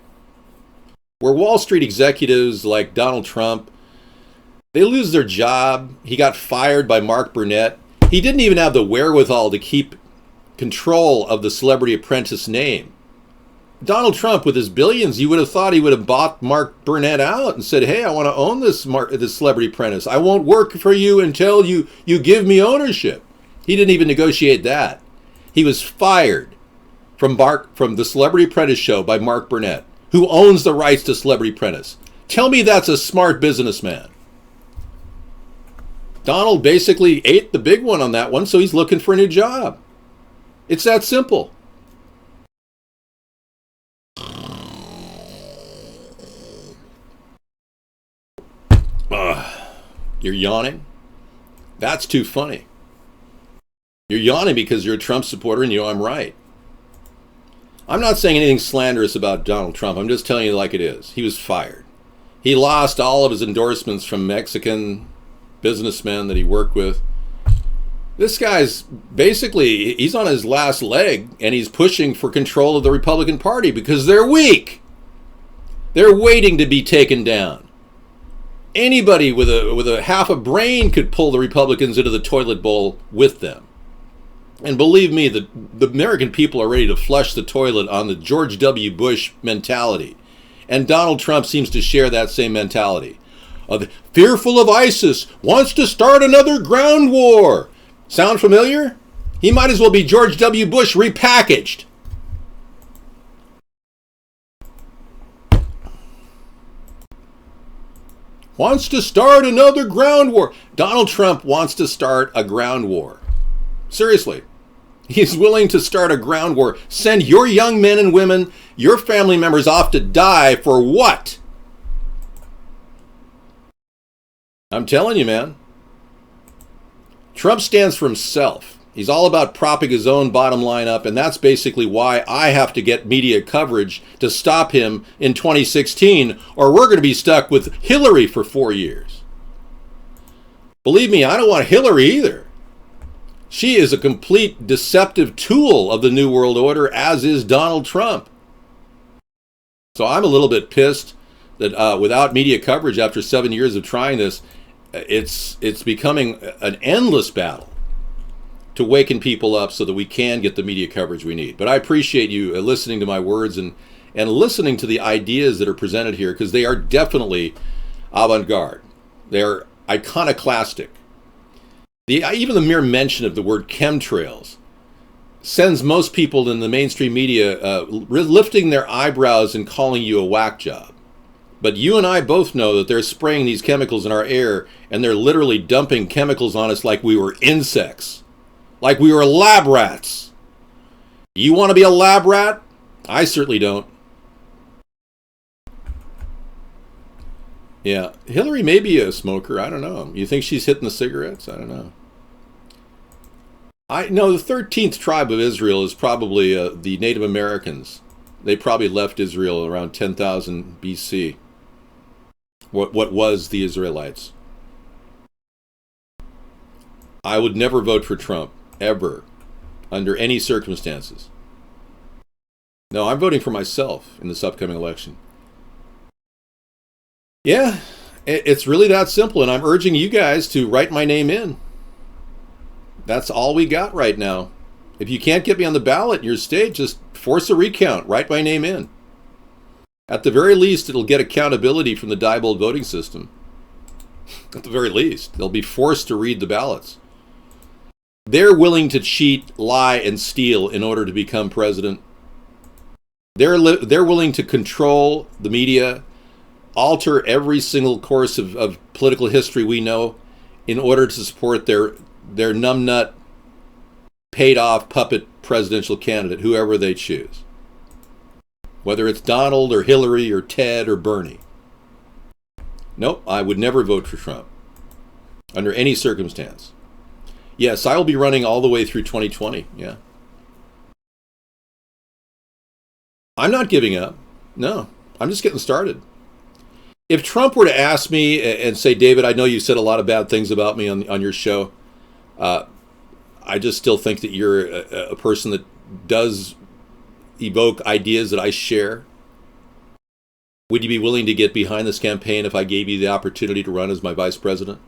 Where Wall Street executives like Donald Trump, they lose their job. He got fired by Mark Burnett. He didn't even have the wherewithal to keep control of the Celebrity Apprentice name. Donald Trump, with his billions, you would have thought he would have bought Mark Burnett out and said, hey, I want to own this Celebrity Apprentice. I won't work for you until you give me ownership. He didn't even negotiate that. He was fired from the Celebrity Apprentice show by Mark Burnett, who owns the rights to Celebrity Apprentice. Tell me that's a smart businessman. Donald basically ate the big one on that one, so he's looking for a new job. It's that simple. You're yawning? That's too funny. You're yawning because you're a Trump supporter and you know I'm right. I'm not saying anything slanderous about Donald Trump. I'm just telling you like it is. He was fired. He lost all of his endorsements from Mexican businessmen that he worked with. This guy's basically, he's on his last leg, and he's pushing for control of the Republican Party because they're weak. They're waiting to be taken down. Anybody with a half a brain could pull the Republicans into the toilet bowl with them. And believe me, the American people are ready to flush the toilet on the George W. Bush mentality. And Donald Trump seems to share that same mentality. Fearful of ISIS, wants to start another ground war. Sound familiar? He might as well be George W. Bush repackaged. Wants to start another ground war. Donald Trump wants to start a ground war. Seriously. He's willing to start a ground war. Send your young men and women, your family members off to die for what? I'm telling you, man. Trump stands for himself. He's all about propping his own bottom line up, and that's basically why I have to get media coverage to stop him in 2016, or we're going to be stuck with Hillary for 4 years. Believe me, I don't want Hillary either. She is a complete deceptive tool of the New World Order, as is Donald Trump. So I'm a little bit pissed that without media coverage after 7 years of trying this, it's becoming an endless battle. to waken people up so that we can get the media coverage we need. But I appreciate you listening to my words and listening to the ideas that are presented here, because they are definitely avant-garde. They're iconoclastic. Even the mere mention of the word chemtrails sends most people in the mainstream media lifting their eyebrows and calling you a whack job. But you and I both know that they're spraying these chemicals in our air, and they're literally dumping chemicals on us like we were insects, like we were lab rats. You want to be a lab rat? I certainly don't. Yeah, Hillary may be a smoker. I don't know. You think she's hitting the cigarettes? I don't know. I know the 13th tribe of Israel is probably the Native Americans. They probably left Israel around 10,000 BC. What was the Israelites? I would never vote for Trump, ever, under any circumstances. No, I'm voting for myself in this upcoming election. Yeah, it's really that simple, and I'm urging you guys to write my name in. That's all we got right now. If you can't get me on the ballot in your state, just force a recount. Write my name in. At the very least, it'll get accountability from the Diebold voting system. At the very least, they'll be forced to read the ballots. They're willing to cheat, lie, and steal in order to become president. They're willing to control the media, alter every single course of political history we know in order to support their numbnut, paid-off puppet presidential candidate, whoever they choose. Whether it's Donald or Hillary or Ted or Bernie. Nope, I would never vote for Trump under any circumstance. Yes, I will be running all the way through 2020, yeah. I'm not giving up. No, I'm just getting started. If Trump were to ask me and say, David, I know you said a lot of bad things about me on your show, I just still think that you're a person that does evoke ideas that I share. Would you be willing to get behind this campaign if I gave you the opportunity to run as my vice president?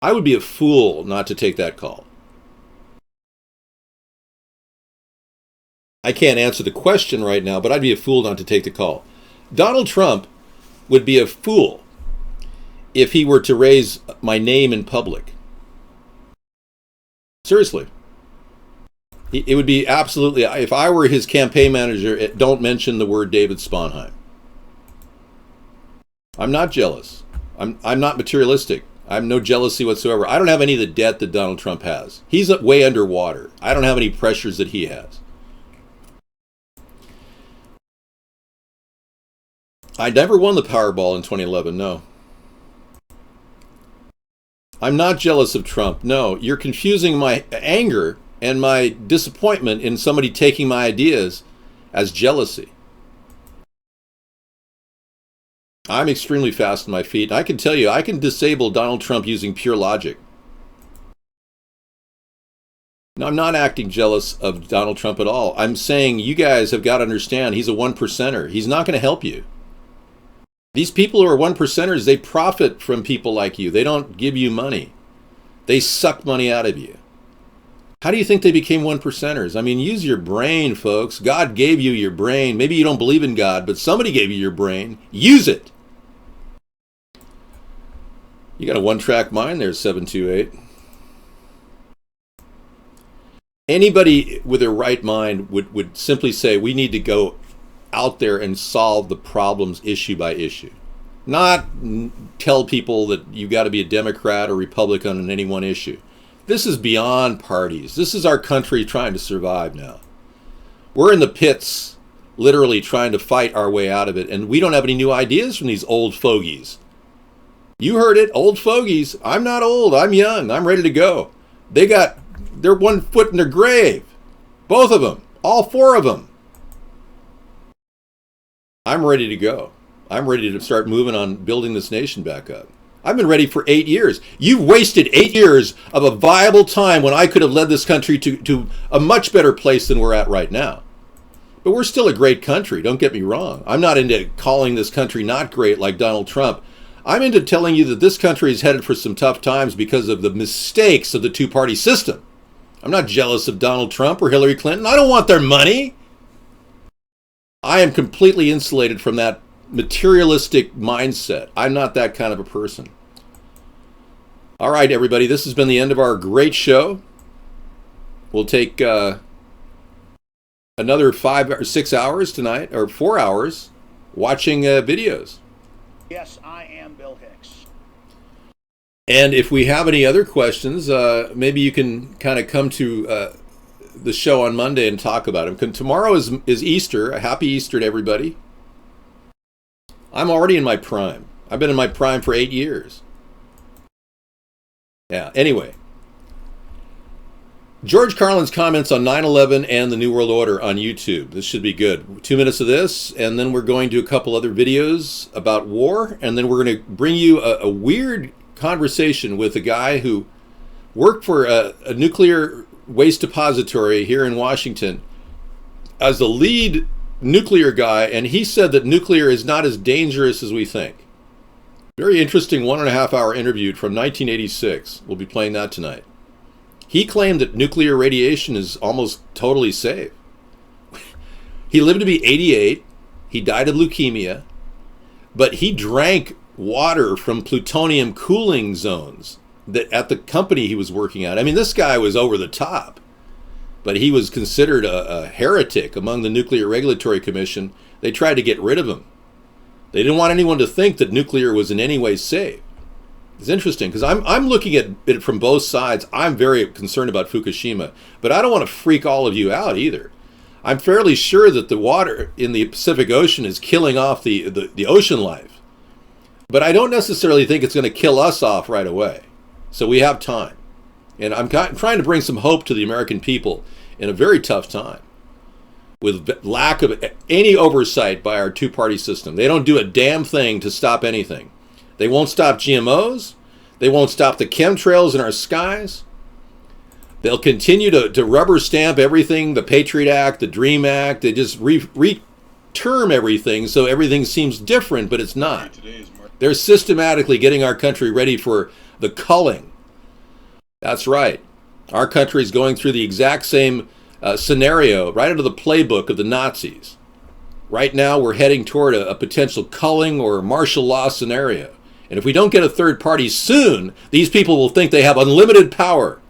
I would be a fool not to take that call. I can't answer the question right now, but I'd be a fool not to take the call. Donald Trump would be a fool if he were to raise my name in public. Seriously. It would be absolutely, if I were his campaign manager, don't mention the word David Sponheim. I'm not jealous. I'm not materialistic. I have no jealousy whatsoever. I don't have any of the debt that Donald Trump has. He's way underwater. I don't have any pressures that he has. I never won the Powerball in 2011, no. I'm not jealous of Trump, no. You're confusing my anger and my disappointment in somebody taking my ideas as jealousy. I'm extremely fast on my feet. I can tell you, I can disable Donald Trump using pure logic. No, I'm not acting jealous of Donald Trump at all. I'm saying you guys have got to understand he's a one percenter. He's not going to help you. These people who are one percenters, they profit from people like you. They don't give you money. They suck money out of you. How do you think they became one percenters? I mean, use your brain, folks. God gave you your brain. Maybe you don't believe in God, but somebody gave you your brain. Use it. You got a one-track mind there, 728. Anybody with a right mind would simply say, we need to go out there and solve the problems issue by issue. Not tell people that you got to be a Democrat or Republican on any one issue. This is beyond parties. This is our country trying to survive now. We're in the pits, literally trying to fight our way out of it, and we don't have any new ideas from these old fogies. You heard it, old fogies. I'm not old, I'm young, I'm ready to go. They're 1 foot in their grave. Both of them, all 4 of them. I'm ready to go. I'm ready to start moving on building this nation back up. I've been ready for 8 years. You've wasted 8 years of a viable time when I could have led this country to a much better place than we're at right now. But we're still a great country, don't get me wrong. I'm not into calling this country not great like Donald Trump. I'm into telling you that this country is headed for some tough times because of the mistakes of the two-party system. I'm not jealous of Donald Trump or Hillary Clinton. I don't want their money. I am completely insulated from that materialistic mindset. I'm not that kind of a person. All right, everybody, this has been the end of our great show. We'll take another 5 or 6 hours tonight, or 4 hours, watching videos. Yes, I am Bill Hicks. And if we have any other questions, maybe you can kind of come to the show on Monday and talk about them. Tomorrow is Easter. A happy Easter to everybody. I'm already in my prime. I've been in my prime for 8 years. Yeah, anyway. George Carlin's comments on 9/11 and the New World Order on YouTube. This should be good. 2 minutes of this, and then we're going to a couple other videos about war, and then we're going to bring you a weird conversation with a guy who worked for a nuclear waste depository here in Washington as the lead nuclear guy, and he said that nuclear is not as dangerous as we think. Very interesting 1.5 hour interview from 1986. We'll be playing that tonight. He claimed that nuclear radiation is almost totally safe. He lived to be 88. He died of leukemia, but he drank water from plutonium cooling zones that at the company he was working at. I mean, this guy was over the top, but he was considered a heretic among the Nuclear Regulatory Commission. They tried to get rid of him. They didn't want anyone to think that nuclear was in any way safe. It's interesting because I'm looking at it from both sides. I'm very concerned about Fukushima, but I don't want to freak all of you out either. I'm fairly sure that the water in the Pacific Ocean is killing off the ocean life, but I don't necessarily think it's going to kill us off right away. So we have time, and I'm trying to bring some hope to the American people in a very tough time with lack of any oversight by our two-party system. They don't do a damn thing to stop anything. They won't stop GMOs. They won't stop the chemtrails in our skies. They'll continue to rubber stamp everything, the Patriot Act, the DREAM Act. They just re-term everything so everything seems different, but it's not. They're systematically getting our country ready for the culling. That's right. Our country is going through the exact same scenario, right out of the playbook of the Nazis. Right now, we're heading toward a potential culling or martial law scenario. And if we don't get a third party soon, these people will think they have unlimited power.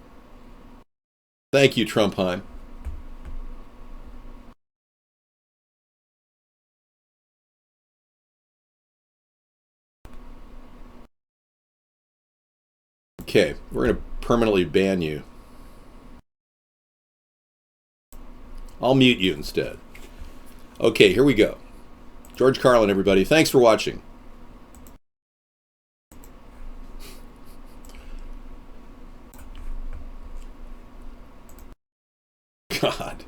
Thank you, Trumpheim. Okay, we're going to permanently ban you. I'll mute you instead. Okay, here we go. George Carlin, everybody. Thanks for watching. God.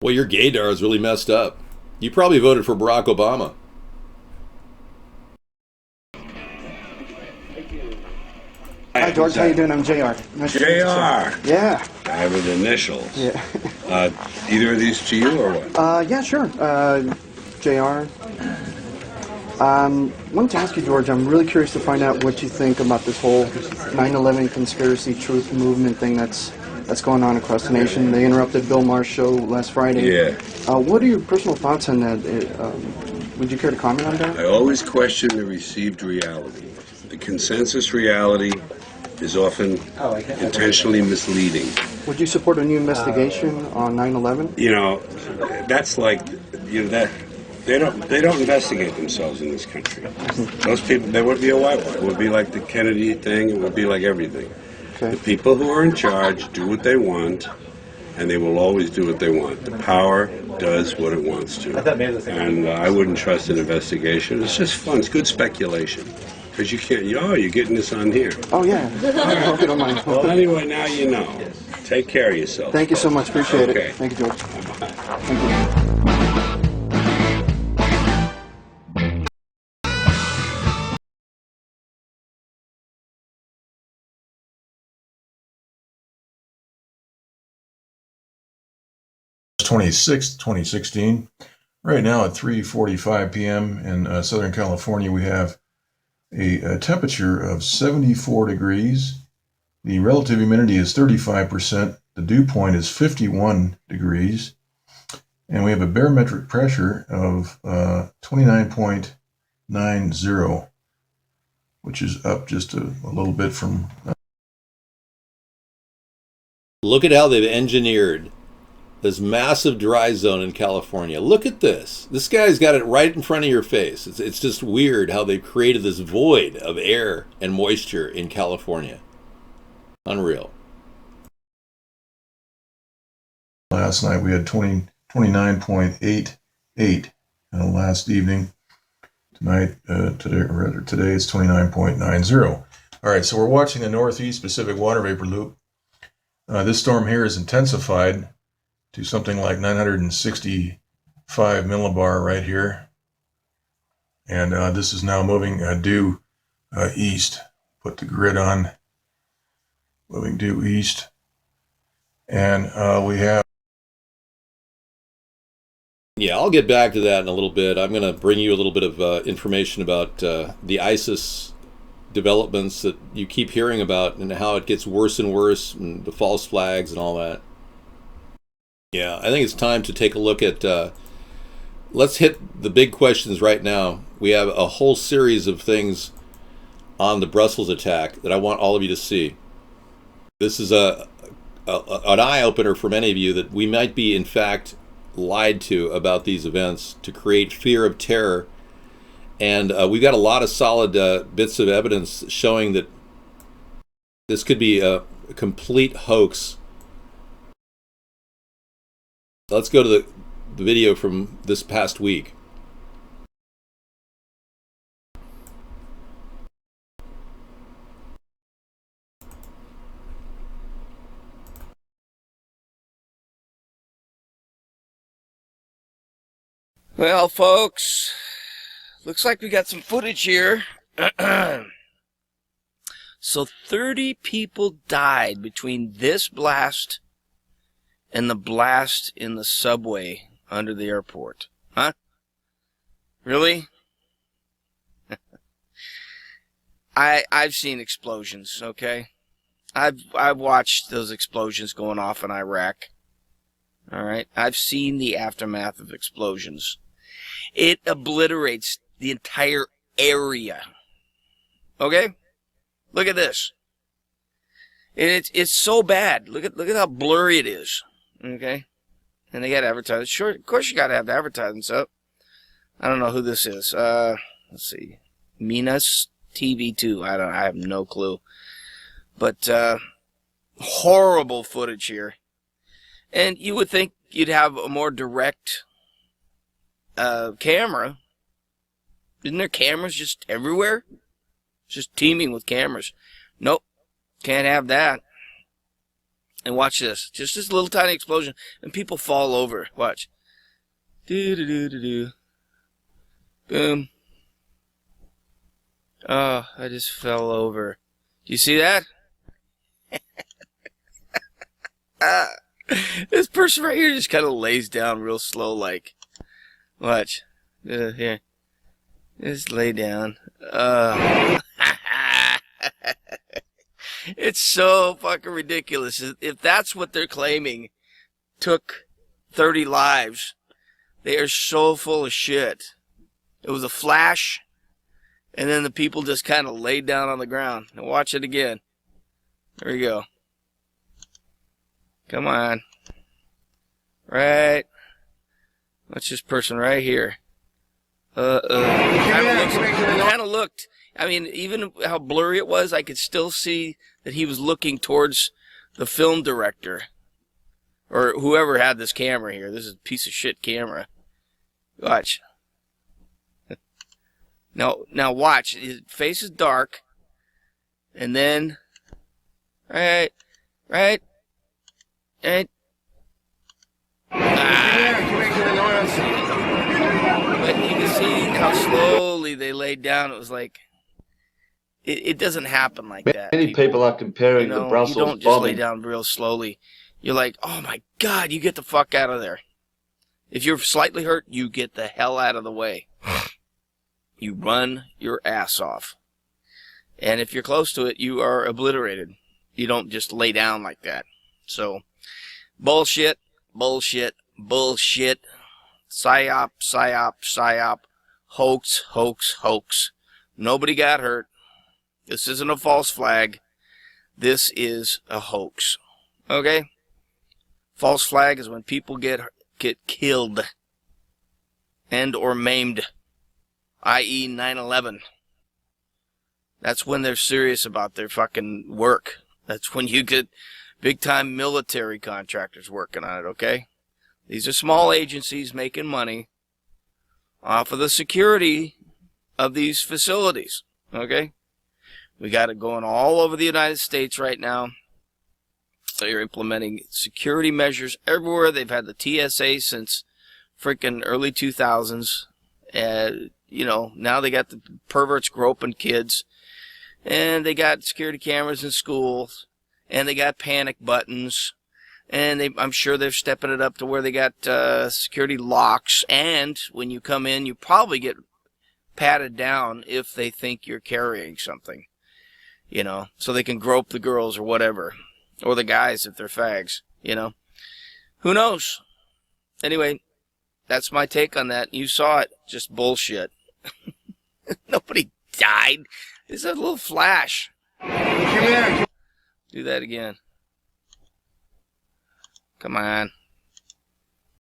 Well, your gaydar is really messed up. You probably voted for Barack Obama. Hi, George. How you doing? I'm JR. Nice to meet you, sir. JR. Yeah. I have the initials. Yeah. Either of these to you or what? Yeah, sure. JR. Wanted to ask you, George, I'm really curious to find out what you think about this whole 9/11 conspiracy truth movement thing that's going on across the nation. They interrupted Bill Maher's show last Friday. Yeah. What are your personal thoughts on that? Would you care to comment on that? I always question the received reality. The consensus reality is often intentionally misleading. Would you support a new investigation on 9/11? You know, that's like, you know, that they don't investigate themselves in this country. Those people, there would be a whitewash. It would be like the Kennedy thing. It would be like everything. Okay. The people who are in charge do what they want, and they will always do what they want. The power does what it wants to. And I wouldn't trust an investigation. It's just fun. It's good speculation. Because you can't, you're getting this on here. Oh, yeah. I hope you don't mind. Well, anyway, now you know. Take care of yourself. Thank you so much. Appreciate Okay. it. Thank you, George. Thank you. March 26th, 2016, Right now at 3:45 p.m. in Southern California, we have a temperature of 74 degrees. The relative humidity is 35%. The dew point is 51 degrees. And we have a barometric pressure of 29.90, which is up just a little bit from... Look at how they've engineered this massive dry zone in California. Look at this. This guy's got it right in front of your face. It's just weird how they've created this void of air and moisture in California. Unreal. Last night we had 29.88 last evening. Today it's 29.90. All right, so we're watching the Northeast Pacific Water Vapor Loop. This storm here is intensified to something like 965 millibar right here. And this is now moving due east. Put the grid on. Moving due east. And we have... Yeah, I'll get back to that in a little bit. I'm going to bring you a little bit of information about the ISIS developments that you keep hearing about and how it gets worse and worse, and the false flags and all that. Yeah, I think it's time to take a look at, let's hit the big questions right now. We have a whole series of things on the Brussels attack that I want all of you to see. This is an eye-opener for many of you that we might be, in fact, lied to about these events to create fear of terror. And we've got a lot of solid bits of evidence showing that this could be a complete hoax. Let's go to the video from this past week. Well, folks, looks like we got some footage here. So 30 people died between this blast and the blast in the subway under the airport. Huh? Really? I've seen explosions, okay? I've watched those explosions going off in Iraq. All right? I've seen the aftermath of explosions. It obliterates the entire area. Okay? Look at this. And it's so bad. Look at how blurry it is. Okay? And they got advertising. Sure, of course you got to have the advertisements up. I don't know who this is. Let's see. Minas TV2. I have no clue. But horrible footage here. And you would think you'd have a more direct camera. Isn't there cameras just everywhere? Just teeming with cameras. Nope. Can't have that. And watch this. Just this little tiny explosion. And people fall over. Watch. Do-do-do-do-do. Boom. Oh, I just fell over. Do you see that? This person right here just kind of lays down real slow like. Watch. Here. Just lay down. It's so fucking ridiculous. If that's what they're claiming took 30 lives, they are so full of shit. It was a flash, and then the people just kind of laid down on the ground. Now watch it again. There we go. Come on. Right. Watch this person right here. Kind of looked. I mean, even how blurry it was, I could still see that he was looking towards the film director. Or whoever had this camera here. This is a piece of shit camera. Watch. Now watch. His face is dark. And then... Right. But you can see how slowly they laid down. It was like... It doesn't happen like that. Many people are comparing the Brussels bombing. You don't just lay bombing. down real slowly. You're like, oh my God, you get the fuck out of there. If you're slightly hurt, you get the hell out of the way. You run your ass off. And if you're close to it, you are obliterated. You don't just lay down like that. So, bullshit, bullshit, bullshit. Psyop, psyop, psyop. Hoax, hoax, hoax. Nobody got hurt. This isn't a false flag. This is a hoax. Okay? False flag is when people get killed and or maimed, i.e. 9/11. That's when they're serious about their fucking work. That's when you get big-time military contractors working on it, okay? These are small agencies making money off of the security of these facilities, okay? We got it going all over the United States right now. They're implementing security measures everywhere. They've had the TSA since freaking early 2000s. You know, now they got the perverts groping kids. And they got security cameras in schools. And they got panic buttons. And I'm sure they're stepping it up to where they got security locks. And when you come in, you probably get patted down if they think you're carrying something. You know, so they can grope the girls or whatever. Or the guys if they're fags, you know. Who knows? Anyway, that's my take on that. You saw it. Just bullshit. Nobody died. It's a little flash. Do that again. Come on.